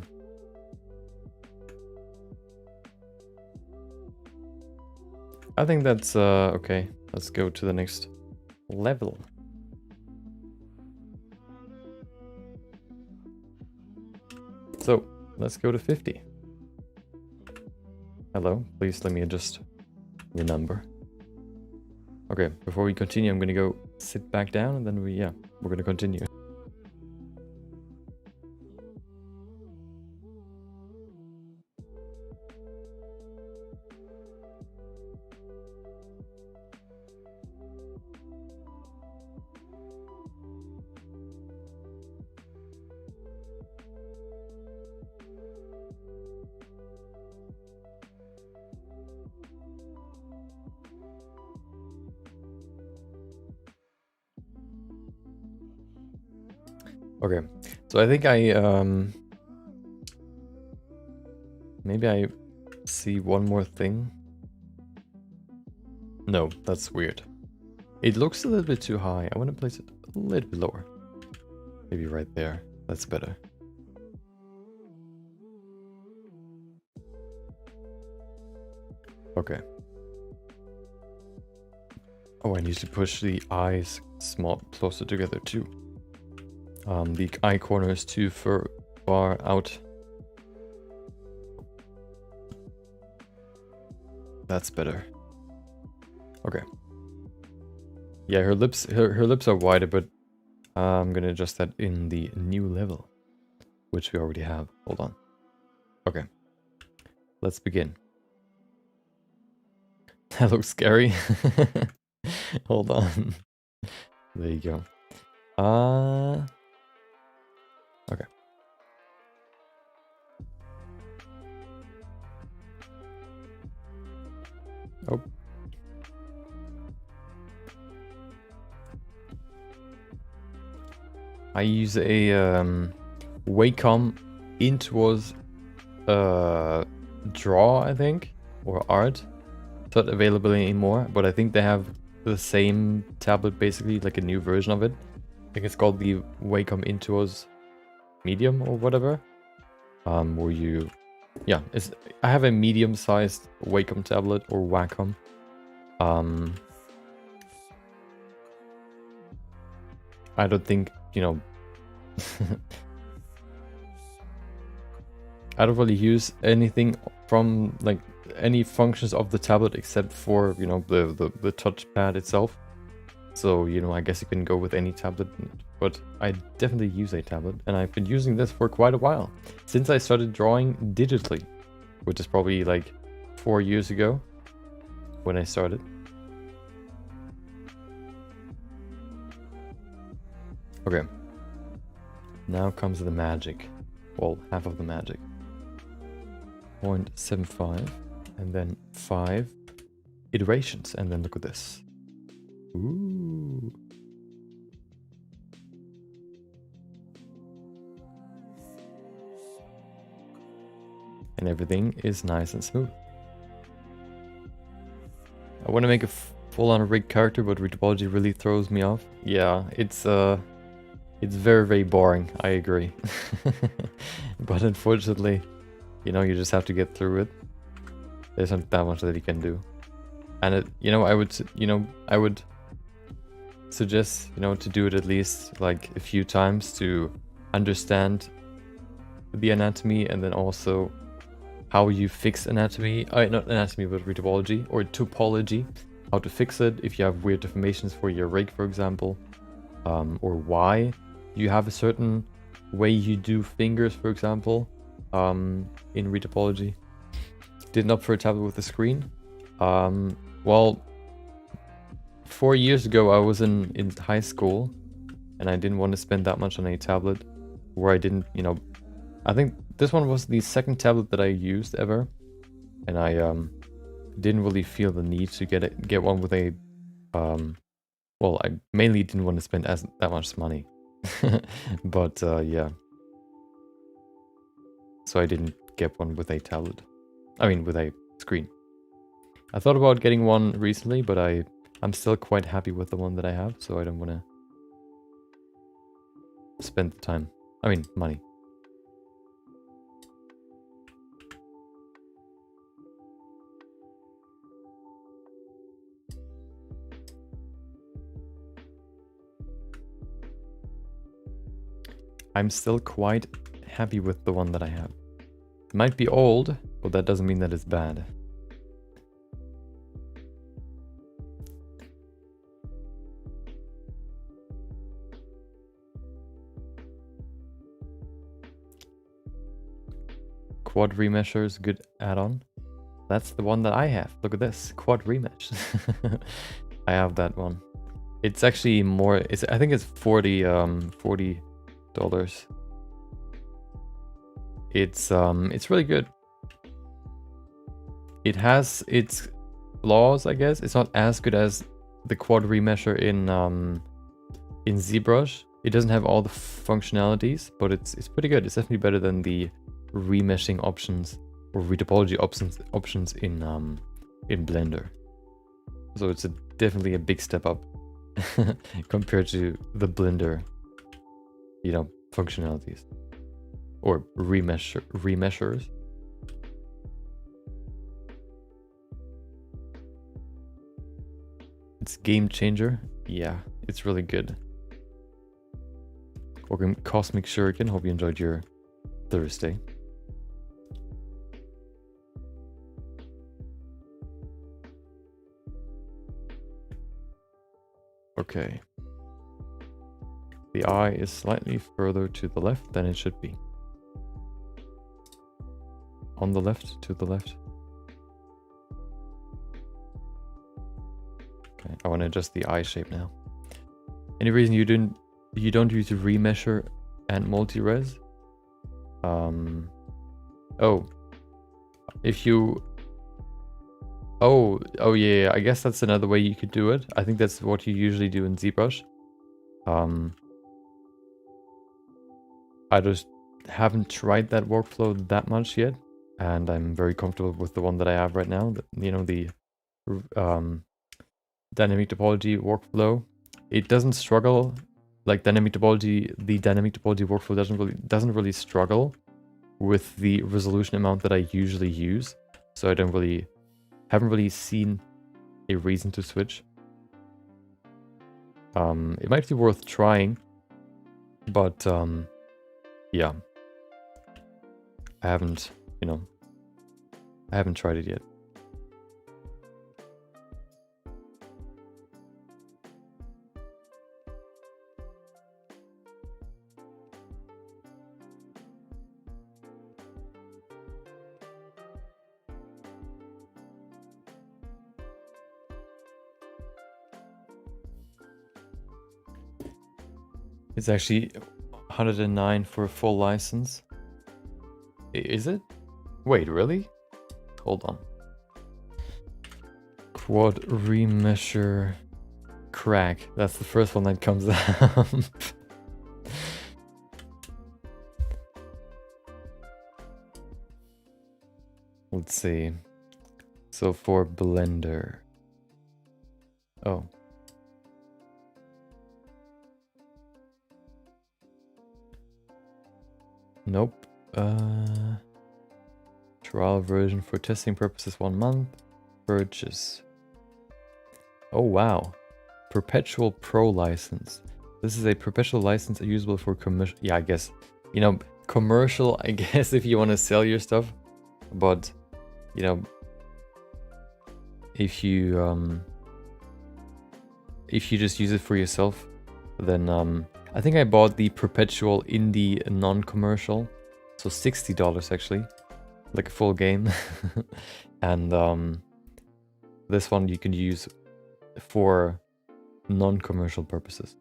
I think that's okay. Let's go to the next level. So let's go to 50. Hello, please let me adjust the number. Okay, before we continue, I'm gonna go sit back down and then we're gonna continue. Okay, so I think maybe I see one more thing. No, that's weird. It looks a little bit too high. I want to place it a little bit lower. Maybe right there. That's better. Okay. Oh, I need to push the eyes closer together too. The eye corner is too far out. That's better. Okay. Yeah, her lips are wider, but I'm gonna adjust that in the new level, which we already have. Hold on. Okay. Let's begin. That looks scary. Hold on. There you go. Okay. Oh. I use a Wacom Intuos draw, I think, or art. It's not available anymore, but I think they have the same tablet, basically, like a new version of it. I think it's called the Wacom Intuos Medium or whatever. Where you, yeah, I have a medium-sized Wacom tablet or Wacom. I don't think, you know, I don't really use anything from like any functions of the tablet except for, you know, the touchpad itself. So, you know, I guess you can go with any tablet, but I definitely use a tablet, and I've been using this for quite a while since I started drawing digitally, which is probably like 4 years ago. when I started. Okay. Now comes the magic. Well, half of the magic. 0.75 and then 5 iterations, and then look at this. Ooh. And everything is nice and smooth. I want to make a full-on rig character, but retopology really throws me off. Yeah, it's very, very boring. I agree. But unfortunately, you know, you just have to get through it. There's not that much that you can do. And it, you know, I would suggest, you know, to do it at least like a few times to understand the anatomy, and then also how you fix anatomy, not anatomy, but retopology or topology, how to fix it if you have weird deformations for your rig, for example, or why you have a certain way you do fingers, for example, in retopology. Didn't opt for a tablet with a screen. Well, 4 years ago I was in high school, and I didn't want to spend that much on a tablet where I didn't, you know, I think this one was the second tablet that I used ever, and I didn't really feel the need to get one with a well, I mainly didn't want to spend that much money. But yeah, so I didn't get one with a tablet. I mean, with a screen. I thought about getting one recently, but I'm still quite happy with the one that I have, so I don't want to spend the time. I mean, money. I'm still quite happy with the one that I have. It might be old, but that doesn't mean that it's bad. Quad remeshers, good add-on. That's the one that I have. Look at this, quad remesh. I have that one. It's actually more. I think it's $40. It's really good. It has its flaws, I guess. It's not as good as the quad remesher in ZBrush. It doesn't have all the functionalities, but it's pretty good. It's definitely better than the remeshing options or retopology options in Blender. So it's definitely a big step up compared to the Blender, you know, functionalities or remeshers. It's game changer. Yeah, it's really good. Welcome, Cosmic Shuriken. Hope you enjoyed your Thursday. Okay. The eye is slightly further to the left than it should be. On the left, to the left. Okay, I want to adjust the eye shape now. Any reason you don't use remesher and multi-res? Oh, if you, oh yeah, I guess that's another way you could do it. I think that's what you usually do in ZBrush. I just haven't tried that workflow that much yet, and I'm very comfortable with the one that I have right now. You know, the dynamic topology workflow. It doesn't struggle like dynamic topology. The dynamic topology workflow doesn't really struggle with the resolution amount that I usually use, so I haven't really seen a reason to switch. It might be worth trying, but yeah, I haven't tried it yet. It's actually 109 for a full license. Is it? Wait, really? Hold on. Quad remeasure crack. That's the first one that comes up. Let's see. So for Blender. Oh. Nope. Trial version for testing purposes 1 month. Purchase. Oh wow. Perpetual Pro license. This is a perpetual license usable for commercial. Yeah, I guess. You know, commercial, I guess, if you want to sell your stuff. But, you know, if you just use it for yourself, then I think I bought the perpetual in the non-commercial, so $60 actually, like a full game. And this one you can use for non-commercial purposes.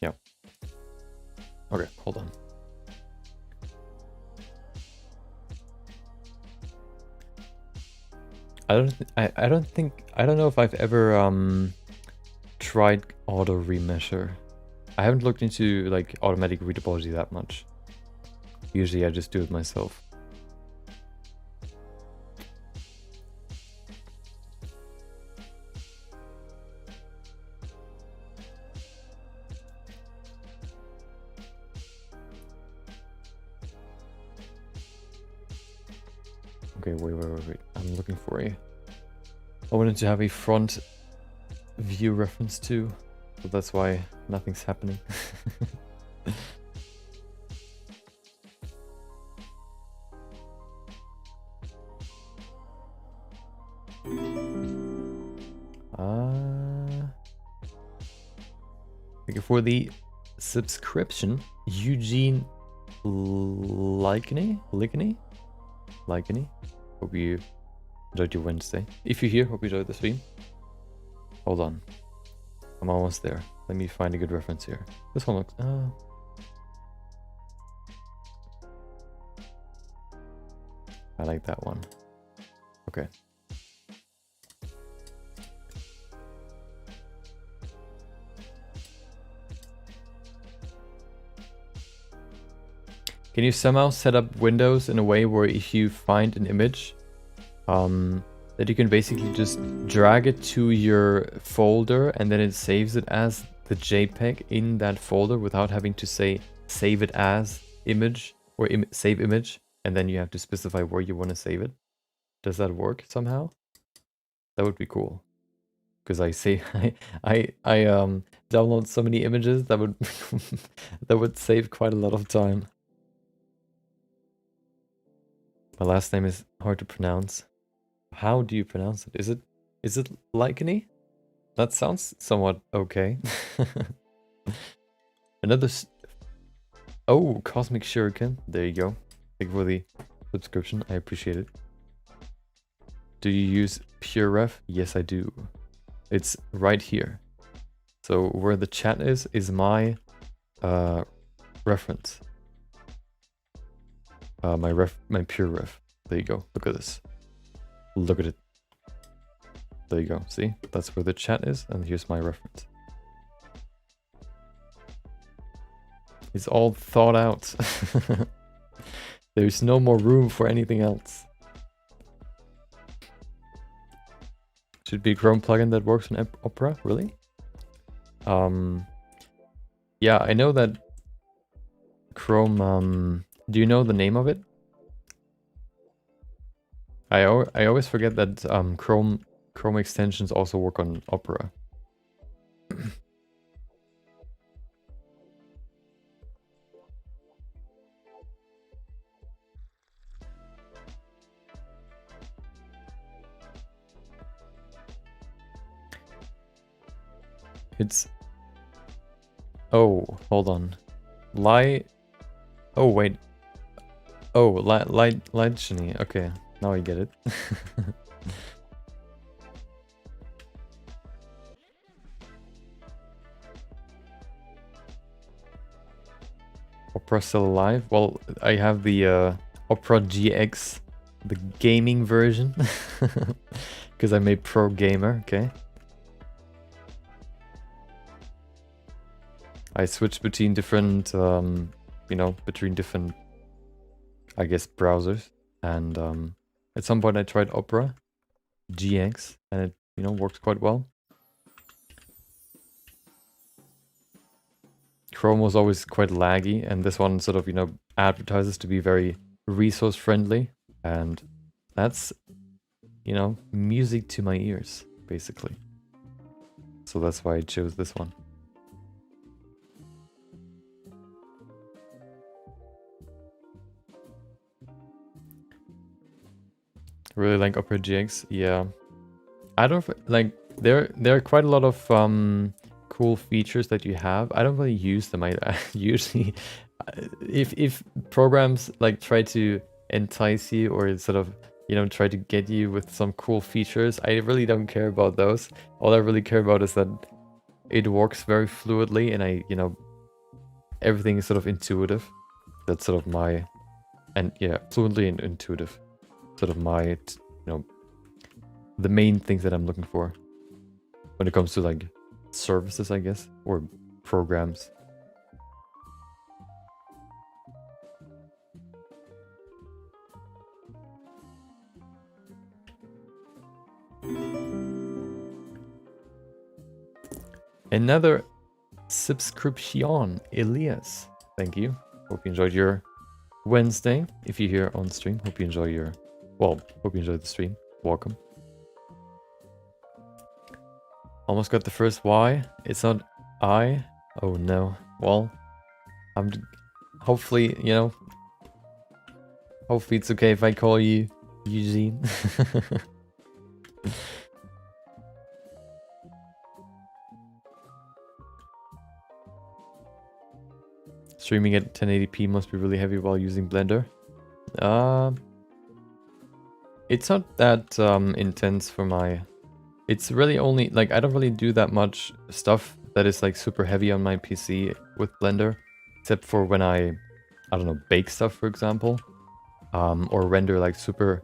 Yeah. Okay, hold on. I don't know if I've ever tried auto remeasure. I haven't looked into like automatic readability that much. Usually I just do it myself. Okay, wait. I'm looking for you. I wanted to have a front view reference too, so that's why nothing's happening. Okay, for the subscription, Eugene Likeny? Hope you enjoyed your Wednesday. If you're here, hope you enjoyed the stream. Hold on. I'm almost there. Let me find a good reference here. This one looks... I like that one. Okay. Can you somehow set up Windows in a way where if you find an image, that you can basically just drag it to your folder and then it saves it as the JPEG in that folder without having to say save it as image or save image, and then you have to specify where you want to save it? Does that work somehow? That would be cool. Because I download so many images that would that would save quite a lot of time. My last name is hard to pronounce. How do you pronounce it? Is it Likeny? That sounds somewhat okay. Another oh, Cosmic Shuriken. There you go. Thank you for the subscription. I appreciate it. Do you use PureRef? Yes, I do. It's right here. So where the chat is my reference. My PureRef. There you go. Look at this. Look at it. There you go. See? That's where the chat is, and here's my reference. It's all thought out. There's no more room for anything else. Should be a Chrome plugin that works on Opera, really? Yeah, I know that Chrome, do you know the name of it? I always forget that Chrome extensions also work on Opera. It's... Oh, hold on. Oh, wait. Oh, light Chun-Li. Okay, now I get it. Opera still alive? Well, I have the Opera GX, the gaming version, because I'm a pro gamer, okay? I switch between different, you know, between different, I guess, browsers. And at some point I tried Opera GX, and it, you know, works quite well. Chrome was always quite laggy, and this one sort of, you know, advertises to be very resource friendly, and that's, you know, music to my ears, basically. So that's why I chose this one. Really like Opera GX, yeah. I don't like, there are quite a lot of cool features that you have. I don't really use them. I usually, if programs like try to entice you or sort of, you know, try to get you with some cool features, I really don't care about those. All I really care about is that it works very fluidly, and I, you know, everything is sort of intuitive. That's sort of my, and yeah, fluently and intuitive, sort of my, you know, the main things that I'm looking for when it comes to like services, I guess, or programs. Another subscription, Elias. Thank you. Hope you enjoyed your Wednesday. If you're here on stream, hope you enjoy your, well, hope you enjoyed the stream. Welcome. Almost got the first Y. It's not I. Oh no. Well, I'm hopefully, you know, hopefully it's okay if I call you Eugene. Streaming at 1080p must be really heavy while using Blender. It's not that intense for my... It's really only, like, I don't really do that much stuff that is, like, super heavy on my PC with Blender. Except for when I don't know, bake stuff, for example. Or render, like, super,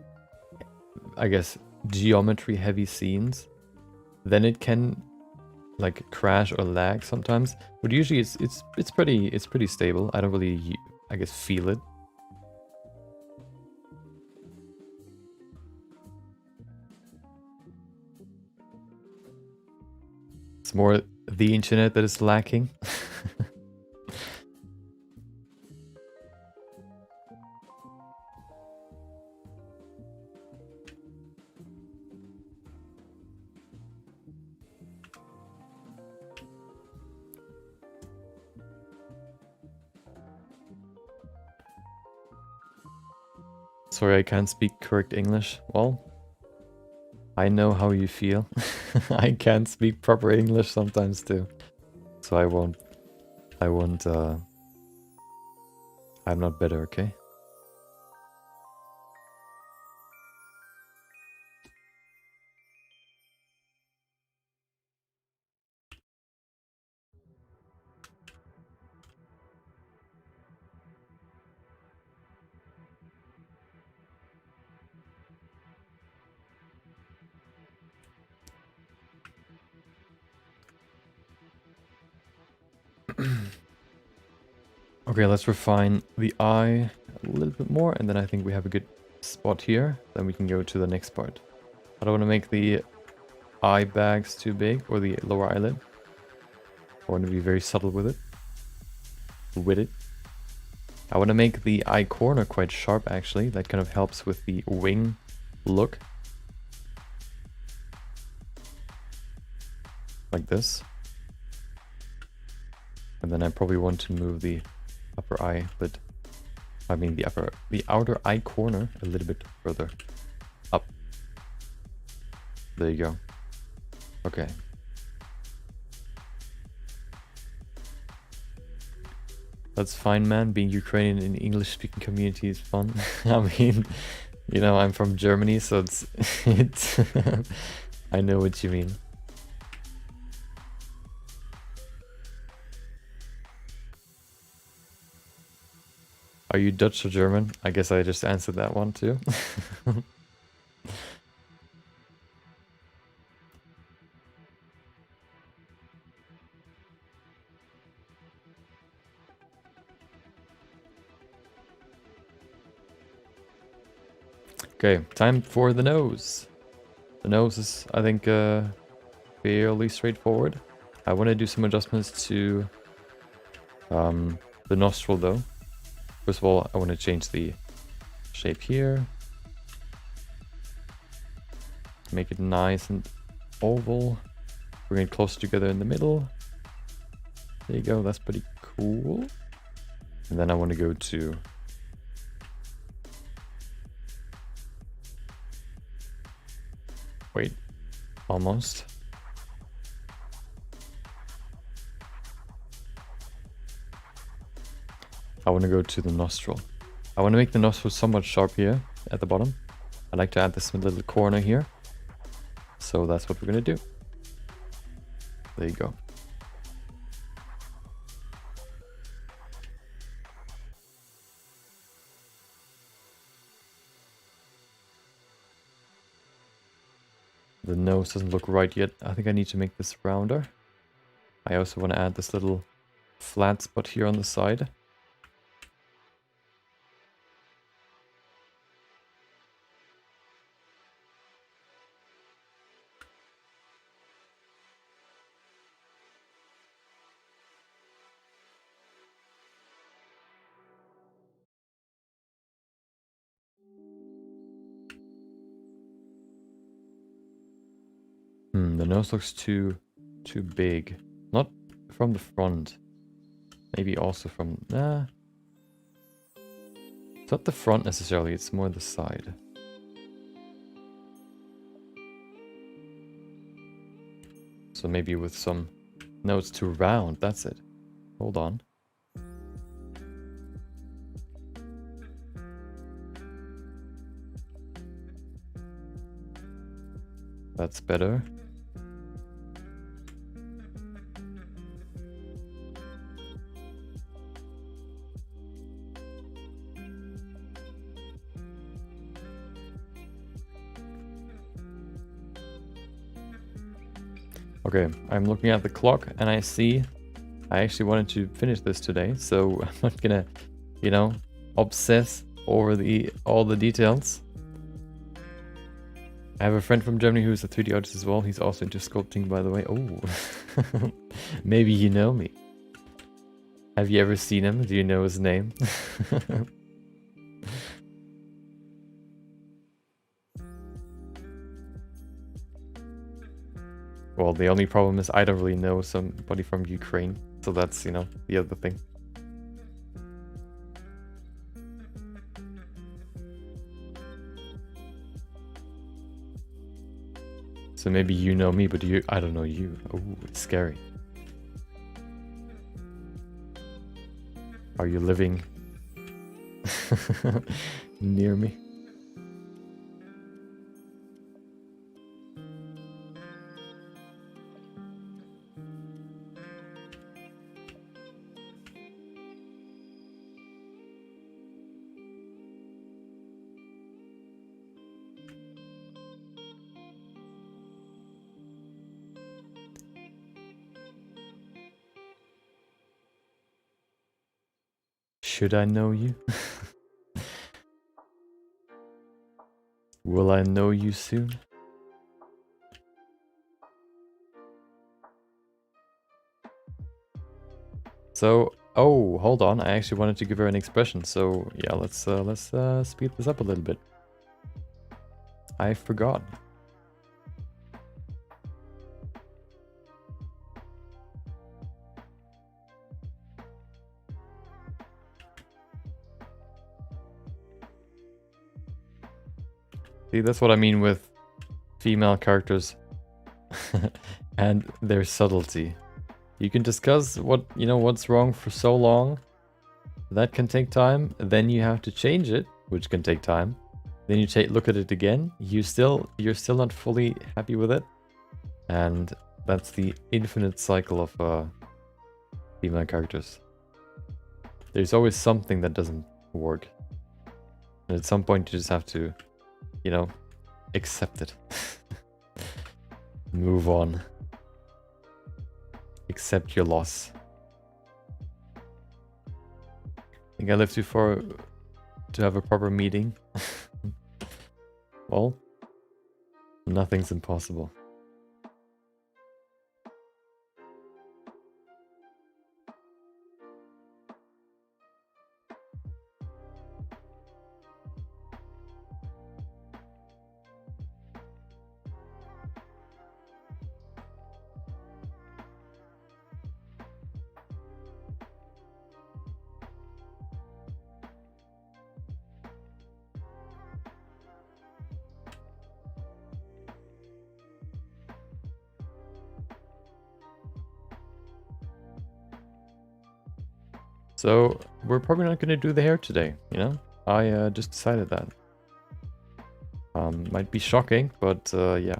I guess, geometry-heavy scenes. Then it can, like, crash or lag sometimes. But usually it's pretty stable. I don't really, I guess, feel it. It's more the internet that is lacking. Sorry, I can't speak correct English. Well, I know how you feel. I can't speak proper English sometimes too. So I'm not better, okay? Okay, let's refine the eye a little bit more, and then I think we have a good spot here. Then we can go to the next part. I don't want to make the eye bags too big, or the lower eyelid. I want to be very subtle with it. I want to make the eye corner quite sharp, actually. That kind of helps with the wing look. Like this. And then I probably want to move the upper eyelid, I mean the outer eye corner a little bit further up. There you go. Okay. That's fine, man. Being Ukrainian in English-speaking community is fun. I mean, you know, I'm from Germany, so it's I know what you mean. Are you Dutch or German? I guess I just answered that one too. Okay, time for the nose. The nose is, I think, fairly straightforward. I want to do some adjustments to the nostril though. First of all, I want to change the shape here. Make it nice and oval. Bring it closer together in the middle. There you go, that's pretty cool. And then I want to go to wait, almost. I want to go to the nostril. I want to make the nostril somewhat sharp here at the bottom. I like to add this little corner here. So that's what we're going to do. There you go. The nose doesn't look right yet. I think I need to make this rounder. I also want to add this little flat spot here on the side. The nose looks too big. Not from the front. Maybe also from... Nah. It's not the front necessarily, it's more the side. So maybe with some... No, it's too round, that's it. Hold on. That's better. Okay, I'm looking at the clock and I see I actually wanted to finish this today, so I'm not gonna, you know, obsess over all the details. I have a friend from Germany who's a 3D artist as well. He's also into sculpting, by the way. Oh, maybe you know me. Have you ever seen him? Do you know his name? Well, the only problem is I don't really know somebody from Ukraine. So that's, you know, the other thing. So maybe you know me, but I don't know you. Oh, it's scary. Are you living near me? Should I know you? Will I know you soon? So, oh, hold on. I actually wanted to give her an expression. So, yeah, let's speed this up a little bit. I forgot. See, that's what I mean with female characters and their subtlety. You can discuss what's wrong for so long, That can take time. Then you have to change it, which can take time. Then you look at it again. You're still not fully happy with it, and that's the infinite cycle of female characters. There's always something that doesn't work, and at some point you just have to, you know, accept it. Move on. Accept your loss. I think I lived too far to have a proper meeting. Well, nothing's impossible. So, we're probably not going to do the hair today, you know? I just decided that. Might be shocking, but yeah.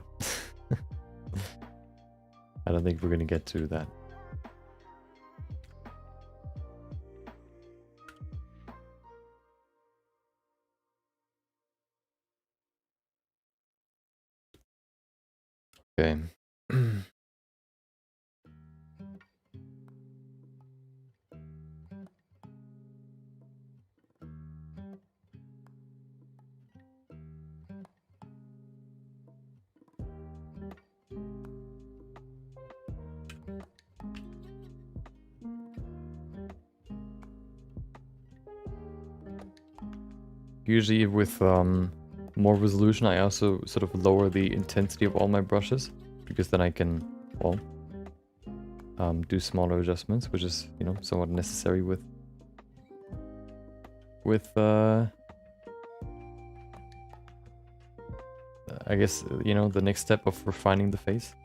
I don't think we're going to get to that. Okay. Usually with more resolution, I also sort of lower the intensity of all my brushes, because then I can, well, do smaller adjustments, which is, you know, somewhat necessary with I guess, you know, the next step of refining the face.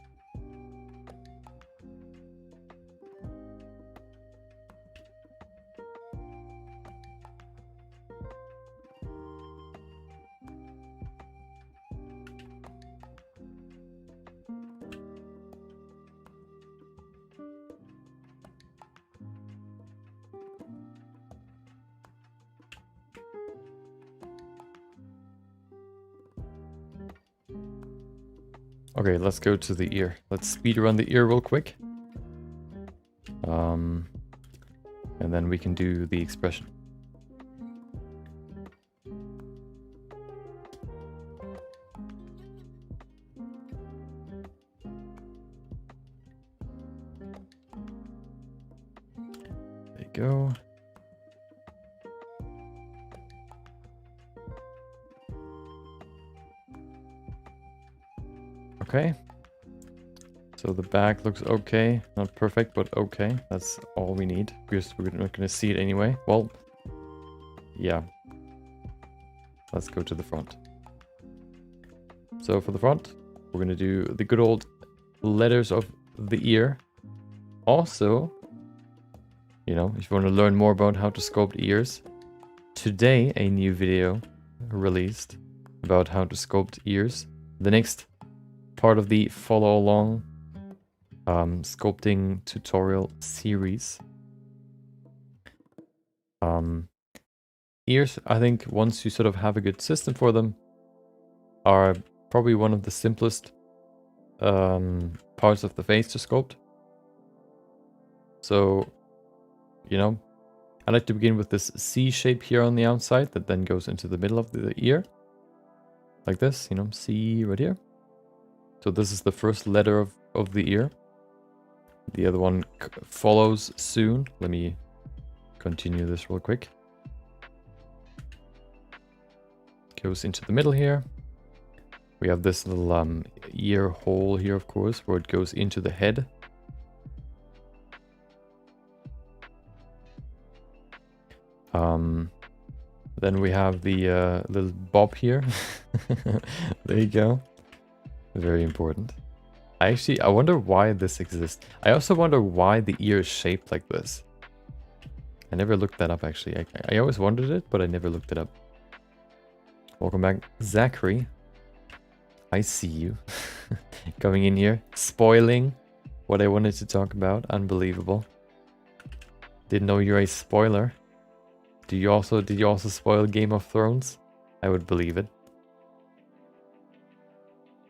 Okay, let's go to the ear. Let's speed run the ear real quick. And then we can do the expression. There you go. Okay, so the back looks okay, not perfect, but okay. That's all we need, because we're not going to see it anyway. Well, yeah. Let's go to the front. So for the front, we're going to do the good old letters of the ear. Also, you know, if you want to learn more about how to sculpt ears, today a new video released about how to sculpt ears. The next part of the follow along sculpting tutorial series. Ears, I think, once you sort of have a good system for them, are probably one of the simplest parts of the face to sculpt. So, you know, I like to begin with this C shape here on the outside that then goes into the middle of the ear. Like this, you know, C right here. So this is the first letter of the ear. The other one follows soon. Let me continue this real quick. Goes into the middle here. We have this little ear hole here, of course, where it goes into the head. Then we have the little bob here. There you go. Very important. I wonder why this exists. I also wonder why the ear is shaped like this. I never looked that up, actually. I always wondered it, but I never looked it up. Welcome back, Zachary. I see you. Coming in here, spoiling what I wanted to talk about. Unbelievable. Didn't know you're a spoiler. Did you also spoil Game of Thrones? I would believe it.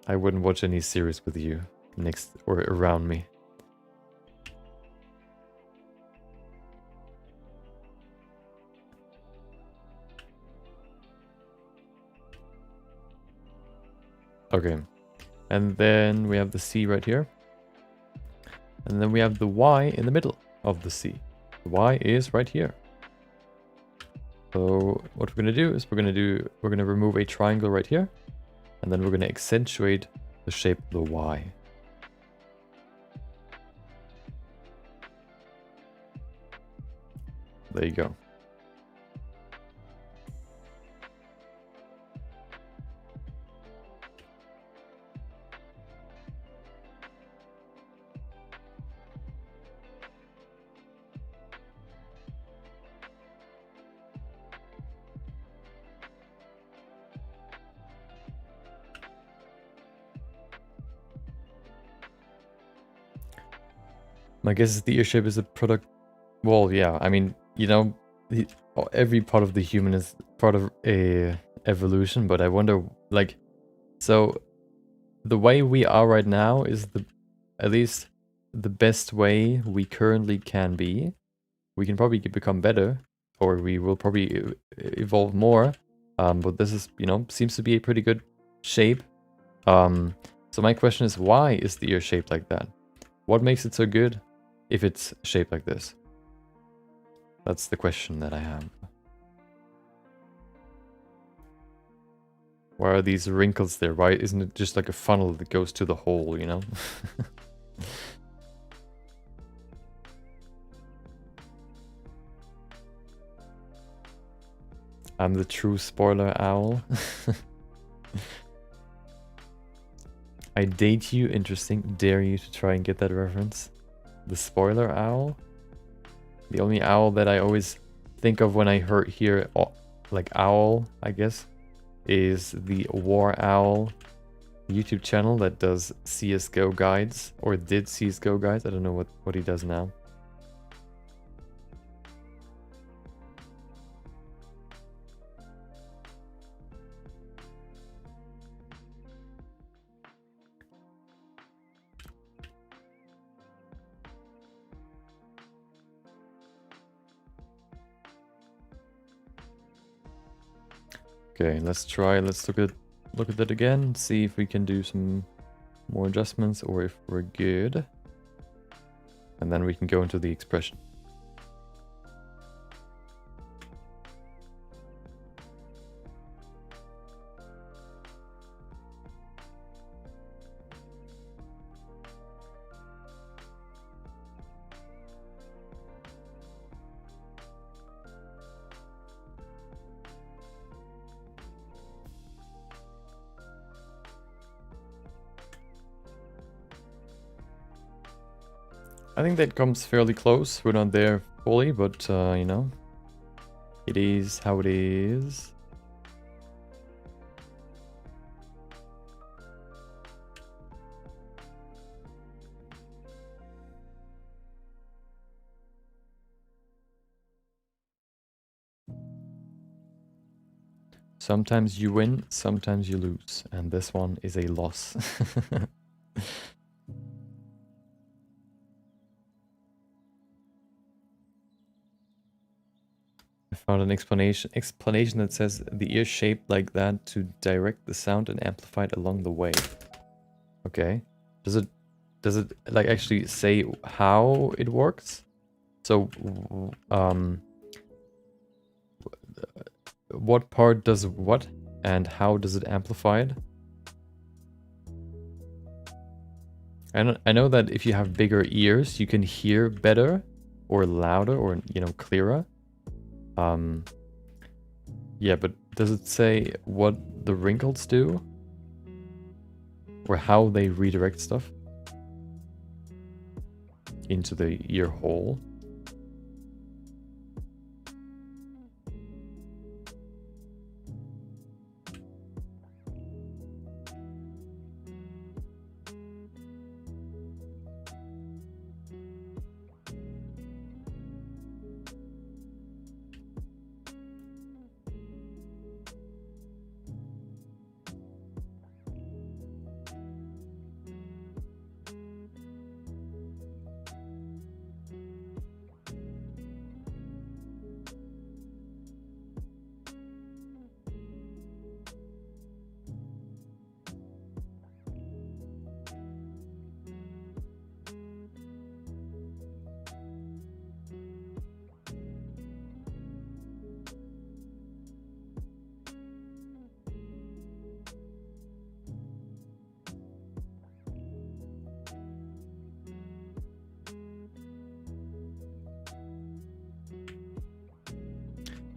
I wouldn't watch any series with you next or around me. Okay. And then we have the C right here. And then we have the Y in the middle of the C. The Y is right here. So what we're gonna do is we're gonna remove a triangle right here, and then we're gonna accentuate the shape of the Y. There you go. My guess is the ear shape is a product. Well, yeah, I mean, you know, every part of the human is part of a evolution, but I wonder, like, so the way we are right now is at least the best way we currently can be. We can probably become better, or we will probably evolve more. But this is, you know, seems to be a pretty good shape. So my question is, why is the ear shaped like that? What makes it so good if it's shaped like this? That's the question that I have. Why are these wrinkles there? Why isn't it just like a funnel that goes to the hole, you know? I'm the true spoiler owl. I date you, interesting. Dare you to try and get that reference. The spoiler owl? The only owl that I always think of when I hear like owl, I guess, is the War Owl YouTube channel that does CSGO guides, or did CSGO guides. I don't know what he does now. Okay, let's look at that again, see if we can do some more adjustments or if we're good. And then we can go into the expression. I think that comes fairly close. We're not there fully, but you know, it is how it is. Sometimes you win, sometimes you lose, and this one is a loss. I found an explanation that says the ear shaped like that to direct the sound and amplify it along the way. Okay. Does it like actually say how it works? So what part does what and how does it amplify it? I know that if you have bigger ears, you can hear better or louder or, you know, clearer. Yeah, but does it say what the wrinkles do? Or how they redirect stuff into the ear hole?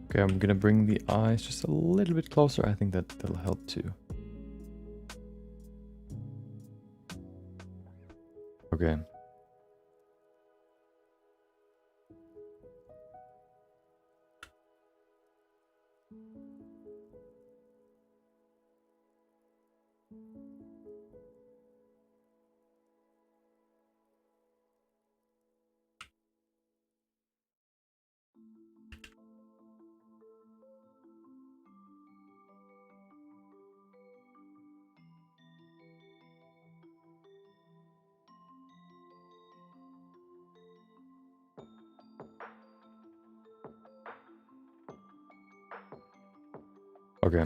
Okay, I'm gonna bring the eyes just a little bit closer. I think that'll help too. Okay. Okay.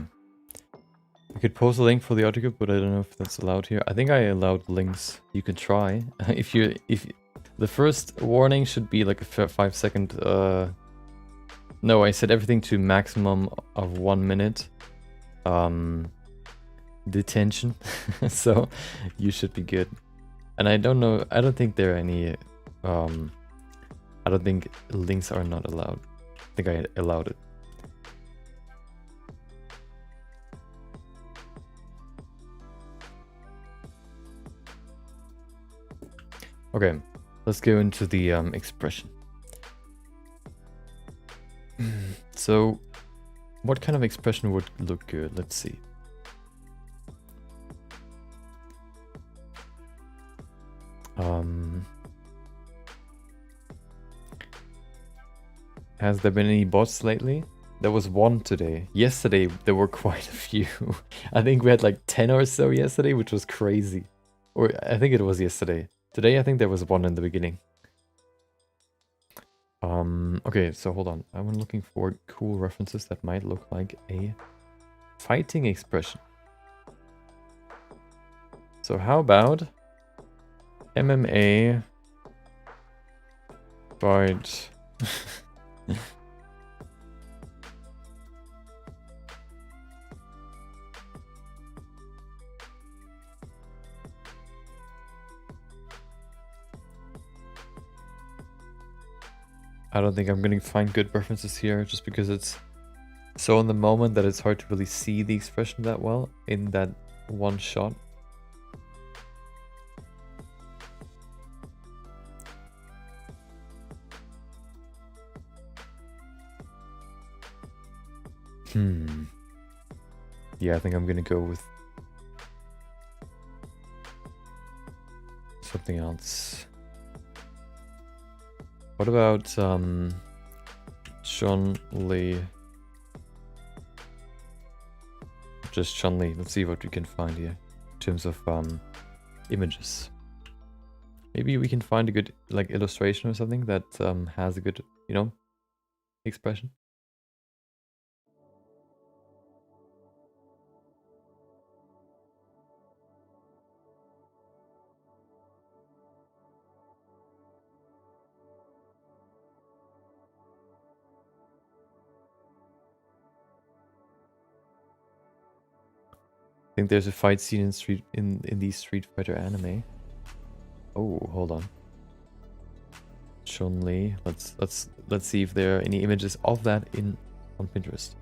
I could post a link for the article, but I don't know if that's allowed here. I think I allowed links. You can try. if the first warning should be like a 5-second. No, I set everything to maximum of 1 minute. Detention. So you should be good. And I don't know. I don't think there are any. I don't think links are not allowed. I think I allowed it. Okay, let's go into the expression. So, what kind of expression would look good? Let's see. Has there been any bots lately? There was one today. Yesterday, there were quite a few. I think we had like 10 or so yesterday, which was crazy. Or I think it was yesterday. Today, I think there was one in the beginning. Okay, so hold on. I'm looking for cool references that might look like a fighting expression. So how about MMA fight? I don't think I'm going to find good references here just because it's so in the moment that it's hard to really see the expression that well in that one shot. Yeah, I think I'm going to go with something else. What about Chun-Li? Just Chun-Li. Let's see what we can find here in terms of images. Maybe we can find a good like illustration or something that has a good, you know, expression. I think there's a fight scene in the Street Fighter anime. Oh, hold on. Chun-Li. Let's see if there are any images of that on Pinterest.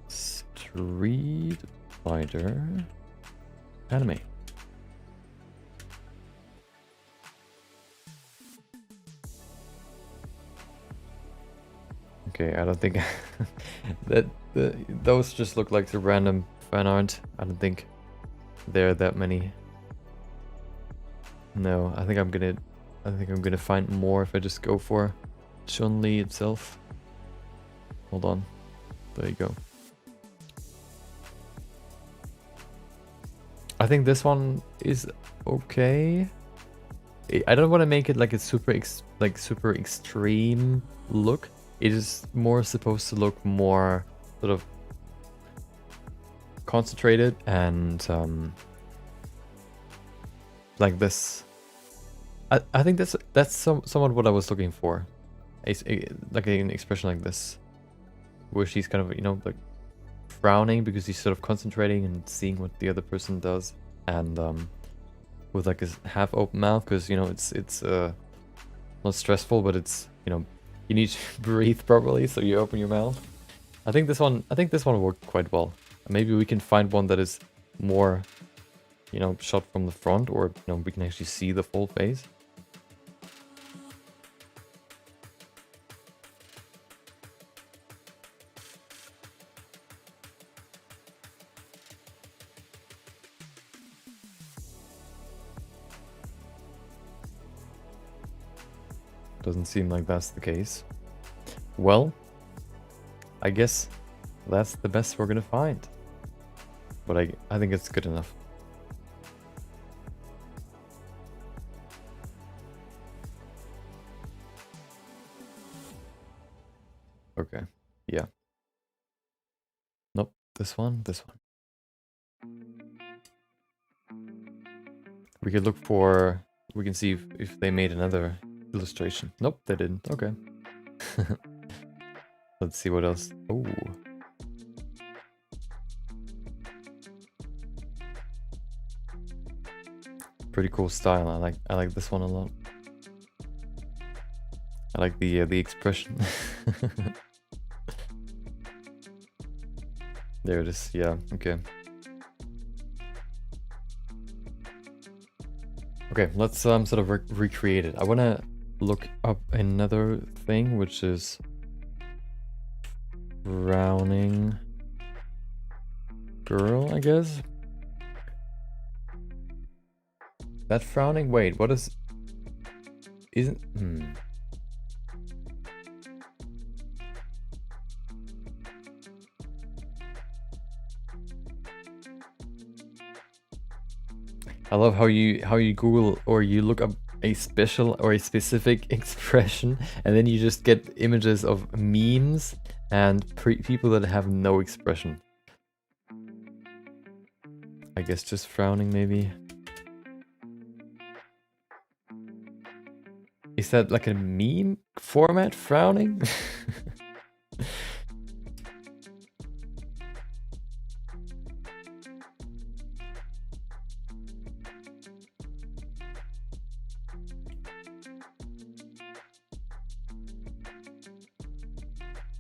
Street Fighter anime. Okay, I don't think that those just look like the random fan art. I don't think there are that many. No, I think I'm gonna find more if I just go for Chun-Li itself. Hold on. There you go. I think this one is okay. I don't want to make it like a super extreme look. It is more supposed to look more sort of concentrated and like this. I think that's somewhat what I was looking for. Like an expression like this, where she's kind of, you know, like frowning because she's sort of concentrating and seeing what the other person does, and with like a half open mouth because, you know, it's not stressful, but it's, you know, You need to breathe properly, so you open your mouth. I think this one worked quite well. Maybe we can find one that is more, you know, shot from the front, or you know, we can actually see the full face. Doesn't seem like that's the case. Well, I guess that's the best we're gonna find. But I think it's good enough. Okay, yeah. Nope, this one. We could look for, we can see if they made another illustration. Nope, they didn't. Okay. Let's see what else. Oh. Pretty cool style. I like this one a lot. I like the expression. There it is. Yeah. Okay. Okay. Let's sort of recreate it. I want to look up another thing, which is frowning girl, I guess. That frowning. Wait. What is? Isn't? I love how you Google or you look up a special or a specific expression, and then you just get images of memes and people that have no expression. I guess just frowning, maybe. Is that like a meme format, frowning?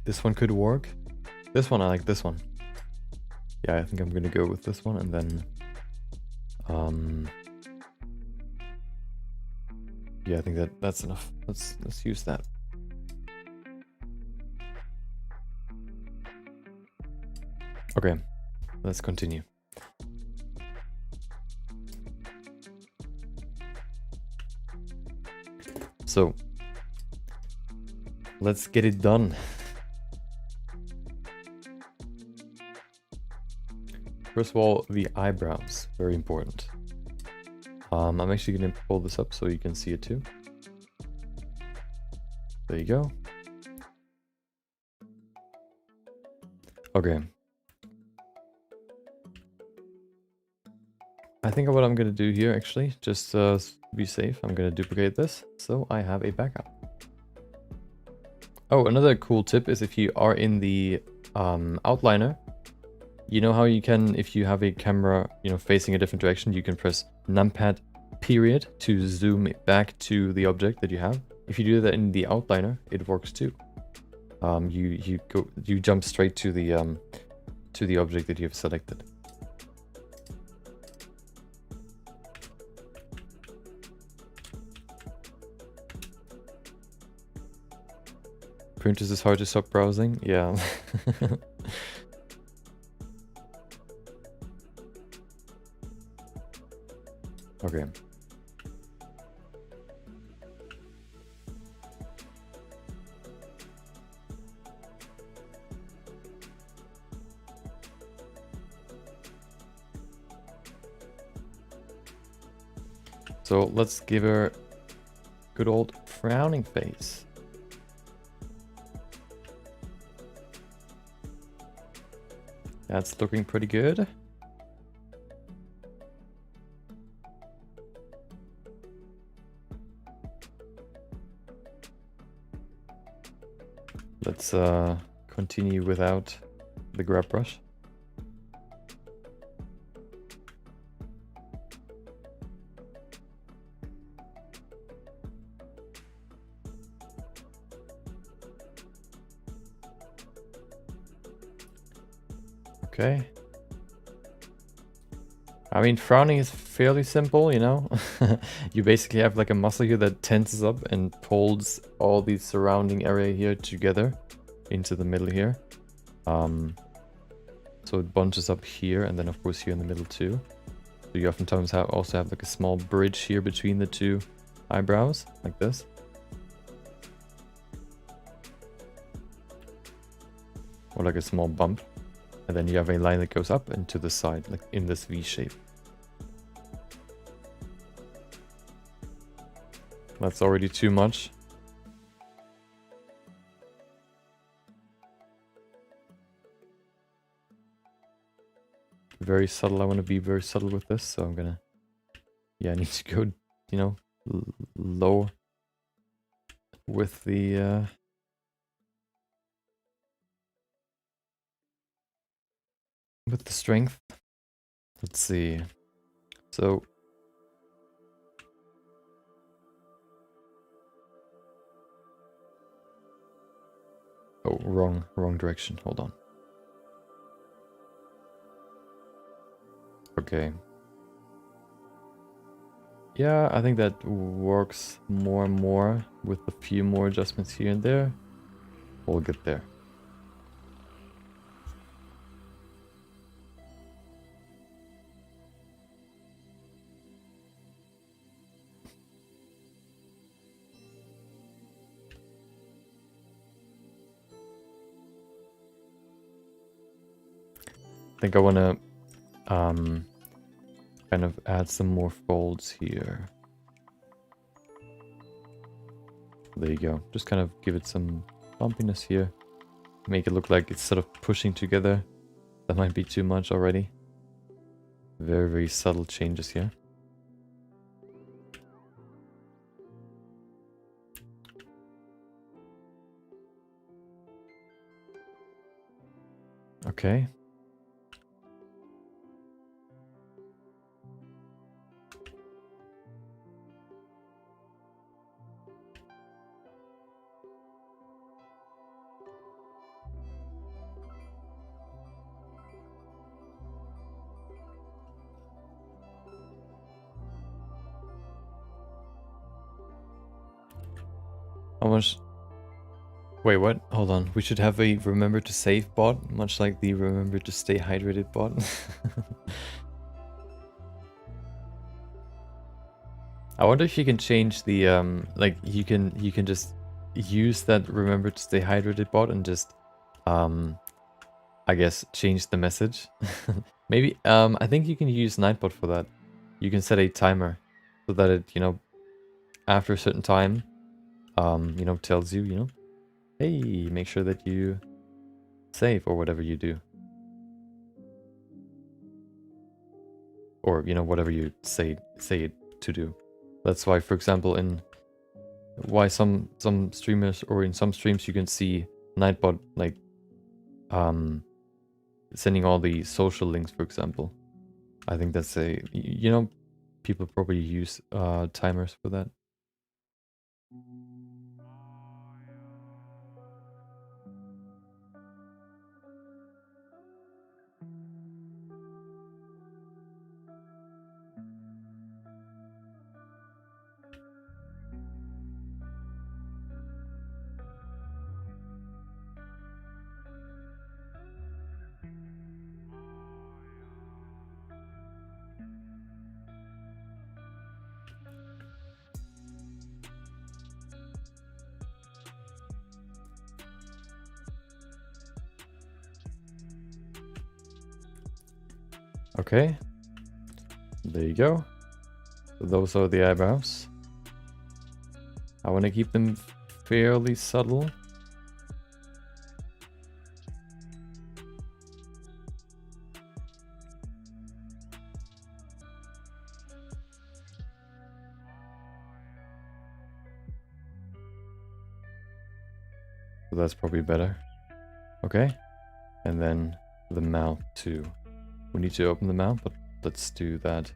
This one could work. This one, I like this one. Yeah, I think I'm gonna go with this one, and then yeah, I think that's enough. Let's use that. Okay, let's continue. So let's get it done. First of all, the eyebrows, very important. I'm actually going to pull this up so you can see it too. There you go. Okay. I think what I'm going to do here, actually, just to be safe, I'm going to duplicate this so I have a backup. Oh, another cool tip is if you are in the outliner, you know how you can, if you have a camera, you know, facing a different direction, you can press numpad period to zoom it back to the object that you have. If you do that in the outliner, it works too. You jump straight to the object that you have selected. Printers is hard to stop browsing. Yeah. Okay. So let's give her good old frowning face. That's looking pretty good. Let's continue without the grab brush. Okay. I mean, frowning is fairly simple, you know? You basically have like a muscle here that tenses up and pulls all the surrounding area here together into the middle here. So it bunches up here and then of course here in the middle too. So you oftentimes also have like a small bridge here between the two eyebrows, like this. Or like a small bump. And then you have a line that goes up and to the side, like in this V shape. That's already too much. Very subtle. I want to be very subtle with this, so I'm gonna... Yeah, I need to go, you know, low with the... with the strength. Let's see. So... Oh, wrong direction. Hold on. Okay. Yeah, I think that works more and more with a few more adjustments here and there. We'll get there. I think I want to kind of add some more folds here. There you go. Just kind of give it some bumpiness here. Make it look like it's sort of pushing together. That might be too much already. Very, very subtle changes here. Okay. How much? Wait, what? Hold on. We should have a remember to save bot, much like the remember to stay hydrated bot. I wonder if you can change the like you can just use that remember to stay hydrated bot and just I guess change the message. Maybe I think you can use Nightbot for that. You can set a timer so that it, you know, after a certain time you know, tells you, you know, hey, make sure that you save or whatever you do. Or, you know, whatever you say it to do. That's why, for example, in why some streamers or in some streams you can see Nightbot like sending all the social links, for example. I think that's a, you know, people probably use timers for that. Okay, there you go. So those are the eyebrows. I want to keep them fairly subtle. So that's probably better. Okay, and then the mouth too. We need to open the mouth, but let's do that.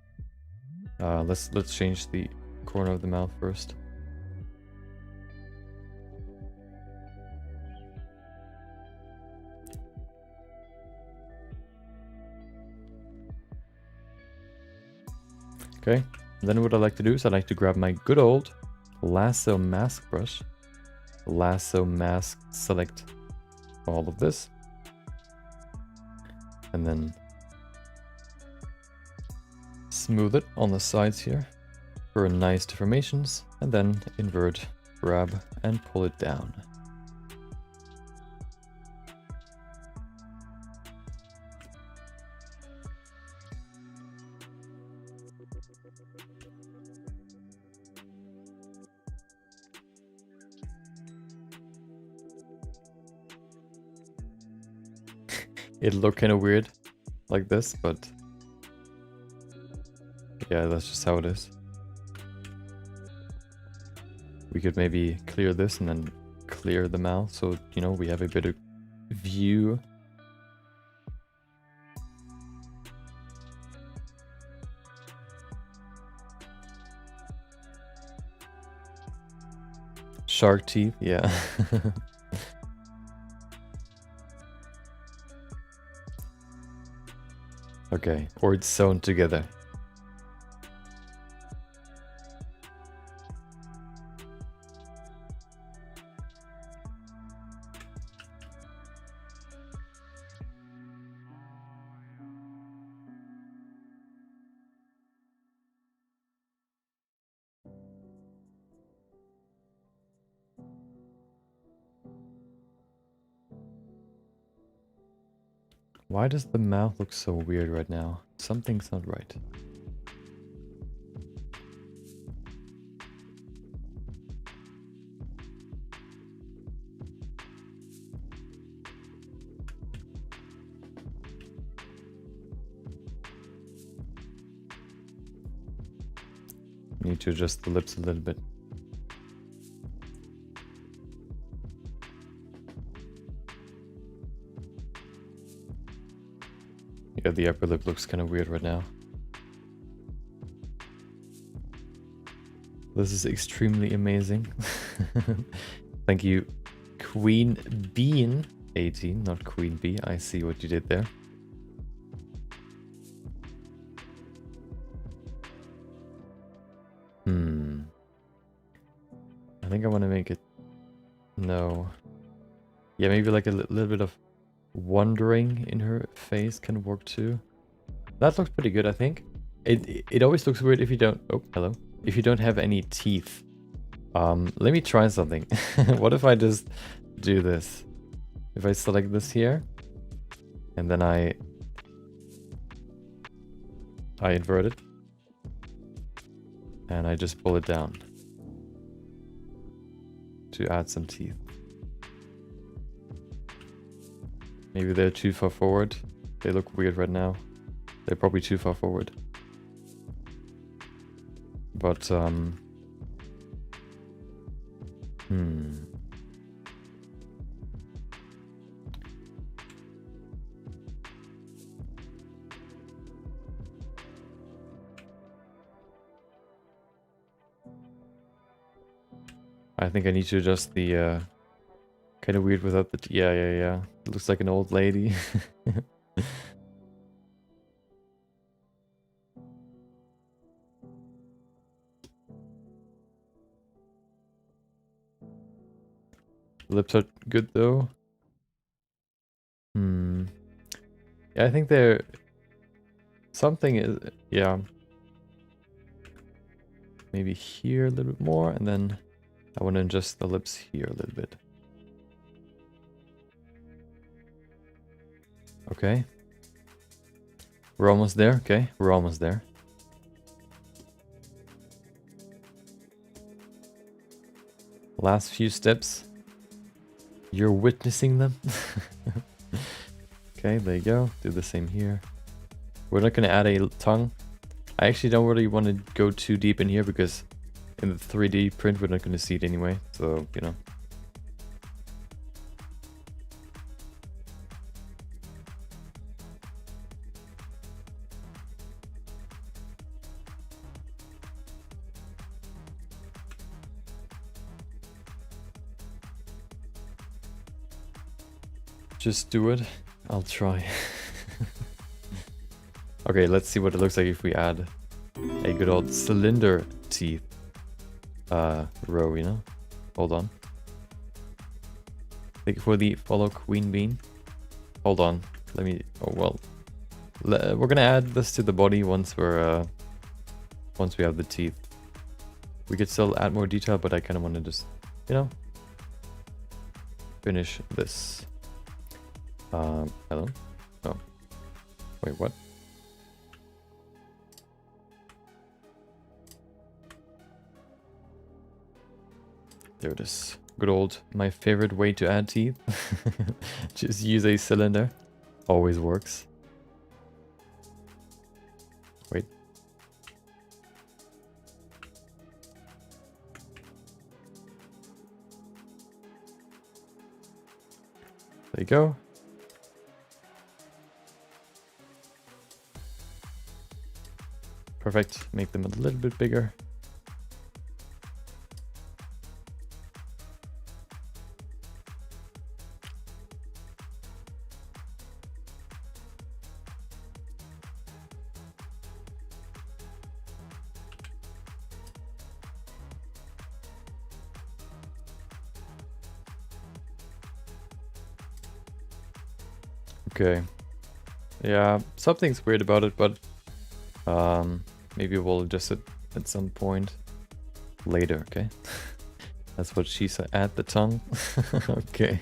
Let's change the corner of the mouth first. Okay, then what I like to do is I like to grab my good old lasso mask brush, lasso mask, select all of this, and then smooth it on the sides here for nice deformations, and then invert, grab, and pull it down. It'll look kind of weird like this, but yeah, that's just how it is. We could maybe clear this and then clear the mouth so, you know, we have a bit of view. Shark teeth, yeah. Okay, or it's sewn together. Why does the mouth look so weird right now? Something's not right. Need to adjust the lips a little bit. Yeah, the upper lip looks kind of weird right now. This is extremely amazing. Thank you, Queen Bean 18, not Queen Bee. I see what you did there. I think I want to make it... No. Yeah, maybe like a little bit of wondering in her face can work too. That looks pretty good, I think. It always looks weird if you don't... Oh, hello. If you don't have any teeth. Let me try something. What if I just do this? If I select this here, and then I invert it, and I just pull it down to add some teeth. Maybe they're too far forward. They look weird right now. They're probably too far forward. But, I think I need to adjust the, kind of weird without the... Yeah. It looks like an old lady. Lips are good though. Yeah, I think they're... Something is... Yeah. Maybe here a little bit more, and then I want to adjust the lips here a little bit. Okay. We're almost there. Okay, we're almost there. Last few steps. You're witnessing them. Okay, there you go. Do the same here. We're not going to add a tongue. I actually don't really want to go too deep in here because in the 3D print we're not going to see it anyway. So, you know. Just do it. I'll try. Okay, let's see what it looks like if we add a good old cylinder teeth row, you know? Hold on. Thank you for the follow, Queen Bean. Hold on. Let me... Oh, well. We're gonna add this to the body once we're... once we have the teeth. We could still add more detail, but I kind of want to just, you know, finish this. Hello? Oh. Wait, what? There it is. Good old, my favorite way to add teeth. Just use a cylinder. Always works. Wait. There you go. Perfect. Make them a little bit bigger. Okay. Yeah, something's weird about it, but maybe we'll adjust it at some point later, okay? That's what she said. Add the tongue. Okay.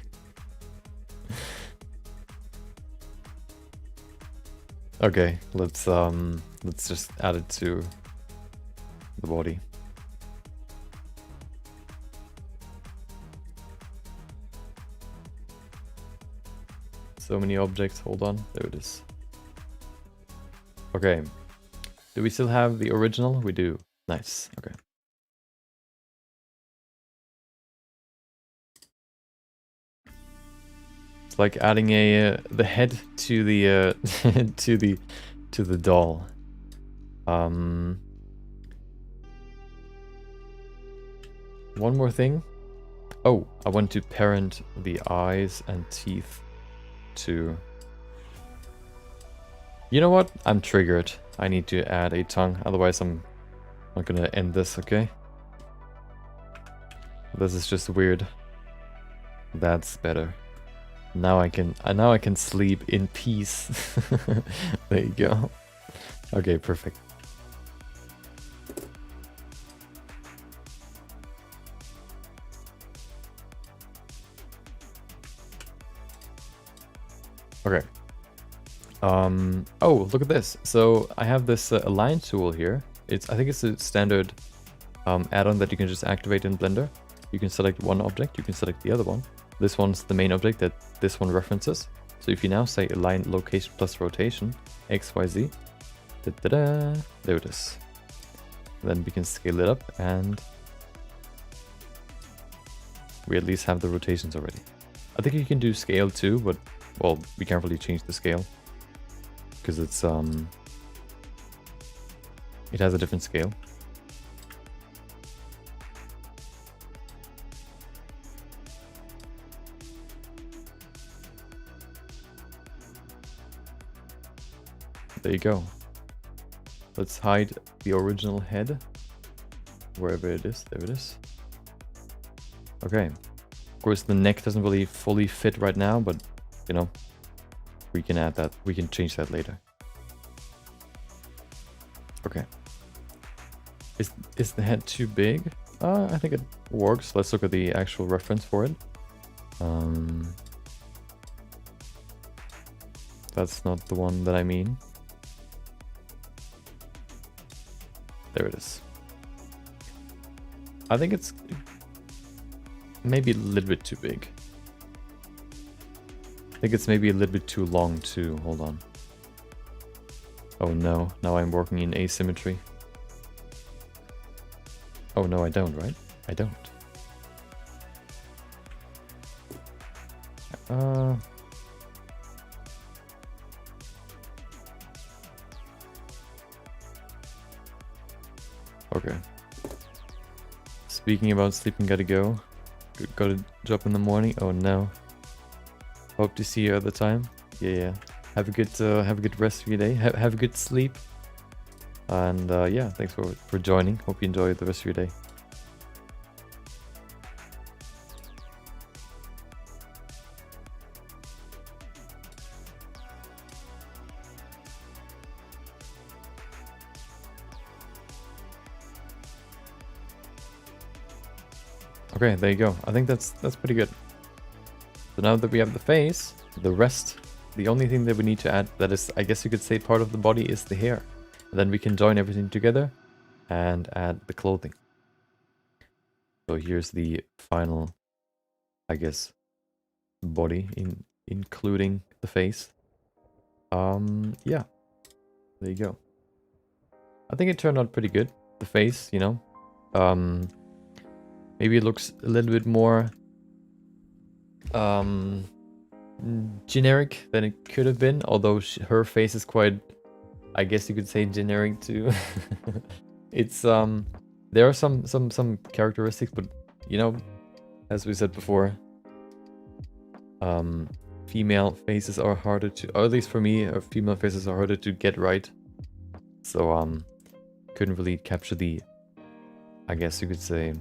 Okay, let's just add it to the body. So many objects, hold on, there it is. Okay, do we still have the original? We do, nice, okay. It's like adding a the head to the to the doll. One more thing. Oh, I want to parent the eyes and teeth to... You know what? I'm triggered. I need to add a tongue, otherwise I'm not gonna end this, okay? This is just weird. That's better. Now I can sleep in peace. There you go. Okay, perfect. Okay. Oh, look at this. So I have this align tool here. I think it's a standard add-on that you can just activate in Blender. You can select one object, you can select the other one. This one's the main object that this one references. So if you now say align location plus rotation, XYZ, there it is. Then we can scale it up and we at least have the rotations already. I think you can do scale too, but well, we can't really change the scale because it's it has a different scale. There you go. Let's hide the original head wherever it is. There it is. Okay. Of course, the neck doesn't really fully fit right now, but you know, we can add that. We can change that later. Okay. Is the head too big? I think it works. Let's look at the actual reference for it. That's not the one that I mean. There it is. I think it's maybe a little bit too big. I think it's maybe a little bit too long too. Hold on. Oh no, now I'm working in asymmetry. Oh no, I don't, right? I don't. Okay. Speaking about sleeping, gotta go. Got a job in the morning. Oh no. Hope to see you at the time. Yeah. Have a good rest of your day. Have a good sleep. And yeah, thanks for joining. Hope you enjoy the rest of your day. Okay, there you go. I think that's pretty good. So now that we have the face, the rest, the only thing that we need to add, that is, I guess you could say, part of the body, is the hair. And then we can join everything together and add the clothing. So here's the final, I guess, body, including the face. Yeah, there you go. I think it turned out pretty good. The face, you know, maybe it looks a little bit more generic than it could have been, although her face is quite, I guess you could say, generic too. It's there are some characteristics, but you know, as we said before, female faces are harder to, or at least for me, female faces are harder to get right. So couldn't really capture the, I guess you could say,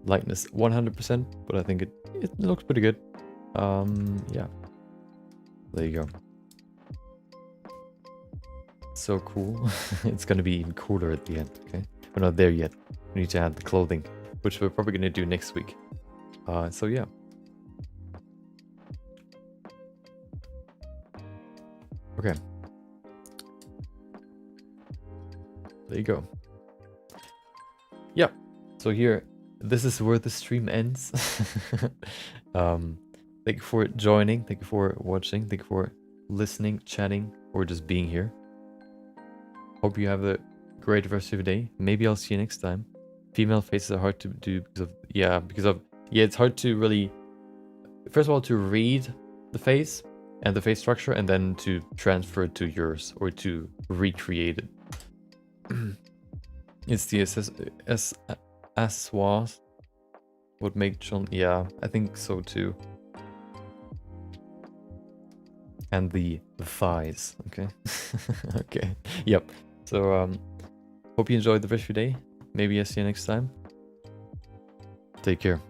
likeness 100%, but I think it looks pretty good. Yeah, there you go. So cool. It's gonna be even cooler at the end. Okay, we're not there yet. We need to add the clothing, which we're probably gonna do next week. So yeah. Okay. There you go. Yeah. So here, this is where the stream ends. Thank you for joining. Thank you for watching. Thank you for listening, chatting, or just being here. Hope you have a great rest of your day. Maybe I'll see you next time. Female faces are hard to do because of it's hard to really, first of all, to read the face and the face structure, and then to transfer it to yours or to recreate it. It's the accessoires would make Chun. Yeah, I think so too. And the thighs. Okay. Okay. Yep. So hope you enjoyed the rest of your day. Maybe I'll see you next time. Take care.